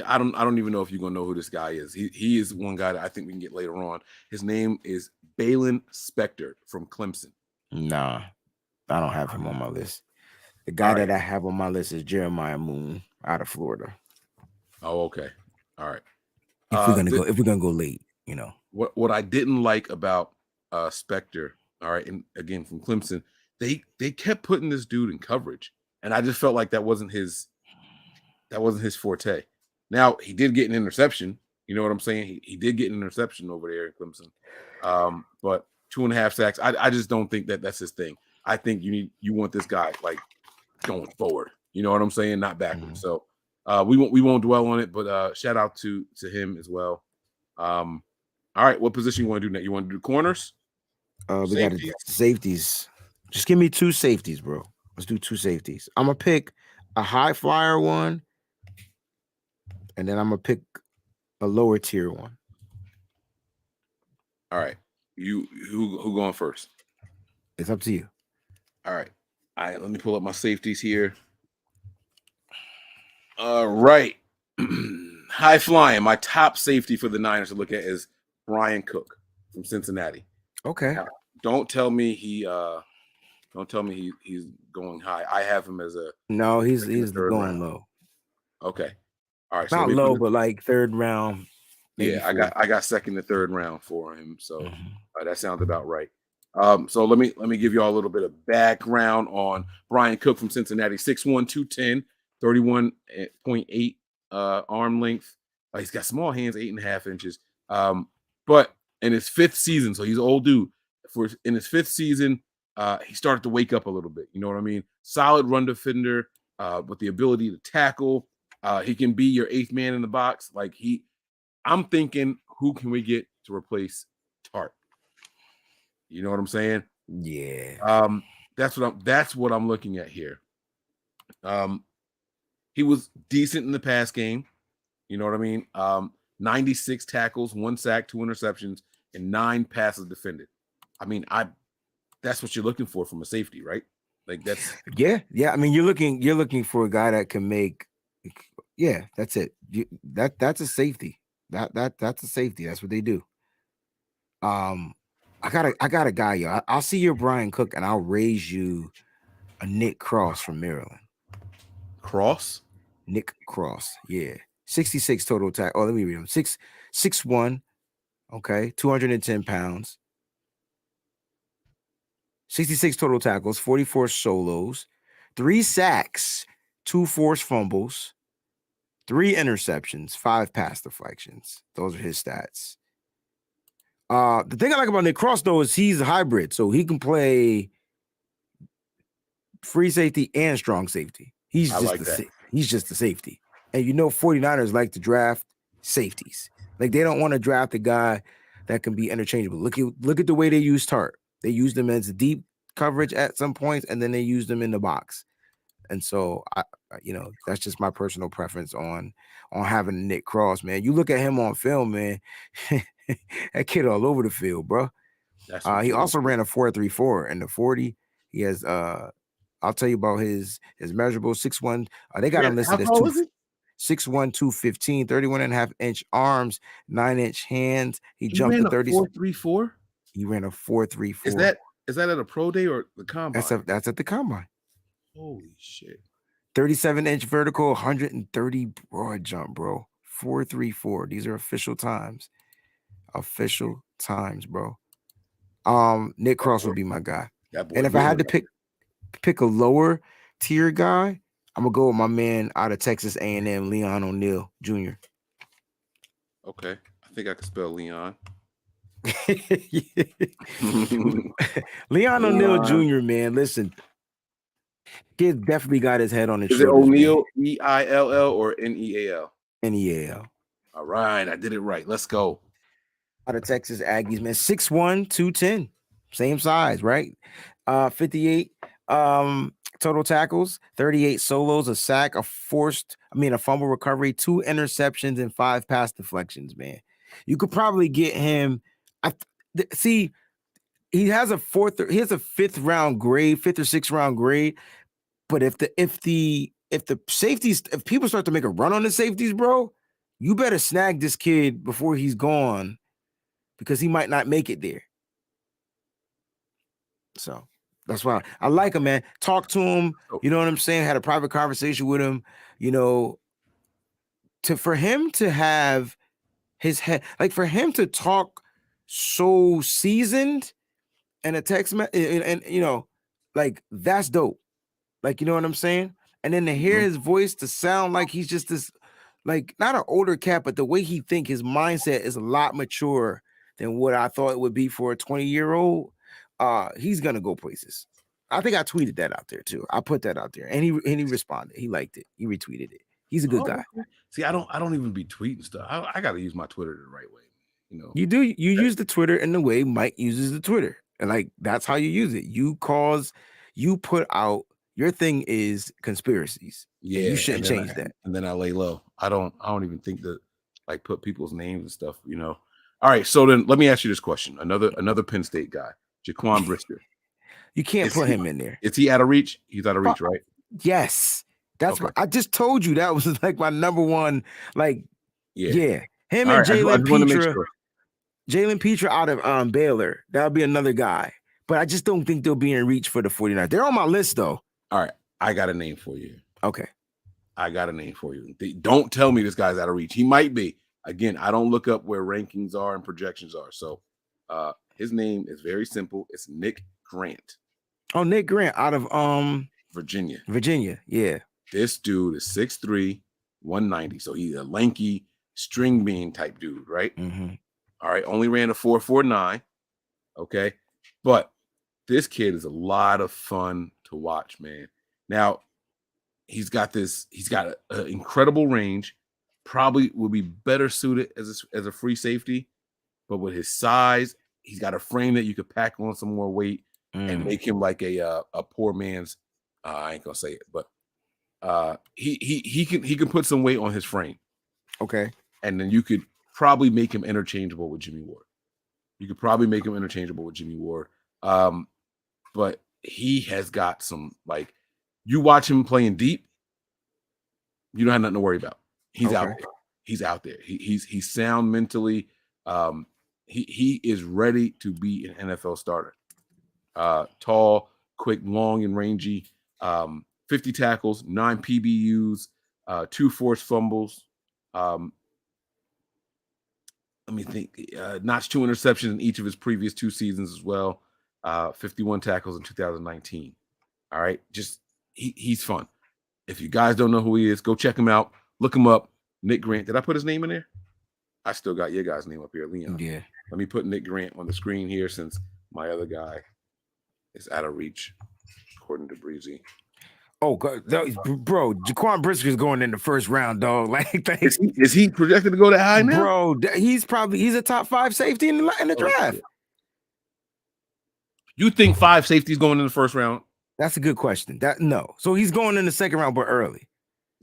I don't even know if you're gonna know who this guy is. He is one guy that I think we can get later on. His name is Balin Spector from Clemson. Nah, I don't have him on my list. The guy that I have on my list is Jeremiah Moon out of Florida. Oh, okay. All right. If we're gonna go late, you know. What I didn't like about Spector, all right, and again from Clemson, they kept putting this dude in coverage, and I just felt like that wasn't his forte. Now he did get an interception, you know what I'm saying? He did get an interception over there in Clemson, but 2.5 sacks. I just don't think that's his thing. I think you want this guy like going forward, you know what I'm saying, not backwards. So we won't dwell on it, but shout out to him as well. All right, what position you want to do now? You want to do corners? We got to do safeties. Just give me 2 safeties, bro. Let's do 2 safeties. I'm gonna pick a high flyer one, and then I'm gonna pick a lower tier one. All right, who going first? It's up to you. All right, let me pull up my safeties here. All right, high flying. My top safety for the Niners to look at is Brian Cook from Cincinnati. Okay. Now, don't tell me he's going high. I have him as a he's going low. Okay. All right. Not low, but like 3rd round. Yeah, I got 2nd to 3rd round for him. So that sounds about right. So let me give you all a little bit of background on Brian Cook from Cincinnati. 6'1", 210, 31.8 arm length. He's got small hands, 8.5 inches. But in his 5th season, so he's an old dude. In his 5th season, he started to wake up a little bit. You know what I mean? Solid run defender with the ability to tackle. He can be your 8th man in the box. I'm thinking, who can we get to replace Tart? You know what I'm saying? Yeah. That's what I'm looking at here. He was decent in the pass game. You know what I mean? 96 tackles, 1 sack, 2 interceptions, and 9 passes defended. I mean, that's what you're looking for from a safety, right? Like that's yeah. I mean, you're looking for a guy that can make. Yeah, that's it. That's a safety. That's a safety. That's what they do. I got a guy, yo. I'll see your Brian Cook, and I'll raise you a Nick Cross from Maryland. Cross? Nick Cross, yeah. 66 total tackle. Oh, let me read him. 6'1", okay, 210 pounds. 66 total tackles, 44 solos, 3 sacks, 2 forced fumbles, 3 interceptions, 5 pass deflections. Those are his stats. The thing I like about Nick Cross, though, is he's a hybrid, so he can play free safety and strong safety. He's just the safety. And 49ers like to draft safeties. Like, they don't want to draft a guy that can be interchangeable. Look at the way they use Tart. They use them as deep coverage at some points, and then they use them in the box. And so, that's just my personal preference on having Nick Cross, man. You look at him on film, man, that kid all over the field, bro. He also ran a 4.34 in the 40. He has, I'll tell you about his measurables. 6'1". They got him listed as 6'1", 215, 31.5-inch arms, 9-inch hands. He jumped to 30. 4.34. He ran a 4.34. Is that at a pro day or the combine? That's at the combine. Holy shit. 37-inch vertical, 130 broad jump, bro. 4.34. These are official times. Bro. Nick Cross would be my guy. And if I had to pick a lower tier guy, I'm gonna go with my man out of Texas A&M, Leon O'Neal Jr. Okay, I think I can spell Leon. Leon O'Neal Jr., man. Listen, kid definitely got his head on his shoulders. Is it O'Neal, E-I-L-L or N-E-A-L? N-E-A-L. All right, I did it right. Let's go. Out of Texas Aggies, man. 6'1", 210. Same size, right? 58 total tackles, 38 solos, a sack, a fumble recovery, 2 interceptions, and 5 pass deflections, man. You could probably get him See, he has a fifth round grade, 5th or 6th round grade. But if the safeties, if people start to make a run on the safeties, bro, you better snag this kid before he's gone, because he might not make it there. So that's why I like him, man. Talk to him. You know what I'm saying? Had a private conversation with him. You know, for him to have his head, like for him to talk so seasoned and a text and you know, like that's dope. Like, you know what I'm saying? And then to hear his voice, to sound like he's just this, like, not an older cat, but the way he think, his mindset is a lot mature than what I thought it would be for a 20-year-old. He's gonna go places. I think I tweeted that out there too. I put that out there, and he responded. He liked it. He retweeted it. He's a good guy. See, I don't even be tweeting stuff. I got to use my Twitter the right way. You know, you do. You use the Twitter in the way Mike uses the Twitter, and like that's how you use it. You put out. Your thing is conspiracies. Yeah, you shouldn't change that. And then I lay low. I don't even think that, like, put people's names and stuff, you know. All right, so then let me ask you this question. Another Penn State guy, Jaquan Brisker. You can't put him in there. Is he out of reach? He's out of reach, right? Yes. That's what I just told you. That was like my number one. Like, yeah. Him and Jalen Petra. Sure. Jalen Petra out of Baylor. That would be another guy. But I just don't think they'll be in reach for the 49ers. They're on my list, though. All right, I got a name for you. Okay. I got a name for you. Don't tell me this guy's out of reach. He might be. Again, I don't look up where rankings are and projections are. So his name is very simple. It's Nick Grant. Oh, Nick Grant out of Virginia. Virginia, yeah. This dude is 6'3", 190. So he's a lanky string bean type dude, right? Mm-hmm. All right, only ran a 4.49. Okay. But this kid is a lot of fun to watch, man. Now, he's got an incredible range. Probably would be better suited as a free safety, but with his size, he's got a frame that you could pack on some more weight and make him like a poor man's. I ain't gonna say it, but he can put some weight on his frame. Okay, and then you could probably make him interchangeable with Jimmy Ward. But he has got some, like, you watch him playing deep, you don't have nothing to worry about. He's out there. He's out there. He's sound mentally. He is ready to be an NFL starter. Tall, quick, long, and rangy. 50 tackles, 9 PBUs, 2 forced fumbles. Let me think. Notched 2 interceptions in each of his previous 2 seasons as well. 51 tackles in 2019. All right. Just he's fun. If you guys don't know who he is, go check him out. Look him up. Nick Grant. Did I put his name in there? I still got your guy's name up here, Leon. Yeah. Let me put Nick Grant on the screen here since my other guy is out of reach, according to Breezy. Oh, God, bro, Jaquan Brisker is going in the first round, dog. Like, is he projected to go that high now? Bro, he's a top 5 safety in the draft. Shit. You think 5 safeties going in the first round? That's a good question. No. So he's going in the second round, but early.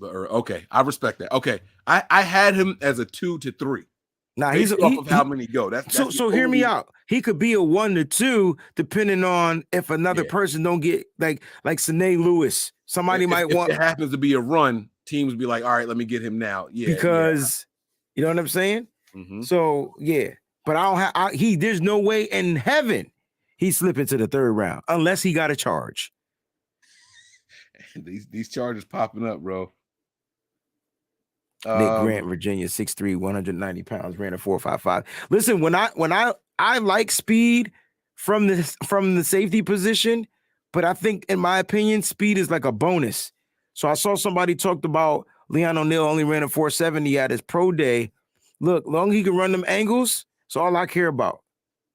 Okay, I respect that. Okay, I had him as a 2 to 3. Now he's off of how many go. That's so hear me out. He could be a 1 to 2 depending on if another person don't get like Sine Lewis. Somebody might want. If it happens to be a run, teams be like, all right, let me get him now. Yeah, because you know what I'm saying. Mm-hmm. So yeah, but I don't have. There's no way in heaven he's slipping to the 3rd round unless he got a charge. And these charges popping up, bro. Nick Grant, Virginia, 6'3", 190 pounds, ran a 4.55. Listen, when I like speed from the safety position, but I think, in my opinion, speed is like a bonus. So I saw somebody talked about Leon O'Neal only ran a 4.70 at his pro day. Look, long as he can run them angles, that's all I care about.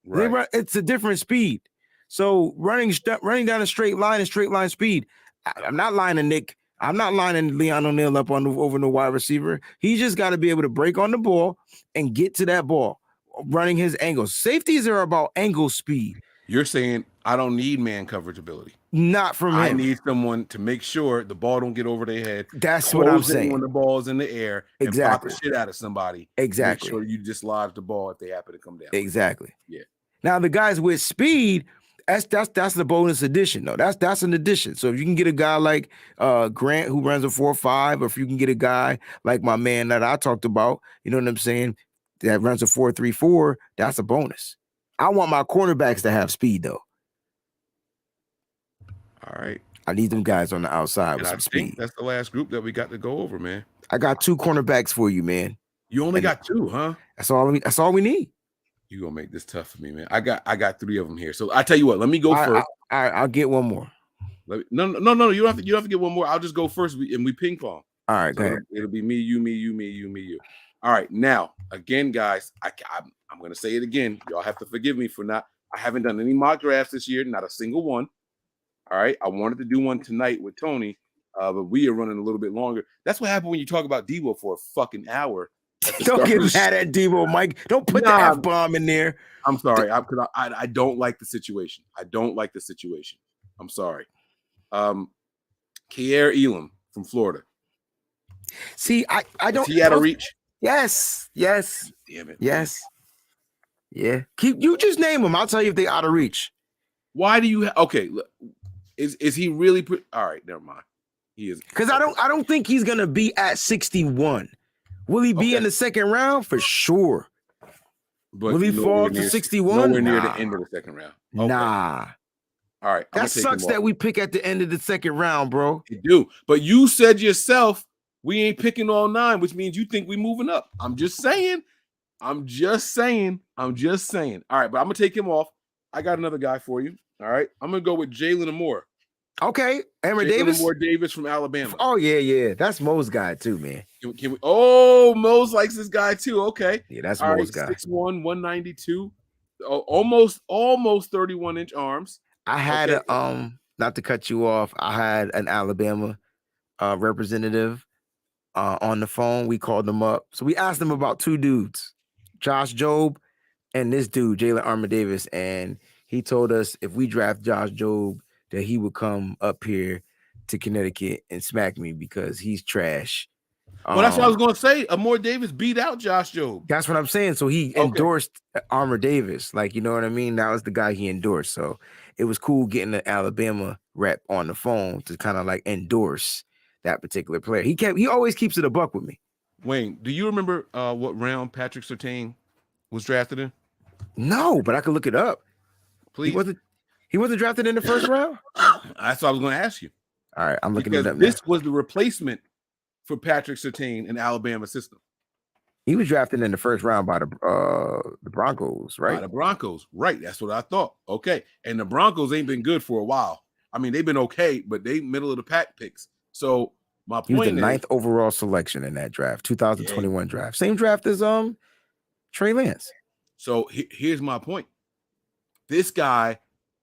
Right. It's a different speed. So running down a straight line is straight line speed. I'm not lying to Nick. I'm not lining Leon O'Neal up over the wide receiver. He just got to be able to break on the ball and get to that ball, running his angles. Safeties are about angle speed. You're saying I don't need man coverage ability. Not from I him. need someone to make sure the ball don't get over their head. That's what I'm saying. When the ball's in the air, Exactly. and pop the shit out of somebody. Exactly. Make sure you dislodge the ball if they happen to come down. Exactly. Yeah. Now the guys with speed, that's the bonus addition. though. That's an addition. So if you can get a guy like Grant who runs a 4.5, or if you can get a guy like my man that I talked about, you know what I'm saying, that runs a 4.34, that's a bonus. I want my cornerbacks to have speed though. All right. I need them guys on the outside with And I some think speed. that's the last group that we got to go over, man. I got 2 cornerbacks for you, man. You only got 2, huh? That's all we need. You're gonna make this tough for me, man. I got 3 of them here. So I tell you what, let me go first. I'll get one more. No. You don't have to get one more. I'll just go first and we ping pong. All right, go ahead. It'll be me, you. All right, now again, guys, I'm gonna say it again. Y'all have to forgive me for not. I haven't done any mock drafts this year, not a single one. All right, I wanted to do one tonight with Tony, but we are running a little bit longer. That's what happened when you talk about Debo for a fucking hour. Don't get mad at Debo, Mike. Don't put the F-bomb in there. I'm sorry, because I don't like the situation. I don't like the situation. I'm sorry. Kaiir Elam from Florida. See, I don't. Is he out of reach? Yes. Damn it. Yes. Yeah. You just name them. I'll tell you if they out of reach. Why do you? Okay, look, is he really? All right, never mind. He is, because I don't think he's gonna be at 61. Will he be in the second round? For sure. But will he fall to 61? Nowhere near the end of the second round. Okay. Nah. All right. That sucks that we pick at the end of the second round, bro. You do. But you said yourself, we ain't picking all 9, which means you think we moving up. I'm just saying. All right, but I'm gonna take him off. I got another guy for you. All right. I'm gonna go with Jalen Moore. Okay. Emory Davis. Moore Davis from Alabama. Oh, yeah. That's Mo's guy too, man. Can we? Oh, Mo's likes this guy too. Okay. Yeah, that's all Mo's right, guy. 6'1", 192. Almost 31-inch arms. I had not to cut you off, I had an Alabama representative on the phone. We called them up. So we asked them about 2 dudes, Josh Jobe and this dude, Jalen Armour Davis. And he told us if we draft Josh Jobe, that he would come up here to Connecticut and smack me because he's trash. Well, that's what I was going to say. Amore Davis beat out Josh Jobe. That's what I'm saying. So he endorsed Armour Davis. Like, you know what I mean? That was the guy he endorsed. So it was cool getting the Alabama rep on the phone to kind of like endorse that particular player. He always keeps it a buck with me. Wayne, do you remember what round Patrick Surtain was drafted in? No, but I could look it up. Please. He wasn't drafted in the first round? That's what I was going to ask you. All right, I'm looking it up now. This was the replacement for Patrick Surtain in Alabama system. He was drafted in the first round by the Broncos, right? By the Broncos, right. That's what I thought. Okay. And the Broncos ain't been good for a while. I mean, they've been okay, but they middle of the pack picks. So my point is, he was the 9th overall selection in that draft, 2021 draft. Same draft as Trey Lance. So here's my point. This guy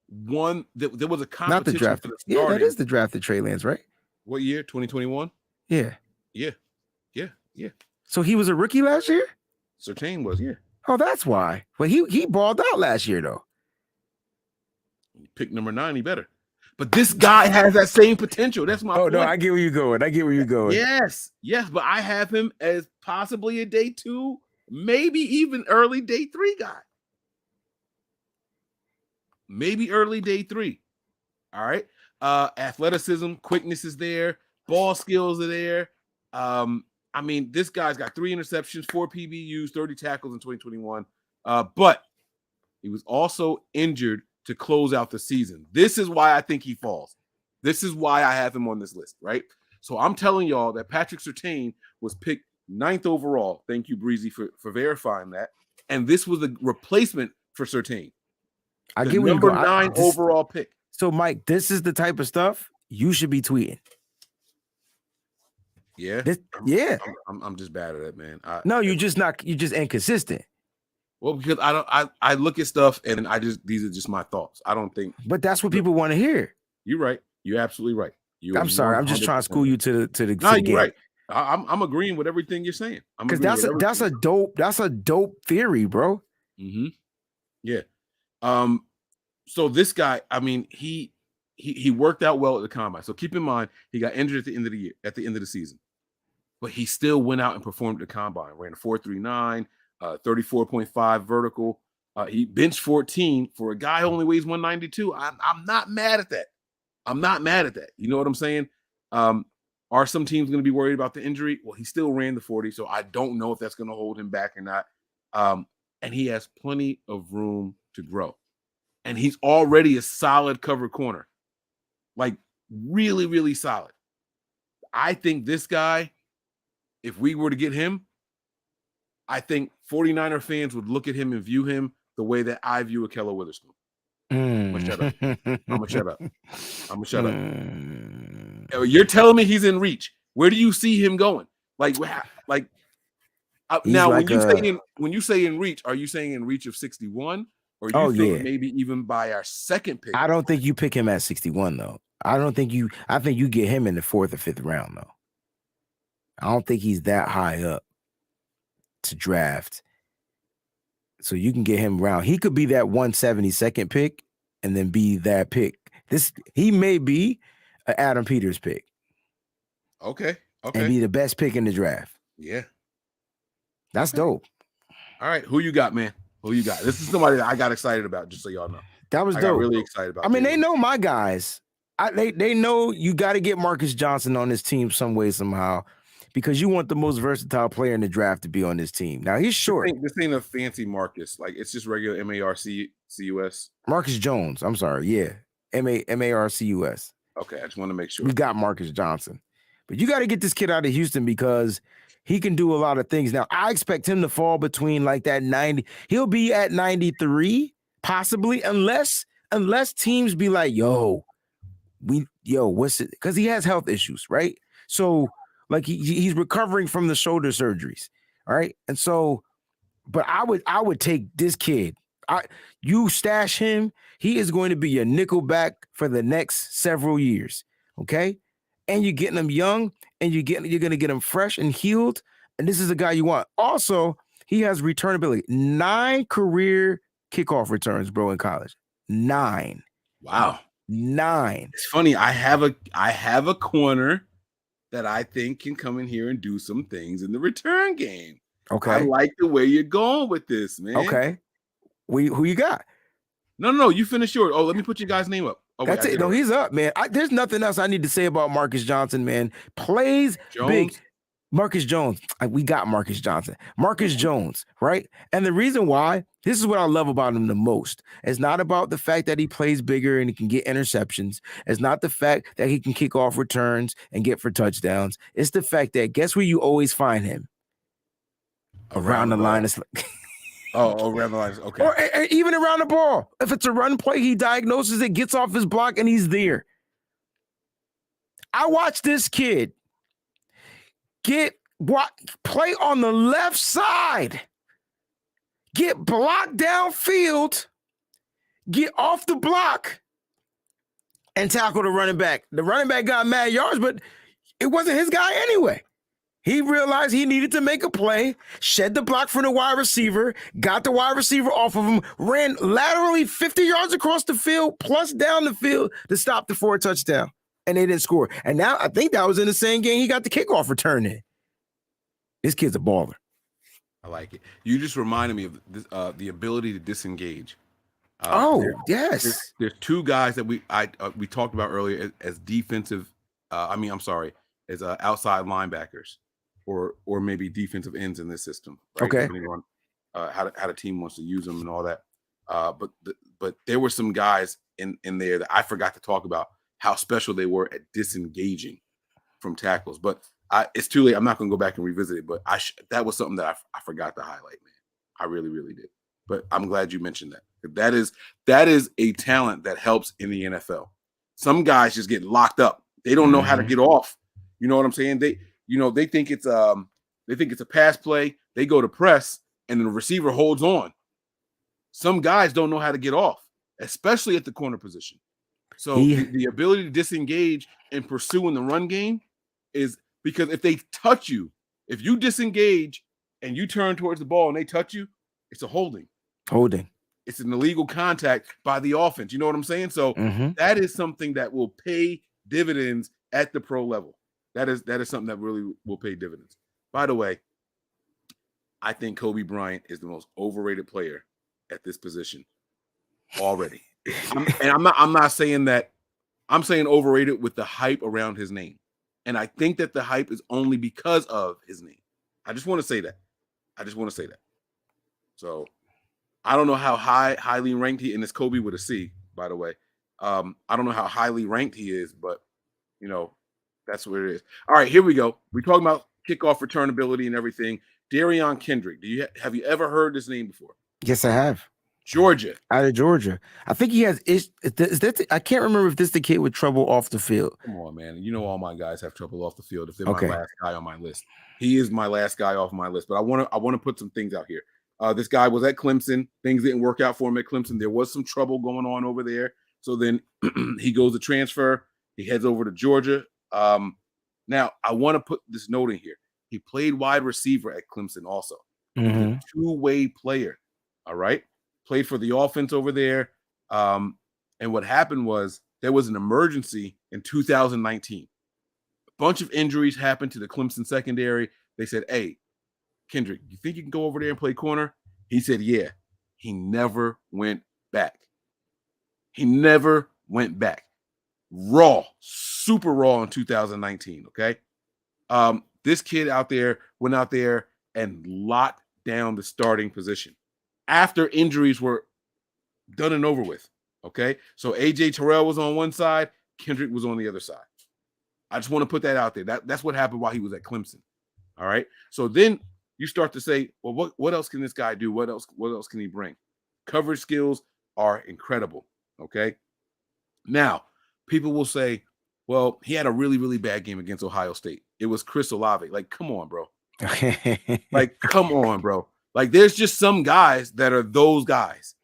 won. There was a competition. Not the draft. Yeah, that is the draft of Trey Lance, right? What year? 2021? Yeah. So he was a rookie last year? Surtain was, yeah. Oh, that's why. Well, he balled out last year, though. Pick number 9, he better. But this guy has that same potential. That's my point. No, I get where you're going. Yes, but I have him as possibly a day 2, maybe even early day 3 guy. Maybe early day 3. All right. Athleticism, quickness is there. Ball skills are there. I mean, this guy's got 3 interceptions, 4 PBUs, 30 tackles in 2021. But he was also injured to close out the season. This is why I think he falls. This is why I have him on this list, right? So I'm telling y'all that Patrick Surtain was picked 9th overall. Thank you, Breezy, for verifying that. And this was the replacement for Surtain. I get where number 9 overall pick. So, Mike, this is the type of stuff you should be tweeting. Yeah, yeah. I'm just bad at it, man. You're just inconsistent. Well, because I look at stuff and these are just my thoughts. I don't think. But that's what people want to hear. You're right. You're absolutely right. I'm sorry. 100%. I'm just trying to school you to the. No, you're right. I'm agreeing with everything you're saying. Because that's a dope theory, bro. Mm-hmm. Yeah. So this guy, I mean, he worked out well at the combine. So keep in mind, he got injured at the end of the year, at the end of the season, but he still went out and performed at the combine. Ran a 4.39, 34.5 vertical. He benched 14 for a guy who only weighs 192. I'm not mad at that. I'm not mad at that. You know what I'm saying? Are some teams going to be worried about the injury? Well, he still ran the 40, so I don't know if that's going to hold him back or not. And he has plenty of room to grow. And he's already a solid cover corner. Like, really, really solid. I think this guy, if we were to get him, I think 49er fans would look at him and view him the way that I view Ahkello Witherspoon. I'm gonna shut up. I'm gonna shut up. You're telling me he's in reach. Where do you see him going? Like now, like when you say in reach, are you saying in reach of 61? Or you think maybe even by our second pick? I don't think you pick him at 61 though. I think you get him in the 4th or 5th round though. I don't think he's that high up to draft. So you can get him around. He could be that 172nd pick and then be that pick. He may be an Adam Peters pick. Okay. And be the best pick in the draft. Yeah. That's dope. All right. Who you got, man? Who you got? This is somebody that I got excited about, just so y'all know. That was dope. I got really excited about. I mean, they know my guys. They know you got to get Marcus Johnson on this team some way, somehow, because you want the most versatile player in the draft to be on this team. Now, he's short. This ain't a fancy Marcus. Like, it's just regular Marcus. Marcus Jones. I'm sorry. Yeah. Marcus. Okay. I just want to make sure. We got Marcus Johnson. But you got to get this kid out of Houston because he can do a lot of things. Now, I expect him to fall between like that 90. He'll be at 93, possibly, unless teams be like, what's it? Because he has health issues, right? So, like, he's recovering from the shoulder surgeries, all right? And so, but I would take this kid. You stash him, he is going to be your nickelback for the next several years, okay? And you're getting him young, and you're going to get him fresh and healed, and this is a guy you want. Also, he has returnability. 9 career kickoff returns, bro, in college. 9. Wow. 9. It's funny. I have a corner that I think can come in here and do some things in the return game. Okay. I like the way you're going with this, man. Okay. Who you got? No. You finish yours. Oh, let me put your guy's name up. Oh, that's it. No, he's up, man. There's nothing else I need to say about Marcus Johnson, man. Plays big. Marcus Jones. We got Marcus Johnson. Marcus Jones, right? And the reason why, this is what I love about him the most. It's not about the fact that he plays bigger and he can get interceptions. It's not the fact that he can kick off returns and get for touchdowns. It's the fact that guess where you always find him? Around the line. Around the line. Okay. Or even around the ball. If it's a run play, he diagnoses it, gets off his block, and he's there. I watched this kid play on the left side, get blocked downfield, get off the block, and tackle the running back. The running back got mad yards, but it wasn't his guy anyway. He realized he needed to make a play, shed the block from the wide receiver, got the wide receiver off of him, ran laterally 50 yards across the field, plus down the field to stop the 4 touchdown. And they didn't score. And now I think that was in the same game he got the kickoff return in. This kid's a baller. I like it. You just reminded me of this, the ability to disengage. Yes. There's 2 guys that we talked about earlier as defensive. As outside linebackers, or maybe defensive ends in this system. Right? Okay. Depending on how the team wants to use them and all that. But there were some guys in there that I forgot to talk about how special they were at disengaging from tackles. But it's too late. I'm not going to go back and revisit it. But that was something that I forgot to highlight, man. I really, really did. But I'm glad you mentioned that. That is a talent that helps in the NFL. Some guys just get locked up. They don't know how to get off. You know what I'm saying? They think it's a pass play. They go to press, and then the receiver holds on. Some guys don't know how to get off, especially at the corner position. So the ability to disengage and pursue in the run game is because if they touch you, if you disengage and you turn towards the ball and they touch you, it's a holding. Holding. It's an illegal contact by the offense. You know what I'm saying? So that is something that will pay dividends at the pro level. That is something that really will pay dividends. By the way, I think Kobe Bryant is the most overrated player at this position already. I'm not saying that. I'm saying overrated with the hype around his name. And I think that the hype is only because of his name. I just want to say that. So I don't know how highly ranked he, and it's Kobe with a C, by the way. I don't know how highly ranked he is, but you know, that's what it is. All right, here we go. We're talking about kickoff returnability and everything. Darion Kendrick. Have you ever heard this name before? Yes, I have. Georgia. Out of Georgia. I think he has I can't remember if this is the kid with trouble off the field. Come on, man. You know all my guys have trouble off the field if they're my last guy on my list. He is my last guy off my list, but I want to put some things out here. This guy was at Clemson. Things didn't work out for him at Clemson. There was some trouble going on over there. So then he goes to transfer. He heads over to Georgia. Now, I want to put this note in here. He played wide receiver at Clemson also. He's a two-way player, all right? Played for the offense over there. And what happened was there was an emergency in 2019. A bunch of injuries happened to the Clemson secondary. They said, hey, Kendrick, you think you can go over there and play corner? He said, yeah. He never went back. Raw, super raw in 2019, okay? This kid went out there and locked down the starting position after injuries were done and over with, okay? So A.J. Terrell was on one side, Kendrick was on the other side. I just want to put that out there. That's what happened while he was at Clemson, all right? So then you start to say, well, what else can this guy do? What else can he bring? Coverage skills are incredible, okay? Now, people will say, well, he had a really, really bad game against Ohio State. It was Chris Olave. Like, come on, bro. Like, there's just some guys that are those guys.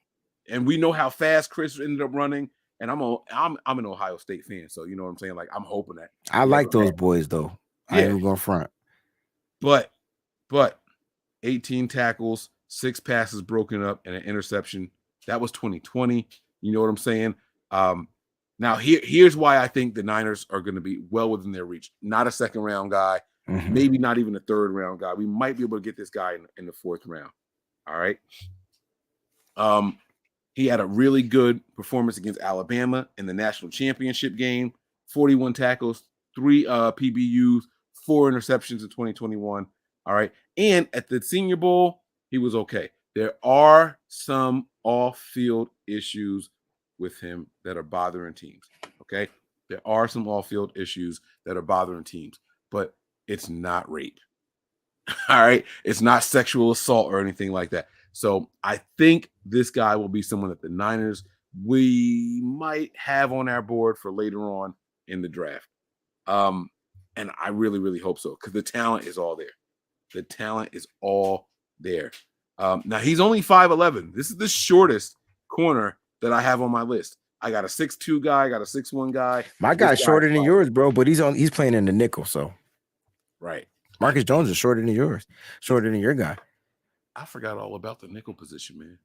And we know how fast Chris ended up running. And I'm an Ohio State fan. So, you know what I'm saying? Like, I'm hoping that. I like those boys, though. Yeah. I ain't going front. But 18 tackles, 6 passes broken up, and an interception. That was 2020. You know what I'm saying? Now, here's why I think the Niners are going to be well within their reach. Not a second-round guy, maybe not even a third-round guy. We might be able to get this guy in the 4th round. All right? He had a really good performance against Alabama in the national championship game. 41 tackles, 3 PBUs, 4 interceptions in 2021. All right? And at the Senior Bowl, he was okay. There are some off-field issues with him that are bothering teams, okay? There are some off-field issues that are bothering teams, but it's not rape, all right? It's not sexual assault or anything like that. So I think this guy will be someone that the Niners, we might have on our board for later on in the draft. And I really, really hope so because the talent is all there. Now, he's only 5'11". This is the shortest corner that I have on my list. I got a 6'2" guy, I got a 6'1" guy. My guy's shorter than yours, bro, but he's playing in the nickel, so. Right. Marcus Jones is shorter than yours, shorter than your guy. I forgot all about the nickel position, man.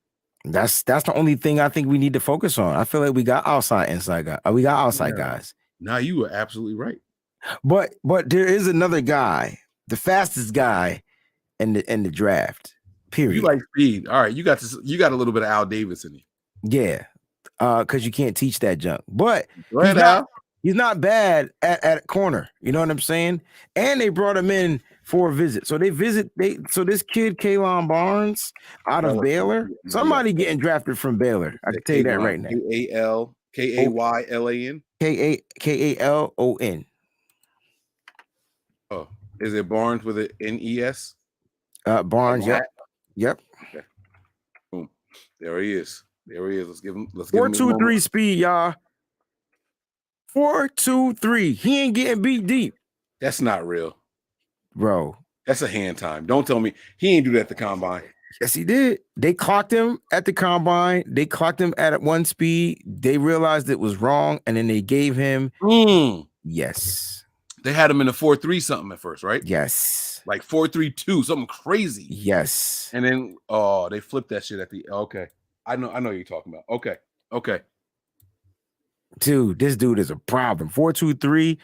That's the only thing I think we need to focus on. I feel like we got inside guys. We got outside guys. Now you were absolutely right. But there is another guy, the fastest guy in the draft. Period. You like speed. All right, you got a little bit of Al Davis in you. Yeah, because you can't teach that junk. But he's not bad at corner. You know what I'm saying? And they brought him in for a visit. So so this kid, Kalon Barnes, out of Baylor, somebody getting drafted from Baylor. I can tell you that right now. Kaylan. Kalon. Oh, is it Barnes with an NES? Barnes, yep. Okay. Boom. There he is. Let's give him 4.23 speed, y'all. 4.23. He ain't getting beat deep. That's not real. Bro. That's a hand time. Don't tell me he ain't do that at the combine. Yes, he did. They clocked him at the combine. They clocked him at 1 speed. They realized it was wrong, and then they gave him yes. They had him in a 4.3 something at first, right? Yes. Like 4.32, something crazy. Yes. And then they flipped that shit at the okay. I know what you're talking about. Okay. Dude, this dude is a problem. 4'2",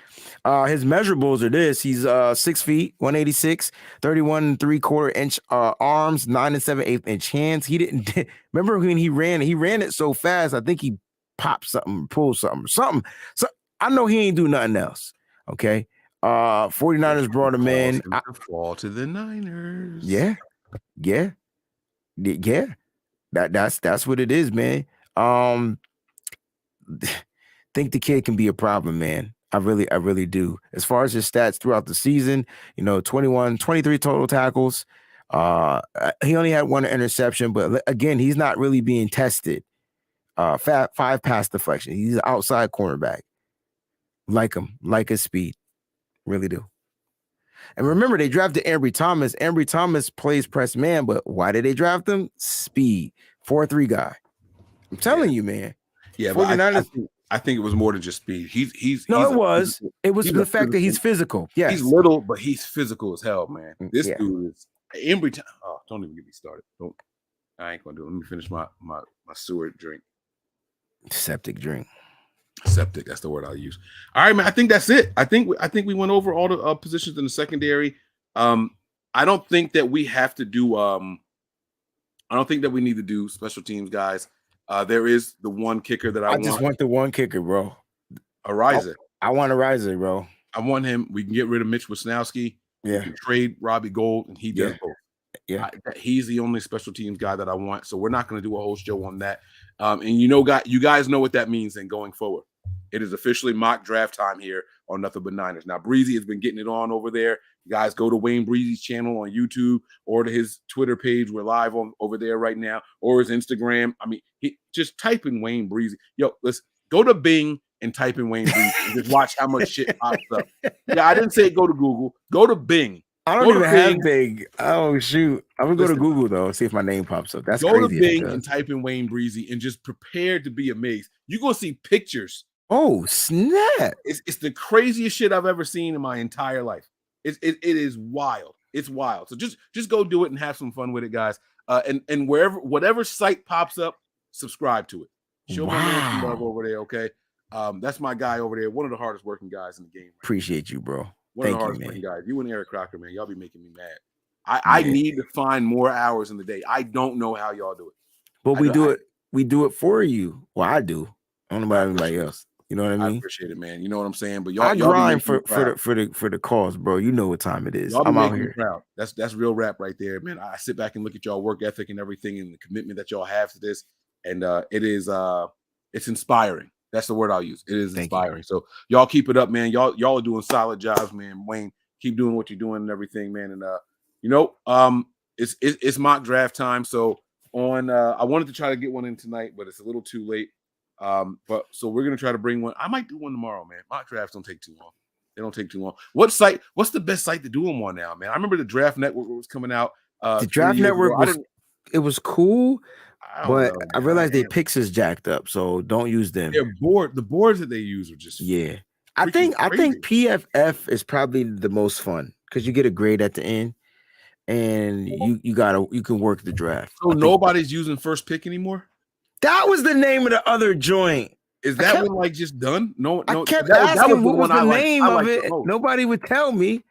his measurables are this. He's 6 feet, 186, 31 3/4 inch arms, 9 7/8 inch hands. He didn't remember when he ran it so fast. I think he popped something, pulled something. So I know he ain't do nothing else. Okay. 49ers brought him in. Fall to the Niners. Yeah. That's what it is, man. Think the kid can be a problem, man. I really do. As far as his stats throughout the season, 23 total tackles. He only had 1 interception, but again, he's not really being tested. 5 pass deflection. He's an outside cornerback. Like him, like his speed. Really do. And remember, they drafted Ambry Thomas. Ambry Thomas plays press man, but why did they draft him? Speed. 4'3" guy. I'm telling you, man. Yeah, 49ers. I think it was more than just speed. It was the fact that he's physical. Yes. He's little, but he's physical as hell, man. This Yeah. dude is Ambry Thomas. Oh, don't even get me started. I ain't gonna do it. Let me finish my sewer drink. Septic drink. Septic, that's the word I'll use. All right, man. I think that's it. I think we went over all the positions in the secondary. I don't think that we have to do. I don't think that we need to do special teams, guys. There is the one kicker that I just want the one kicker, bro. Ariza. I want Ariza, bro. I want him. We can get rid of Mitch Wisnowski. Yeah. We can trade Robbie Gould, and he does both. Yeah. He's the only special teams guy that I want. So we're not going to do a whole show on that. And you guys know what that means then going forward. It is officially mock draft time here on Nothing But Niners. Now, Breezy has been getting it on over there. You guys go to Wayne Breezy's channel on YouTube or to his Twitter page. We're live over there right now, or his Instagram. I mean, just type in Wayne Breezy. Yo, let's go to Bing and type in Wayne Breezy and just watch how much shit pops up. Yeah, I didn't say go to Google. Go to Bing. I don't even have Bing. Oh, shoot. I'm going to go to Google, though, see if my name pops up. That's crazy. Go to Bing and type in Wayne Breezy and just prepare to be amazed. You're going to see pictures. Oh, snap. It's the craziest shit I've ever seen in my entire life. It is wild. It's wild. So just go do it and have some fun with it, guys. And whatever site pops up, subscribe to it. Show my man some love over there, okay? That's my guy over there. One of the hardest working guys in the game. Appreciate you, bro. One of the hardest working guys. You and Eric Crocker, man. Y'all be making me mad. I need to find more hours in the day. I don't know how y'all do it. But we do it for you. Well, I do. I don't know about everybody else. You know what I mean? I appreciate it, man. You know what I'm saying? But y'all grind for the cause, bro. You know what time it is. I'm out here. Proud. That's real rap right there, man. I sit back and look at y'all work ethic and everything and the commitment that y'all have to this. And it's inspiring. That's the word I'll use. It is inspiring. So y'all keep it up, man. Y'all are doing solid jobs, man. Wayne, keep doing what you're doing and everything, man. And it's mock draft time. So I wanted to try to get one in tonight, but it's a little too late. But so we're gonna try to bring one. I might do one tomorrow, man. Mock drafts don't take too long. They don't take too long. What's the best site to do them on now, man? I remember the Draft Network was coming out. The Draft Network was cool, but I realized their picks is jacked up, so don't use them. The boards that they use are just I think PFF is probably the most fun because you get a grade at the end, and you can work the draft. So nobody's using First Pick anymore. That was the name of the other joint. Is that one like just done? No. I kept asking what was the name of it. Nobody would tell me.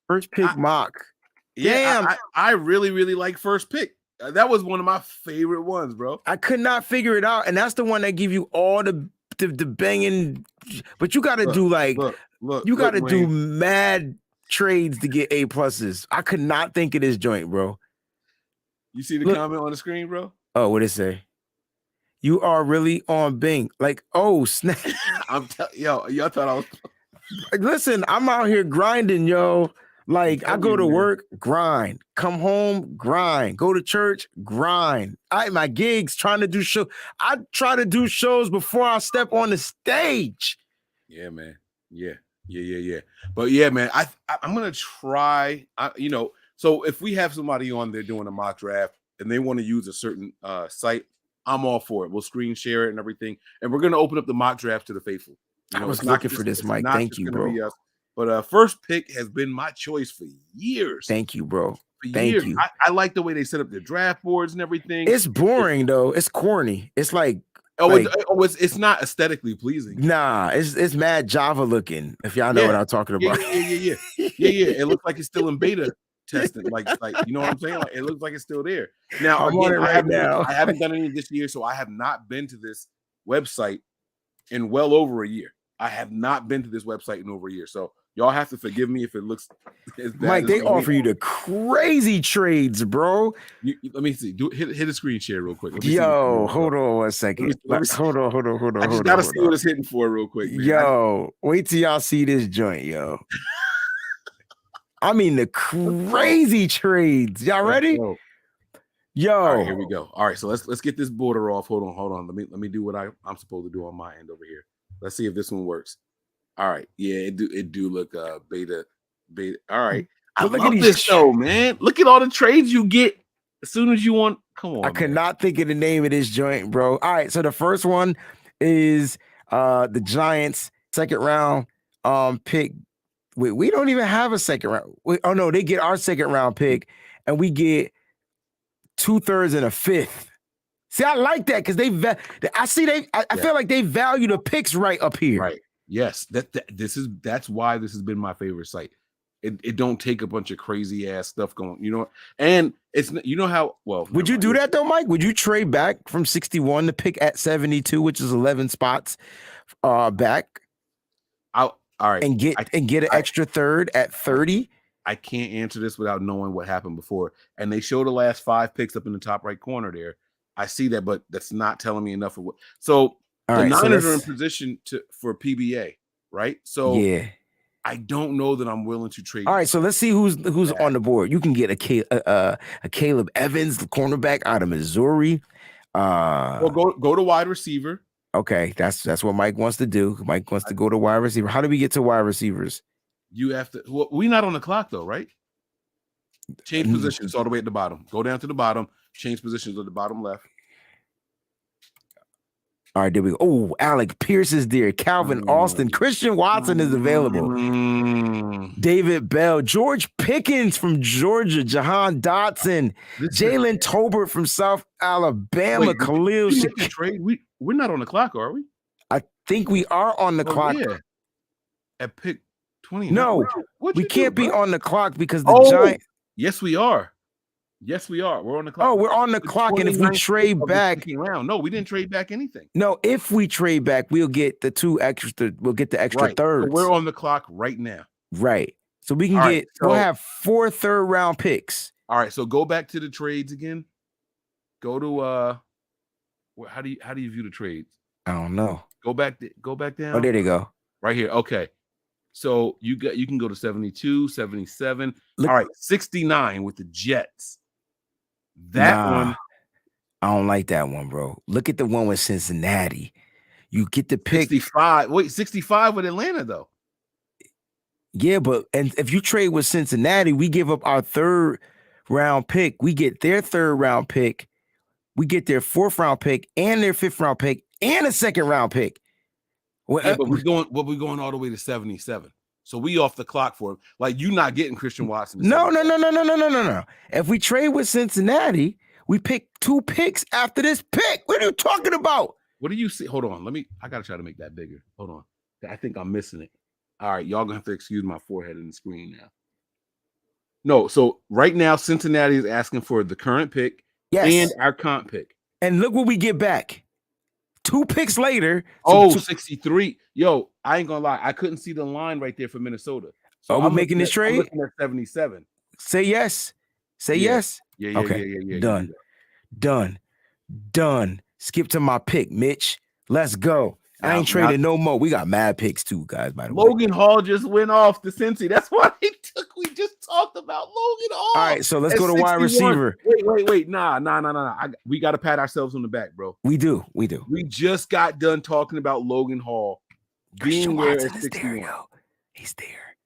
First Pick mock. Yeah, I really, really like First Pick. That was one of my favorite ones, bro. I could not figure it out, and that's the one that give you all the banging. But you got to do mad trades to get A+. I could not think of this joint, bro. You see the comment on the screen, bro? Oh, what it say? You are really on Bing. Like, oh, snap. Y'all thought I was. Listen, I'm out here grinding, yo. Like, I go to work, grind. Come home, grind. Go to church, grind. My gigs, trying to do shows. I try to do shows before I step on the stage. Yeah, man. Yeah. But yeah, man, I'm gonna try. So if we have somebody on there doing a mock draft and they want to use a certain site, I'm all for it. We'll screen share it and everything. And we're going to open up the mock draft to the faithful. I was looking for this, Mike. Thank you, bro. But First Pick has been my choice for years. Thank you, bro. for Thank years. you. I like the way they set up their draft boards and everything. It's boring though. It's corny. It's like it's not aesthetically pleasing. Nah, it's mad Java looking. If y'all know what I'm talking about. Yeah. It looks like it's still in beta testing. Like you know what I'm saying? Like it looks like it's still there. Now I'm on it right now. I haven't done any this year, so I have not been to this website in well over a year. I have not been to this website in over a year. So y'all have to forgive me if it looks as bad. Mike, they offer you the crazy trades, bro. Let me see. Hit a screen share real quick. Yo, hold on 1 second. Hold on. I just gotta see what it's hitting for real quick. Man. Yo, wait till y'all see this joint, yo. I mean the crazy trades. Y'all ready? Yo. All right, here we go. All right, so let's get this border off. Hold on. Let me do what I'm supposed to do on my end over here. Let's see if this one works. All right. Yeah, it do look beta. All right. I love this show, man. Look at all the trades you get as soon as you want. Come on. I could not think of the name of this joint, bro. All right. So the first one is the Giants second round pick. We don't even have a second round. No, they get our second round pick, and we get 2/3 and a fifth. See, I like that because I feel like they value the picks right up here. Right. Yes. That's why this has been my favorite site. It don't take a bunch of crazy ass stuff going, and it's how well. Would you do that though, Mike? Would you trade back from 61 to pick at 72, which is 11 spots back? All right. And get an extra third at 30? I can't answer this without knowing what happened before. And they show the last 5 picks up in the top right corner there. I see that, but that's not telling me enough of what. So the Niners are in position for PBA, right? So yeah, I don't know that I'm willing to trade. All right, so let's see who's on the board. You can get a Caleb Evans, the cornerback out of Missouri. Well, go to wide receiver. Okay, that's what Mike wants to do. Mike wants to go to wide receiver. How do we get to wide receivers? You have to. Well, we're not on the clock though, right? Change positions all the way at the bottom. Go down to the bottom. Change positions at the bottom left. All right, there we go. Oh, Alec Pierce is there. Calvin Austin. Christian Watson is available. David Bell. George Pickens from Georgia. Jahan Dotson. Jalen Tolbert from South Alabama. Khalil. Trade? We're not on the clock, are we? I think we are on the clock. Yeah. At pick 20. No, we can't be on the clock because the Giants. Yes, we are. Yes, we are. We're on the clock. Oh, we're on the clock. And if we trade back. No, we didn't trade back anything. No, if we trade back, we'll get the extra thirds. So we're on the clock right now. Right. So we can we'll have 4 third-round picks. All right. So go back to the trades again. Go to how do you view the trades? I don't know. Go back down. Oh, there they go. Right here. Okay. So you can go to 72, 77. All right, 69 with the Jets. That one. I don't like that one, bro. Look at the one with Cincinnati. You get the pick. 65. Wait, 65 with Atlanta, though. Yeah, and if you trade with Cincinnati, we give up our 3rd round pick. We get their 3rd round pick. We get their 4th round pick and their 5th round pick and a 2nd round pick. Well, yeah, but we're going all the way to 77. So we off the clock for him. Like, you not getting Christian Watson. No. If we trade with Cincinnati, we pick 2 picks after this pick. What are you talking about? What do you see? Hold on. I got to try to make that bigger. Hold on. I think I'm missing it. All right. Y'all going to have to excuse my forehead in the screen now. No. So right now, Cincinnati is asking for the current pick and our comp pick. And look what we get back. 2 picks later. 63. Yo, I ain't gonna lie. I couldn't see the line right there for Minnesota. So we're making this trade? I'm looking at 77. Say yes. Say yes. Yeah. Okay. Yeah. Done. Skip to my pick, Mitch. Let's go. I ain't trading no more. We got mad picks too, guys, by the way. Logan Hall just went off to Cincy. That's why we just talked about Logan Hall. All right, so let's go to wide receiver. Wait. Nah. We got to pat ourselves on the back, bro. We do. We just got done talking about Logan Hall being there at 61. He's there.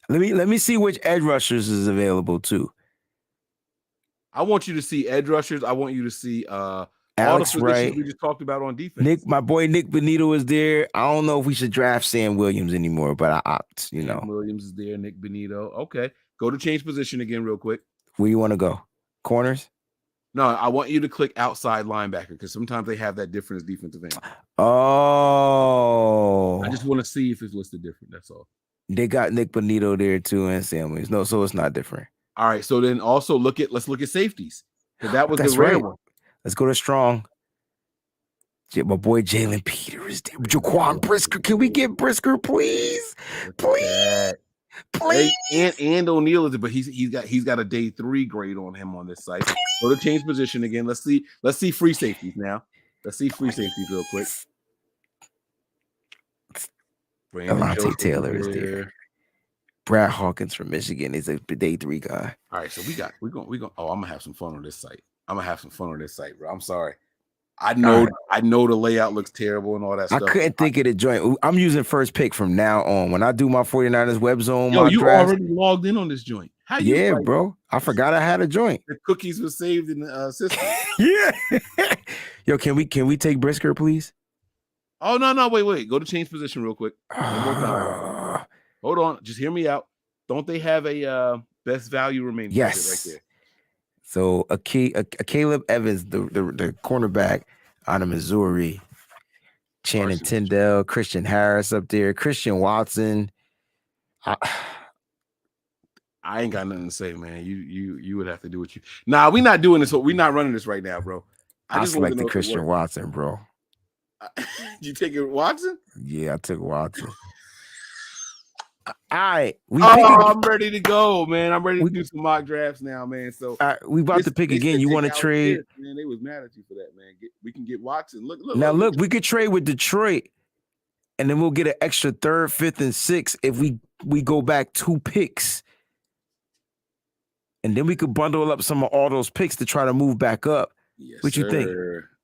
Let me see which edge rushers is available too. I want you to see edge rushers. I want you to see Alex the positions Wright. we just talked about on defense. Nick, my boy Nick Benito is there. I don't know if we should draft Sam Williams anymore, but I opt, Sam Williams is there. Nick Benito. Okay. Go to change position again real quick. Where you want to go? Corners? No, I want you to click outside linebacker because sometimes they have that different as defensive end. Oh. I just want to see if it's listed different. That's all. They got Nick Benito there too and Sam Williams. No, so it's not different. All right. So then also let's look at safeties. That was That's the rare right. one. Let's go to strong. My boy Jalen Peter is there. Jaquan Brisker. Can we get Brisker, please? Please. Please. And O'Neal is it, but he's got a day 3 grade on him on this site. Go to change position again. Let's see free safeties now. Let's see free safeties real quick. Alontae Taylor is there. Brad Hawkins from Michigan is a day 3 guy. All right, so we're going. Oh, I'm gonna have some fun on this site. Bro. I'm sorry. I know the layout looks terrible and all that stuff. I couldn't think of the joint. I'm using first pick from now on. When I do my 49ers web zone, you already logged in on this joint. How you? Yeah, bro. I forgot I had a joint. The cookies were saved in the system. Yeah. Yo, can we take Brisker, please? Oh no, wait. Go to change position real quick. One more time. Hold on, just hear me out. Don't they have a best value remaining? Yes. Right there. So a Caleb Evans, the cornerback out of Missouri, Channing Tindall, Christian Harris up there, Christian Watson. I ain't got nothing to say, man. You would have to do what you. Nah, we're not doing this. We're not running this right now, bro. I selected Christian Watson, bro. You taking Watson? Yeah, I took Watson. All right, I'm ready to go, man. I'm ready to do some mock drafts now, man. So we about to pick again. You want to trade? Man, they was mad at you for that, man. We can get Watson. Look. Look, we could trade with Detroit, and then we'll get an extra 3rd, 5th, and 6th if we go back 2 picks, and then we could bundle up some of all those picks to try to move back up. Yes, what you think?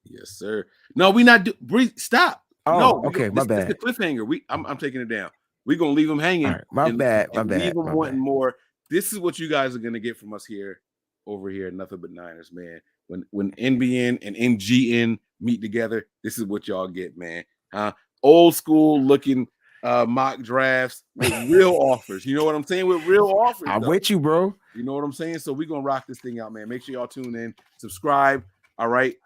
Yes, sir. No, we not. Stop. Oh, no, okay, my bad. It's the cliffhanger. I'm taking it down. We're gonna leave them hanging. Right, my bad. Leave them wanting more. This is what you guys are gonna get from us over here. Nothing but Niners, man. When NBN and NGN meet together, this is what y'all get, man. Old school looking mock drafts with real offers. You know what I'm saying? With real offers. I'm with you, bro. You know what I'm saying? So we're gonna rock this thing out, man. Make sure y'all tune in, subscribe. All right,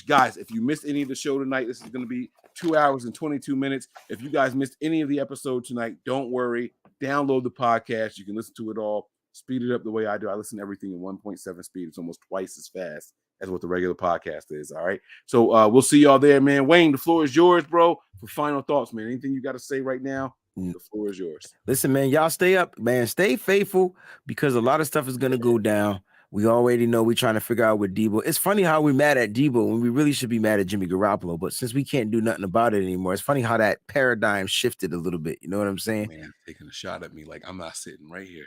guys. If you missed any of the show tonight, this is gonna be 2 hours and 22 minutes. If you guys missed any of the episode tonight, don't worry. Download the podcast. You can listen to it all. Speed it up the way I do. I listen to everything in 1.7 speed. It's almost twice as fast as what the regular podcast is. All right. So we'll see y'all there, man. Wayne, the floor is yours, bro. For final thoughts, man. Anything you got to say right now? The floor is yours. Listen, man, y'all stay up, man. Stay faithful because a lot of stuff is going to go down. We already know we're trying to figure out with Debo. It's funny how we're mad at Debo when we really should be mad at Jimmy Garoppolo. But since we can't do nothing about it anymore, it's funny how that paradigm shifted a little bit. You know what I'm saying? Man, taking a shot at me like I'm not sitting right here.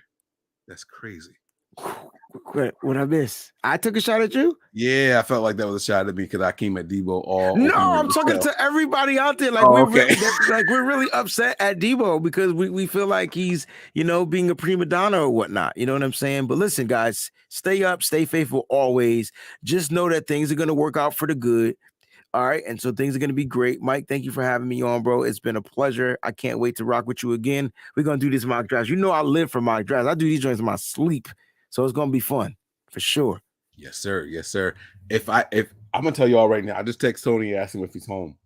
That's crazy. What I miss? I took a shot at you? Yeah, I felt like that was a shot at me because I came at Debo all. No, I'm talking to everybody out there. Like we're really upset at Debo because we feel like he's, being a prima donna or whatnot. You know what I'm saying? But listen, guys, stay up, stay faithful always. Just know that things are going to work out for the good. All right. And so things are going to be great. Mike, thank you for having me on, bro. It's been a pleasure. I can't wait to rock with you again. We're going to do these mock drafts. I live for mock drafts. I do these joints in my sleep. So it's going to be fun for sure. Yes, sir. Yes, sir. If I'm going to tell you all right now, I just text Tony and asked him if he's home.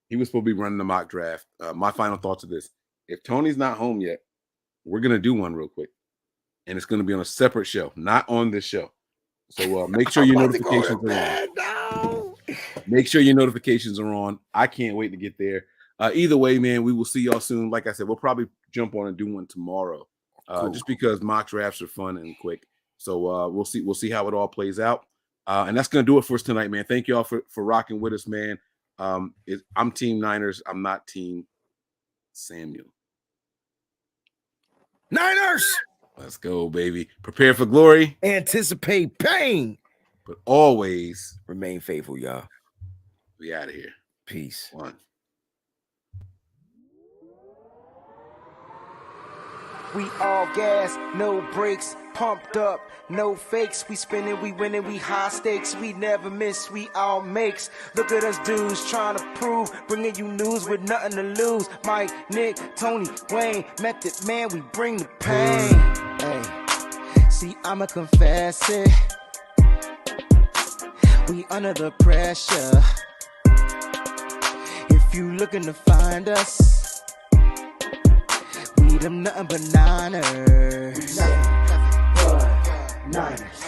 He was supposed to be running the mock draft. My final thoughts are this. If Tony's not home yet, we're going to do one real quick. And it's going to be on a separate show, not on this show. So make sure your notifications are on. Make sure your notifications are on. I can't wait to get there. Either way, man, we will see y'all soon. Like I said, we'll probably jump on and do one tomorrow. Cool. Just because mock drafts are fun and quick. So we'll see how it all plays out. And that's going to do it for us tonight, man. Thank you all for rocking with us, man. I'm Team Niners. I'm not Team Samuel. Niners! Let's go, baby. Prepare for glory. Anticipate pain. But always remain faithful, y'all. We out of here. Peace. One. We all gas, no brakes. pumped up, no fakes. We spinning, we winning, we high stakes. We never miss, we all makes. Look at us dudes trying to prove, bringing you news with nothing to lose. Mike, Nick, Tony, Wayne, Method Man, we bring the pain. Hey, see, I'ma confess it. We under the pressure. If you looking to find us, we them nothing but Niners. Nothing but Niners.